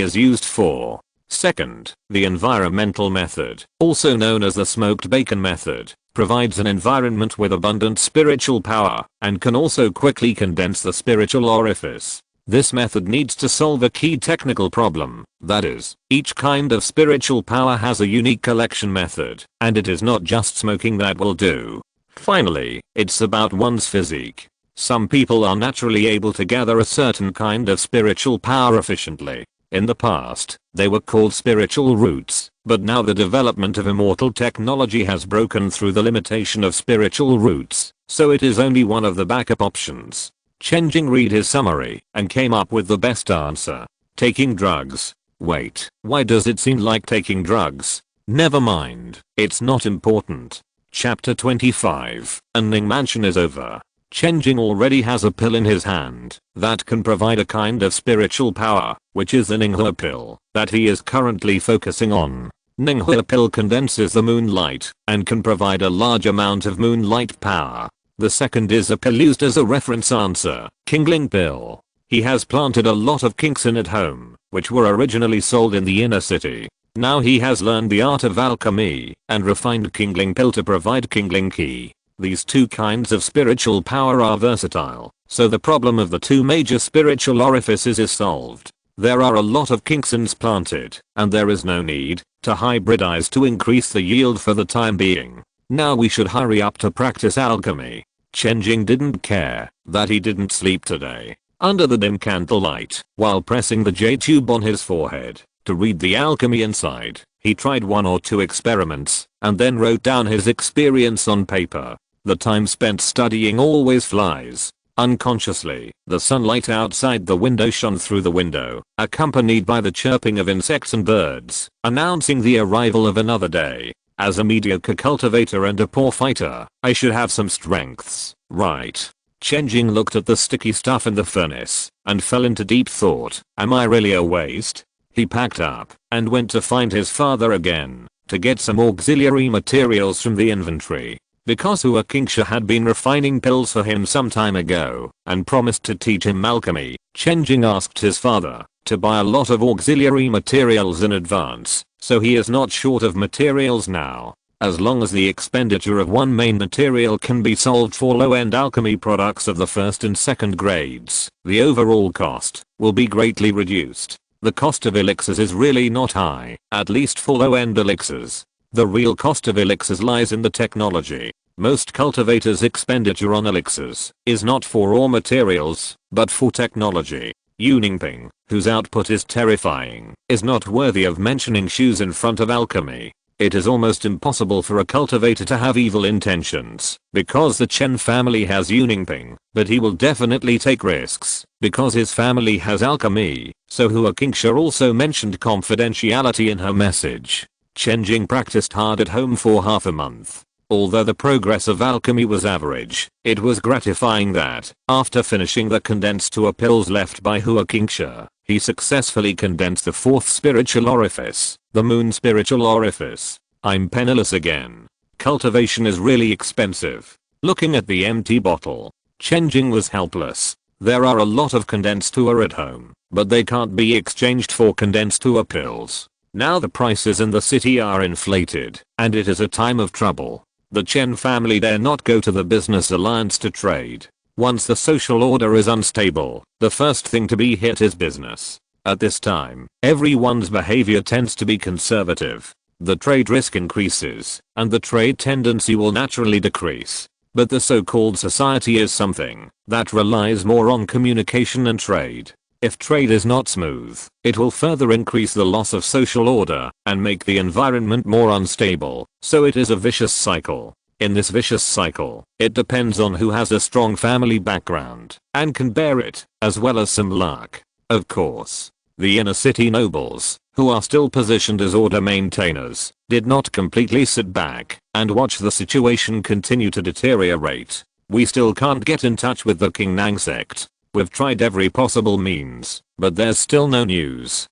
is used for. Second, the environmental method, also known as the smoked bacon method, provides an environment with abundant spiritual power and can also quickly condense the spiritual orifice. This method needs to solve a key technical problem, that is, each kind of spiritual power has a unique collection method, and it is not just smoking that will do. Finally, it's about one's physique. Some people are naturally able to gather a certain kind of spiritual power efficiently. In the past, they were called spiritual roots, but now the development of immortal technology has broken through the limitation of spiritual roots, so it is only one of the backup options. Chen Jing read his summary and came up with the best answer. Taking drugs. Wait, why does it seem like taking drugs? Never mind, it's not important. Chapter 25, Ning Mansion is over. Chen Jing already has a pill in his hand that can provide a kind of spiritual power, which is the Ninghua pill that he is currently focusing on. Ninghua pill condenses the moonlight and can provide a large amount of moonlight power. The second is a pill used as a reference answer, Kingling pill. He has planted a lot of Kingsin at home, which were originally sold in the inner city. Now he has learned the art of alchemy and refined Kingling pill to provide Kingling key. These 2 kinds of spiritual power are versatile, so the problem of the 2 major spiritual orifices is solved. There are a lot of Kingsins planted, and there is no need to hybridize to increase the yield for the time being. Now we should hurry up to practice alchemy. Chen Jing didn't care that he didn't sleep today. Under the dim candlelight, while pressing the J-tube on his forehead to read the alchemy inside, he tried 1 or 2 experiments and then wrote down his experience on paper. The time spent studying always flies. Unconsciously, the sunlight outside the window shone through the window, accompanied by the chirping of insects and birds, announcing the arrival of another day. As a mediocre cultivator and a poor fighter, I should have some strengths, right? Chen Jing looked at the sticky stuff in the furnace and fell into deep thought. Am I really a waste? He packed up and went to find his father again to get some auxiliary materials from the inventory. Because Hua Qingsha had been refining pills for him some time ago and promised to teach him alchemy, Chen Jing asked his father to buy a lot of auxiliary materials in advance, so he is not short of materials now. As long as the expenditure of one main material can be solved for low-end alchemy products of the 1st and 2nd grades, the overall cost will be greatly reduced. The cost of elixirs is really not high, at least for low-end elixirs. The real cost of elixirs lies in the technology. Most cultivators' expenditure on elixirs is not for raw materials, but for technology. Yu Ningping, whose output is terrifying, is not worthy of mentioning shoes in front of alchemy. It is almost impossible for a cultivator to have evil intentions, because the Chen family has Yu Ningping, but he will definitely take risks, because his family has alchemy, so Hua Qingsha also mentioned confidentiality in her message. Chen Jing practiced hard at home for half a month. Although the progress of alchemy was average, it was gratifying that, after finishing the condensed to pills left by Hua Qingsha, he successfully condensed the 4th spiritual orifice, the moon spiritual orifice. I'm penniless again. Cultivation is really expensive. Looking at the empty bottle, Chen Jing was helpless. There are a lot of condensed Hua at home, but they can't be exchanged for condensed Hua pills. Now the prices in the city are inflated, and it is a time of trouble. The Chen family dare not go to the business alliance to trade. Once the social order is unstable, the first thing to be hit is business. At this time, everyone's behavior tends to be conservative. The trade risk increases, and the trade tendency will naturally decrease. But the so-called society is something that relies more on communication and trade. If trade is not smooth, it will further increase the loss of social order and make the environment more unstable, so it is a vicious cycle. In this vicious cycle, it depends on who has a strong family background and can bear it, as well as some luck. Of course, the inner city nobles, who are still positioned as order maintainers, did not completely sit back and watch the situation continue to deteriorate. We still can't get in touch with the Qingnang sect. We've tried every possible means, but there's still no news.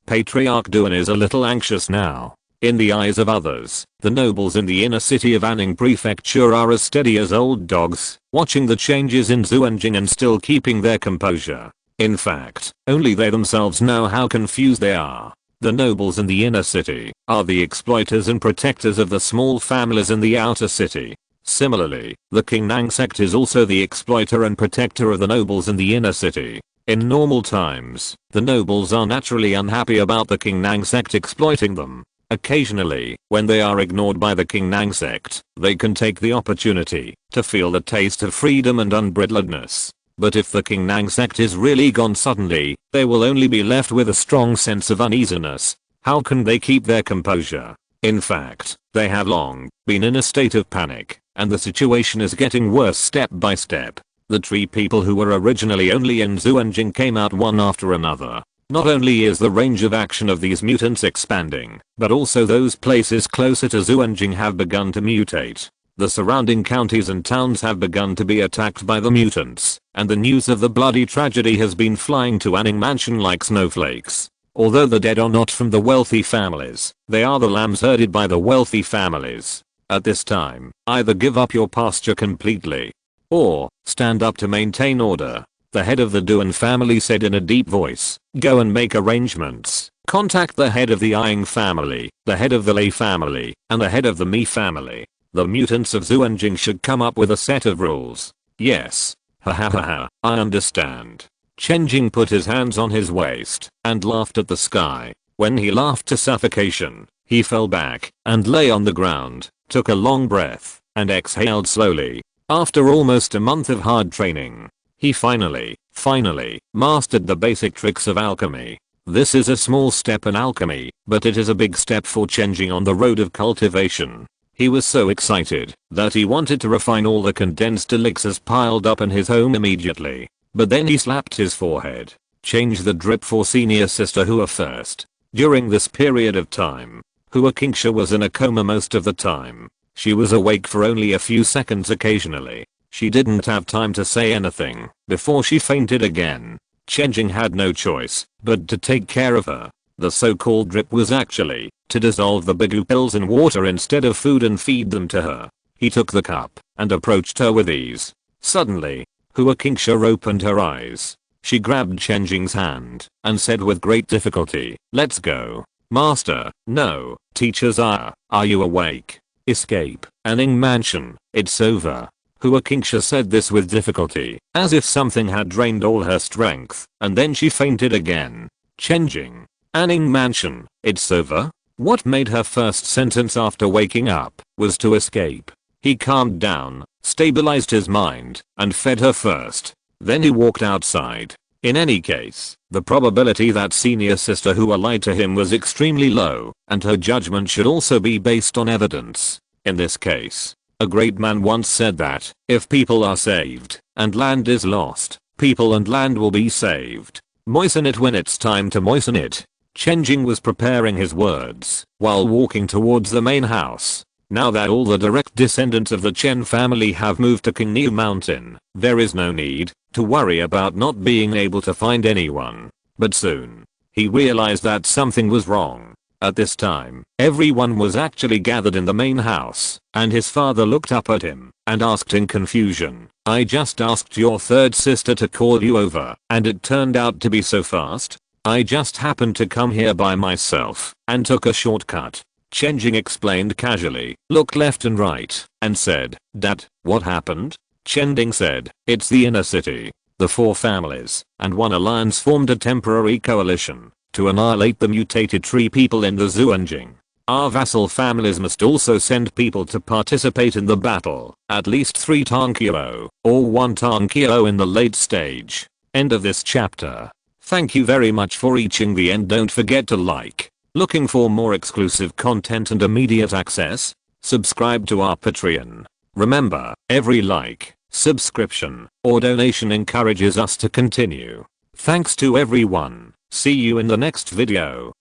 Patriarch Duan is a little anxious now. In the eyes of others, the nobles in the inner city of Anning Prefecture are as steady as old dogs, watching the changes in Xuanjing and still keeping their composure. In fact, only they themselves know how confused they are. The nobles in the inner city are the exploiters and protectors of the small families in the outer city. Similarly, the Qingnang sect is also the exploiter and protector of the nobles in the inner city. In normal times, the nobles are naturally unhappy about the Qingnang sect exploiting them. Occasionally, when they are ignored by the Qingnang sect, they can take the opportunity to feel the taste of freedom and unbridledness. But if the Qingnang sect is really gone suddenly, they will only be left with a strong sense of uneasiness. How can they keep their composure? In fact, they have long been in a state of panic, and the situation is getting worse step by step. The tree people who were originally only in Xuanjing came out one after another. Not only is the range of action of these mutants expanding, but also those places closer to Xuanjing have begun to mutate. The surrounding counties and towns have begun to be attacked by the mutants, and the news of the bloody tragedy has been flying to Anning Mansion like snowflakes. Although the dead are not from the wealthy families, they are the lambs herded by the wealthy families. At this time, either give up your pasture completely, or stand up to maintain order. The head of the Duan family said in a deep voice, go and make arrangements. Contact the head of the Ying family, the head of the Lei family, and the head of the Mi family. The mutants of Xuanjing should come up with a set of rules. Yes. Ha ha ha ha, I understand. Chen Jing put his hands on his waist and laughed at the sky. When he laughed to suffocation, he fell back and lay on the ground, took a long breath, and exhaled slowly. After almost a month of hard training, he finally mastered the basic tricks of alchemy. This is a small step in alchemy, but it is a big step for Chen Jing on the road of cultivation. He was so excited that he wanted to refine all the condensed elixirs piled up in his home immediately. But then he slapped his forehead. Change the drip for senior sister Hua first. During this period of time, Hua Qingsha was in a coma most of the time. She was awake for only a few seconds occasionally. She didn't have time to say anything before she fainted again. Chen Jing had no choice but to take care of her. The so-called drip was actually to dissolve the bigu pills in water instead of food and feed them to her. He took the cup and approached her with ease. Suddenly, Hua Qingsha opened her eyes. She grabbed Chen Jing's hand and said with great difficulty, let's go. Master, no, teachers are you awake? Escape, Anning Mansion, it's over. Hua Qingsha said this with difficulty, as if something had drained all her strength, and then she fainted again. Chen Jing, Anning Mansion, it's over? What made her first sentence after waking up was to escape. He calmed down, stabilized his mind, and fed her first. Then he walked outside. In any case, the probability that senior sister Hua lied to him was extremely low, and her judgment should also be based on evidence. In this case, a great man once said that, if people are saved, and land is lost, people and land will be saved. Moisten it when it's time to moisten it. Chen Jing was preparing his words while walking towards the main house. Now that all the direct descendants of the Chen family have moved to Qingniu Mountain, there is no need to worry about not being able to find anyone. But soon, he realized that something was wrong. At this time, everyone was actually gathered in the main house, and his father looked up at him and asked in confusion, I just asked your third sister to call you over, and it turned out to be so fast? I just happened to come here by myself and took a shortcut. Chen Jing explained casually, looked left and right, and said, Dad, what happened? Chen Jing said, it's the inner city. The 4 families and 1 alliance formed a temporary coalition to annihilate the mutated tree people in the Xuanjing. Our vassal families must also send people to participate in the battle, at least 3 Tankyo, or 1 Tankyo in the late stage. End of this chapter. Thank you very much for reaching the end. Don't forget to like. Looking for more exclusive content and immediate access? Subscribe to our Patreon. Remember, every like, subscription, or donation encourages us to continue. Thanks to everyone. See you in the next video.